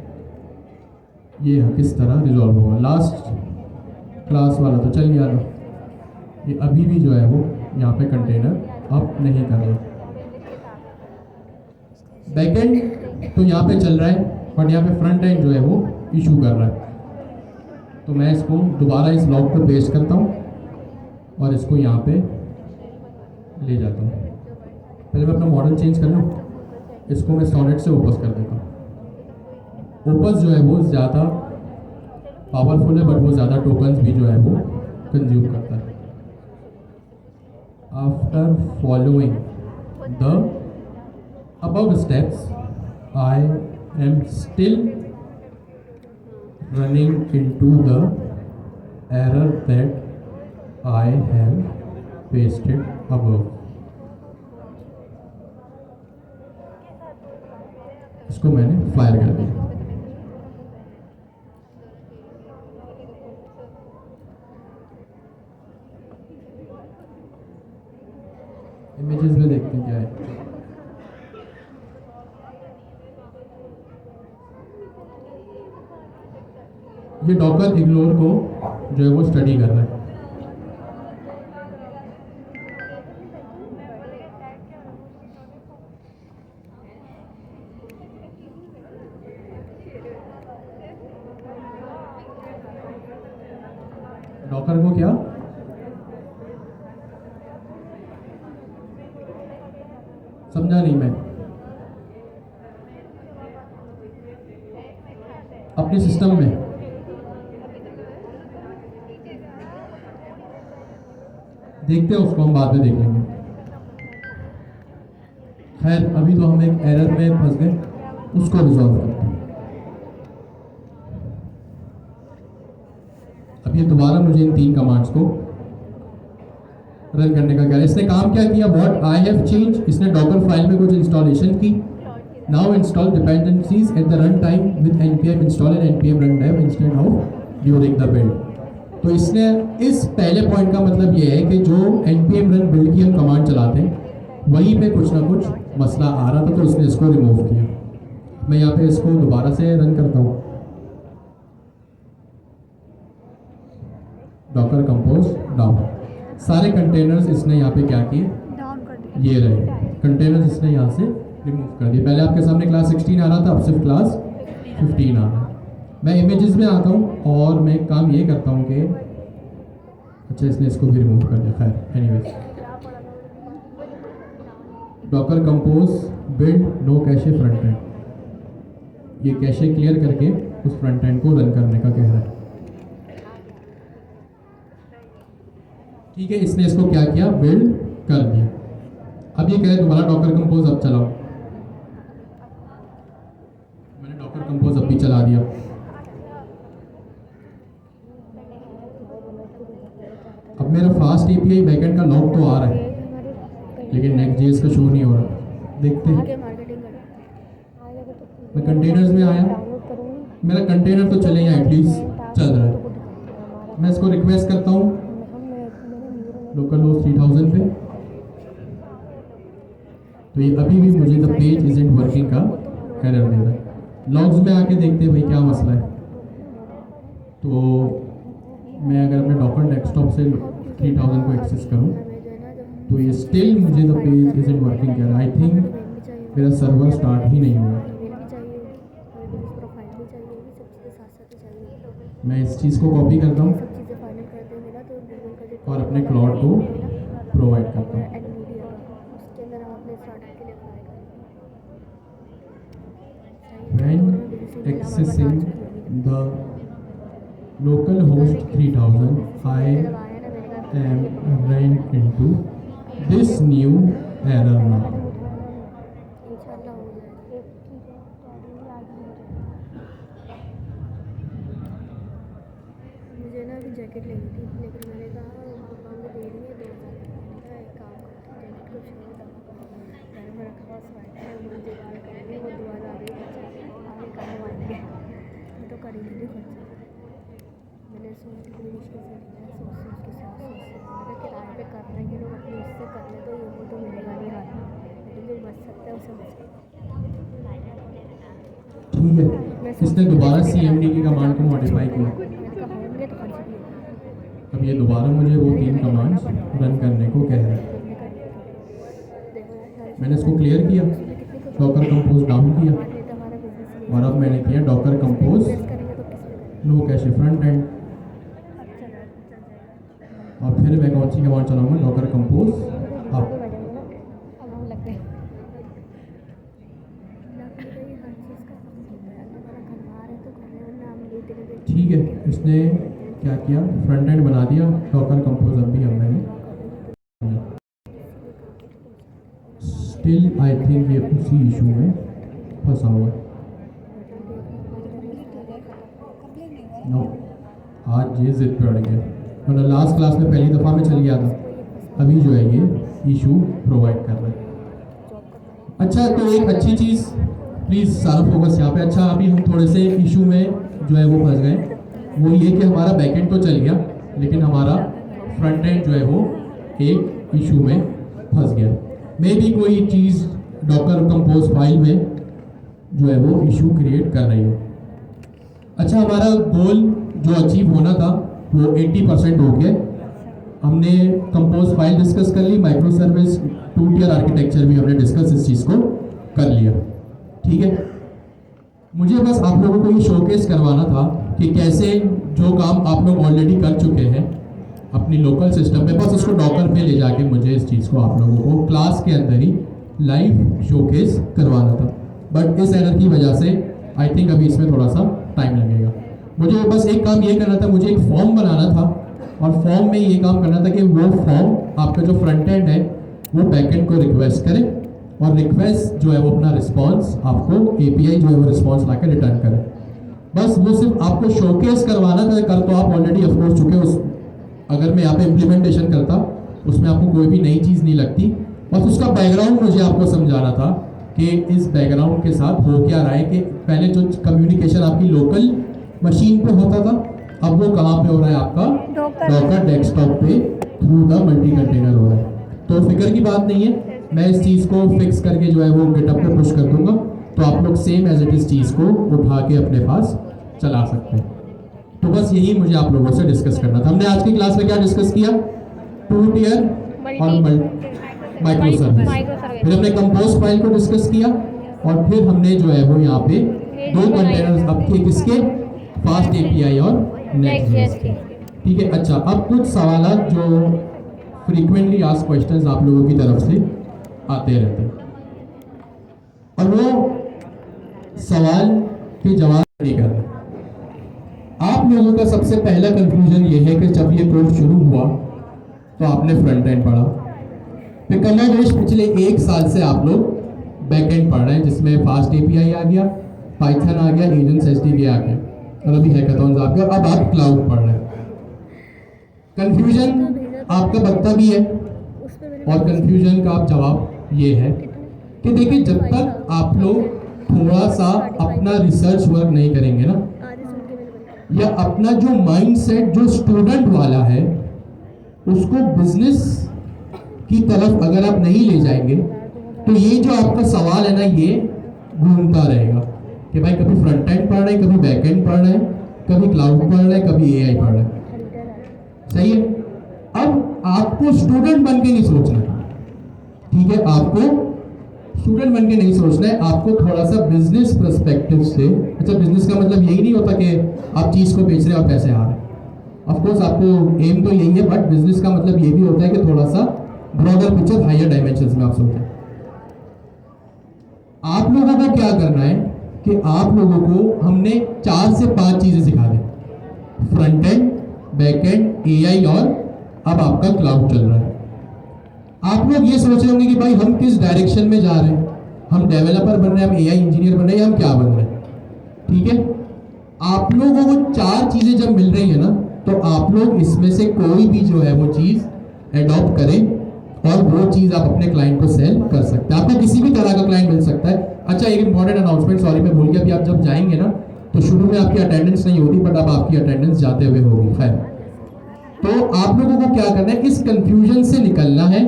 ये किस तरह रिजॉल्व होगा। लास्ट क्लास वाला तो चल गया था, ये अभी भी जो है वो यहाँ पे कंटेनर अप नहीं कर रहा। बैकएंड तो यहाँ पे चल रहा है बट यहाँ पे फ्रंट एंड जो है वो इशू कर रहा है। तो मैं इसको दोबारा इस लॉग को पेस्ट करता हूँ और इसको यहाँ पे ले जाता हूँ। पहले मैं अपना मॉडल चेंज कर लूँ, इसको मैं सोनेट से ओपस कर देता हूँ। ओपस जो है वो ज़्यादा पावरफुल है बट वो ज़्यादा टोकन्स भी जो है वो कंज्यूम करता है। After following the above steps, I am still running into the error that I have pasted above. इसको मैंने फायर कर दिया। इमेजेस में देखते हैं क्या है। ये डॉकर इग्नोर को जो है वो स्टडी कर रहा है। डॉकर को क्या समझा नहीं मैं, अपने सिस्टम में देखते हैं, उसको हम बाद में देख लेंगे। खैर अभी तो हम एक एरर में फंस गए, उसको रिजॉल्व करते हैं। अब ये दोबारा मुझे इन 3 कमांड्स को रन करने का क्या है। इसने काम क्या किया, व्हाट आई हैव चेंज, इसने डॉकर फाइल में कुछ इंस्टॉलेशन की। Now install dependencies at the run time with npm install and npm run time instead of during the build. तो इसने इस पहले पॉइंट का मतलब ये है कि जो npm रन बिल्ड की हम कमांड चलाते हैं वहीं पे कुछ ना कुछ मसला आ रहा था, तो इसने इसको रिमूव किया। मैं यहाँ पे इसको दोबारा से रन करता हूँ, डॉकर कंपोज डाउन। सारे कंटेनर्स इसने यहाँ पे क्या किए, ये रहे कंटेनर्स, इसने यहाँ से रिमूव कर दिए। पहले आपके सामने क्लास 16 आ रहा था, अब सिर्फ क्लास 15 आ रहा है। मैं इमेजेस में आता हूँ और मैं काम ये करता हूँ कि अच्छा इसने इसको भी रिमूव कर दिया। खैर anyways, Docker Compose build no cache front end, ये कैशे क्लियर करके उस फ्रंट एंड को रन करने का कह रहा है। ठीक है, इसने इसको क्या किया, बिल्ड कर दिया। अब ये कहे दोबारा डॉकर कंपोज अब चलाओ, मैंने डॉकर कंपोज अब भी चला दिया। अब मेरा फास्ट एपीआई बैकएंड का लॉग तो आ रहा है लेकिन नेक्स्ट.js का शो नहीं हो रहा। देखते हैं, मैं कंटेनर्स में आया, मेरा कंटेनर तो चले या एटलीस्ट चल रहा है। मैं इसको रिक्वेस्ट करता हूँ लोकल होस्ट 3000 पे, तो ये अभी भी मुझे द पेज इजंट वर्किंग का एरर दे रहा है। लॉग्स में आके देखते हैं भाई क्या मसला है। तो मैं अगर अपने डॉकर डेस्कटॉप से 3000 को एक्सेस करूं तो ये स्टिल मुझे the page is in working कर रहा है। आई थिंक मेल भी चाहिए मेरा सर्वर स्टार्ट ही नहीं हुआ। मेल भी चाहिए होगी और प्रोफाइल भी चाहिए होगी, सब चीज़ें साथ साथ ही चाहिए होगी। मैं इस चीज़ को कॉपी करता हूँ सब चीज़ें फाइनल कर देंगे ना तो गूगल का जो और अपने क्लाउड को प्रोवाइड करता हूँ। NVIDIA का, उसके अंदर हम अपने स्टार्टअप के लिए अप्लाई करेंगे। When accessing the local host 3000, I am ran into this new error now. इंशाल्लाह हो जाएगा। मुझे ना अभी जैकेट लेनी थी, लेकिन मैंने कहा पापा मुझे दे देंगे 2000 का। मैंने कहा एक काम करते हैं, जैकेट को छोड़ दो, घर में रखा हुआ स्वेटर है, वो जुगाड़ करेंगे, वो 2000 ही आगे कमाएंगे। मैं तो कर ही नहीं खर्चा। मैंने सोच के मुश्किल से लिया, सोच के साथ मैंने कहा किराए पे कर रहे हैं कि लोग अपने उससे कर ले तो ये वो तो मिलेगा नहीं हाथ में, लेकिन जो बच सकता है उसे बच ठीक है, इसने दोबारा CMD की कमांड को मॉडिफाई किया। मैंने कहा होंगे तो खर्च भी होगा। अब ये दोबारा मुझे वो 3 कमांड्स रन करने को कह रहा है। मैंने इसको क्लियर किया, डॉकर कंपोज डाउन किया और अब मैंने किया Docker Compose no cache front end. और फिर मैं कौन सी कमांड चलाऊंगा, डॉकर कंपोज अप। ठीक है, इसने क्या किया, फ्रंट एंड बना दिया, डॉकर कंपोज अप भी अब मैंने। स्टिल आई थिंक ये उसी इशू में फंसा हुआ है। नो, आज ये जिद पे अड़ गया, वरना लास्ट क्लास में पहली दफ़ा में चल गया था, अभी जो है ये इशू प्रोवाइड कर रहा है। अच्छा, तो एक अच्छी चीज़, प्लीज़ सारा फोकस यहाँ पे। अच्छा, अभी हम थोड़े से इशू में जो है वो फंस गए, वो ये कि हमारा बैकएंड तो चल गया लेकिन हमारा फ्रंट एंड जो है वो एक इशू में फंस गया। मे भी कोई चीज़ डॉकर कंपोज फाइल में जो है वो इशू क्रिएट कर रही हो। अच्छा, हमारा गोल जो अचीव होना था वो 80% हो गया। हमने कंपोज फाइल डिस्कस कर ली, माइक्रो सर्विस 2 टियर आर्किटेक्चर भी हमने डिस्कस इस चीज़ को कर लिया। ठीक है, मुझे बस आप लोगों को ये शोकेस करवाना था कि कैसे जो काम आप लोग ऑलरेडी कर चुके हैं अपनी लोकल सिस्टम पे, बस उसको डॉकर पे ले जाके मुझे इस चीज़ को आप लोगों को क्लास के अंदर ही लाइव शोकेस करवाना था। बट इस एरर की वजह से आई थिंक अभी इसमें थोड़ा सा टाइम लगेगा। मुझे बस एक काम ये करना था, मुझे एक फॉर्म बनाना था और फॉर्म में ये काम करना था कि वो फॉर्म आपका जो फ्रंट एंड है वो बैक एंड को रिक्वेस्ट करे और रिक्वेस्ट जो है वो अपना रिस्पॉन्स आपको API जो है वो रिस्पॉन्स ला के रिटर्न करे। बस वो सिर्फ आपको शोकेस करवाना था, कर तो आप ऑलरेडी अफकोर्स चुके उस। अगर मैं यहाँ पे इम्प्लीमेंटेशन करता उसमें आपको कोई भी नई चीज़ नहीं लगती, बस उसका बैकग्राउंड मुझे आपको समझाना था कि इस बैकग्राउंड के साथ हो क्या रहा है, कि पहले जो कम्युनिकेशन आपकी लोकल मशीन पे होता था अब वो कहाँ पे हो रहा है, आपका डॉकर डेस्कटॉप पे थ्रू द मल्टी कंटेनर हो रहा है। तो फिक्र की बात नहीं है, मैं इस चीज़ को फिक्स करके जो है वो गिटअप पे पुश कर दूंगा, तो आप लोग सेम एज इट इस चीज़ को उठा के अपने पास चला सकते हैं। तो बस यही मुझे आप लोगों से डिस्कस करना था। हमने आज की क्लास में क्या डिस्कस किया, 2 टियर और माइक्रो सर्विस, फिर हमने कंपोज फाइल को डिस्कस किया और फिर हमने जो है वो यहाँ पे 2 कंटेनर्स अब के किसके, फास्ट API और नेक्स्ट के। ठीक है, अच्छा, अब कुछ सवाल जो फ्रीक्वेंटली आस्क्ड क्वेश्चंस आप लोगों की तरफ से आते रहते हैं और वो सवाल के जवाब नहीं कर रहे। आप लोगों का सबसे पहला कंफ्यूजन ये है कि जब ये कोर्स शुरू हुआ तो आपने फ्रंट एंड पढ़ा, फिर कमोबेश पिछले 1 साल से आप लोग बैक एंड पढ़ रहे हैं जिसमें फास्ट API आ गया, पाइथन आ गया, एजेंट्स SDK आ गया और अभी हैकाथॉन्स आ गया, अब आप क्लाउड पढ़ रहे हैं। कंफ्यूजन आपका बनता भी है और कंफ्यूजन का आप जवाब ये है कि देखिए, जब तक आप लोग थोड़ा सा अपना रिसर्च वर्क नहीं करेंगे ना, या अपना जो माइंडसेट जो स्टूडेंट वाला है उसको बिजनेस की तरफ अगर आप नहीं ले जाएंगे तो ये जो आपका सवाल है ना, ये घूमता रहेगा कि भाई कभी फ्रंट एंड पढ़ रहे हैं, कभी बैक एंड पढ़ रहे हैं, कभी क्लाउड पढ़ रहे हैं, कभी AI पढ़ रहे हैं। सही है, अब आपको स्टूडेंट बन के नहीं सोचना, ठीक है, आपको स्टूडेंट बन के नहीं सोचना है, आपको थोड़ा सा बिजनेस पर्सपेक्टिव से। अच्छा, बिजनेस का मतलब यही नहीं होता कि आप चीज़ को बेच रहे हैं और पैसे आ रहे हैं। ऑफ कोर्स आपको एम तो यही है, बट बिजनेस का मतलब ये भी होता है कि थोड़ा सा ब्रॉडर पिक्चर, हायर डायमेंशंस में आप सोचें। आप लोगों को क्या करना है कि आप लोगों को हमने 4 से 5 चीजें सिखा दी, front end, back end, AI और अब आपका क्लाउड चल रहा है। आप लोग ये सोच रहे होंगे कि भाई हम किस डायरेक्शन में जा रहे हैं, हम डेवलपर बन रहे हैं, हम एआई इंजीनियर बन रहे हैं, या हम क्या बन रहे हैं। ठीक है, आप लोगों को 4 चीजें जब मिल रही है ना, तो आप लोग इसमें से कोई भी जो है वो चीज एडॉप्ट करें और वो चीज आप अपने क्लाइंट को सेल कर सकते हैं। आपको किसी भी तरह का क्लाइंट मिल सकता है। अच्छा, एक इंपॉर्टेंट अनाउंसमेंट, सॉरी मैं भूल गया, अभी आप जब जाएंगे ना तो शुरू में आपकी अटेंडेंस नहीं होती, बट अब आपकी अटेंडेंस जाते हुए होगी। खैर, तो आप लोगों को क्या करना है, इस कंफ्यूजन से निकलना है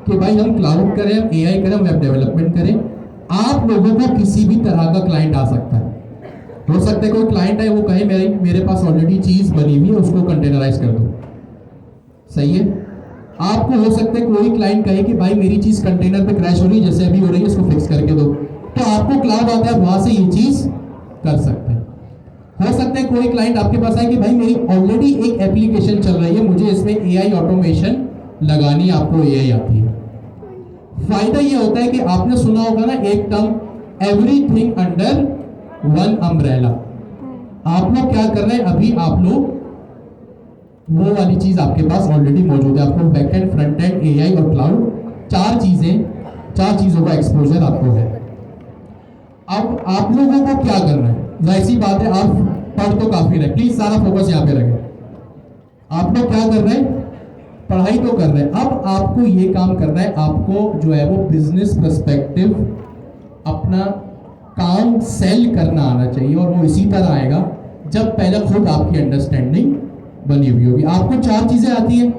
कि भाई हम क्लाउड करें, हम एआई करें, हम वेब डेवलपमेंट करें। आप लोगों को किसी भी तरह का क्लाइंट आ सकता है। हो सकता है कोई क्लाइंट है वो कहे मेरे पास ऑलरेडी चीज बनी हुई है, उसको कंटेनराइज कर दो, सही है। आपको हो सकता है कोई क्लाइंट कहे कि भाई मेरी चीज कंटेनर पे क्रैश हो रही है, जैसे अभी हो रही है, इसको फिक्स करके दो, तो आपको क्लाउड आता है, वहां से ये चीज कर सकते हैं। हो सकता है कोई क्लाइंट आपके पास आए कि भाई मेरी ऑलरेडी एक एप्लीकेशन चल रही है, मुझे इसमें एआई ऑटोमेशन लगानी, आपको एआई आती है। फायदा ये होता है कि आपने सुना होगा ना एक term, everything under one umbrella. आप लोग क्या कर रहे हैं, अभी आप लोग वो वाली चीज आपके पास ऑलरेडी मौजूद है। आपको back and, front and, AI और क्लाउड, 4 चीजों का एक्सपोजर आपको है। अब आप लोगों को क्या करना है, जाहिर सी बात है आप पढ़ तो काफी रहे, प्लीज सारा फोकस यहाँ पे रखें। आप लोग क्या कर रहे हैं, पढ़ाई तो कर रहे हैं, अब आपको ये काम करना है, आपको जो है वो बिजनेस पर्सपेक्टिव अपना काम सेल करना आना चाहिए। और वो इसी तरह आएगा जब पहले खुद आपकी अंडरस्टैंडिंग बनी हुई होगी। आपको 4 चीजें आती हैं,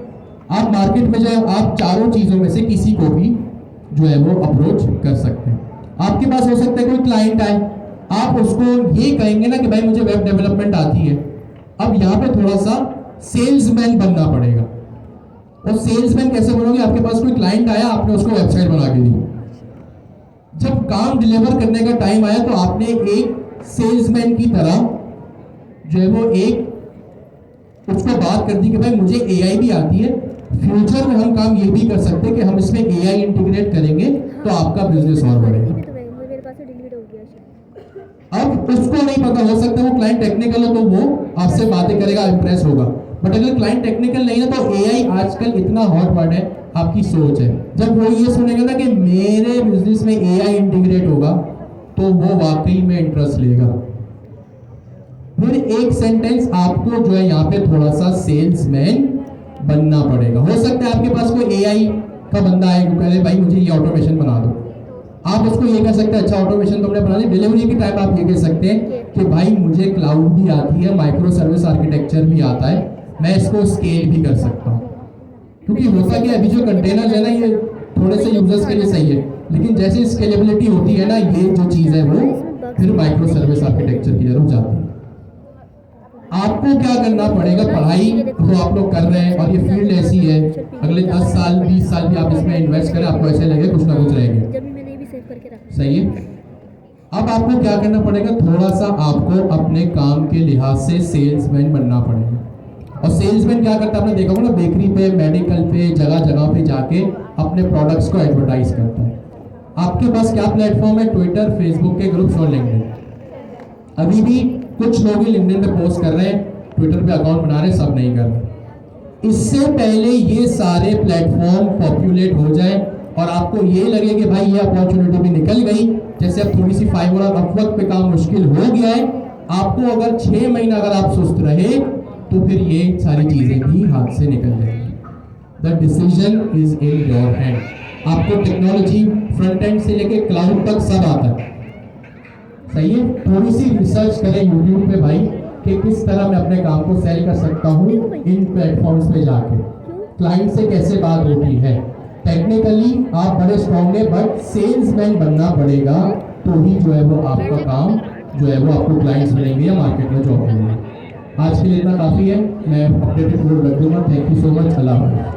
आप मार्केट में जाए, आप चारों चीजों में से किसी को भी जो है वो अप्रोच कर सकते हैं। आपके पास हो सकता है कोई क्लाइंट आए, आप उसको ये कहेंगे ना कि भाई मुझे वेब डेवलपमेंट आती है। अब यहाँ पे थोड़ा सा सेल्समैन बनना पड़ेगा। और सेल्समैन कैसे बनोगे, आपके पास कोई क्लाइंट आया, आपने उसको वेबसाइट बना के दी, जब काम डिलीवर करने का टाइम आया तो आपने एक सेल्समैन की तरह जो है वो एक उसको बात कर दी कि भाई मुझे एआई भी आती है, फ्यूचर में हम काम ये भी कर सकते हैं कि हम इसमें एआई इंटीग्रेट करेंगे तो आपका बिजनेस और बढ़ेगा। मेरे पास से डिलीट हो गया शायद। अब उसको नहीं पता, हो सकता है वो क्लाइंट टेक्निकल हो तो वो आपसे बातें करेगा, इंप्रेस होगा, बट अगर क्लाइंट टेक्निकल नहीं है तो एआई आजकल इतना हॉट वर्ड है, आपकी सोच है। जब वो ये सुनेगा ना कि मेरे बिजनेस में एआई इंटीग्रेट होगा तो वो वाकई में इंटरेस्ट लेगा। फिर एक सेंटेंस आपको जो है यहाँ पे थोड़ा सा सेल्समैन बनना पड़ेगा। हो सकता है आपके पास कोई एआई का बंदा आए जो कहे भाई मुझे ये ऑटोमेशन बना दो, आप उसको ये कह सकते हैं अच्छा ऑटोमेशन तुमने बना दी। डिलीवरी के टाइम आप ये कह सकते हैं कि भाई मुझे क्लाउड भी आती है, माइक्रो सर्विस आर्किटेक्चर भी आता है, मैं इसको स्केल भी कर सकता हूँ। क्योंकि होता क्या अभी जो कंटेनर है ना ये थोड़े से यूजर्स के लिए सही है, लेकिन जैसे स्केलेबिलिटी होती है ना ये जो चीज़ है वो फिर माइक्रो सर्विस आर्किटेक्चर की तरफ जाती है। आपको क्या करना पड़ेगा, पढ़ाई तो आप लोग कर रहे हैं और ये फील्ड ऐसी है, अगले 10 साल 20 साल भी आप इसमें इन्वेस्ट करें, आपको ऐसे लगे कुछ ना कुछ रहेंगे, सही है। अब आपको क्या करना पड़ेगा, थोड़ा सा आपको अपने काम के लिहाज से सेल्समैन बनना पड़ेगा। और सेल्समैन क्या करता है, आपने देखा होगा ना बेकरी पे, मेडिकल पे, जगह जगह पे जाके अपने प्रोडक्ट्स को एडवर्टाइज करता है। आपके पास क्या प्लेटफॉर्म है, ट्विटर, फेसबुक के ग्रुप्स और लिंक्डइन। अभी भी कुछ लोग ही लिंक्डइन पे पोस्ट कर रहे हैं, ट्विटर पे अकाउंट बना रहे हैं, सब नहीं कर रहे। इससे पहले ये सारे प्लेटफॉर्म पॉपुलेट हो जाए और आपको ये लगे कि भाई ये अपॉर्चुनिटी भी निकल गई, जैसे अब थोड़ी सी फाइवर और अपवर्क पे काम मुश्किल हो गया है, आपको अगर 6 महीना अगर आप सुस्त रहे तो फिर ये सारी चीजें भी हाथ से निकल जाएंगी। The decision is in your hand. आपको टेक्नोलॉजी फ्रंट एंड से लेके क्लाउड तक सब आता है, सही है। थोड़ी सी रिसर्च करें यूट्यूब पे भाई कि किस तरह मैं अपने काम को सेल कर सकता हूँ इन प्लेटफॉर्म्स पे जाके, क्लाइंट से कैसे बात होती है। टेक्निकली आप बड़े स्ट्रॉन्ग है, बट सेल्समैन बनना पड़ेगा तो ही जो है वो आपका काम जो है वो आपको क्लाइंट्स मिलेंगे या मार्केट में जॉब मिलेंगे। आज के लिए इतना काफ़ी है, मैं अपडेटेड रख दूंगा। थैंक यू सो मच, अल्लाह हाफ़िज़।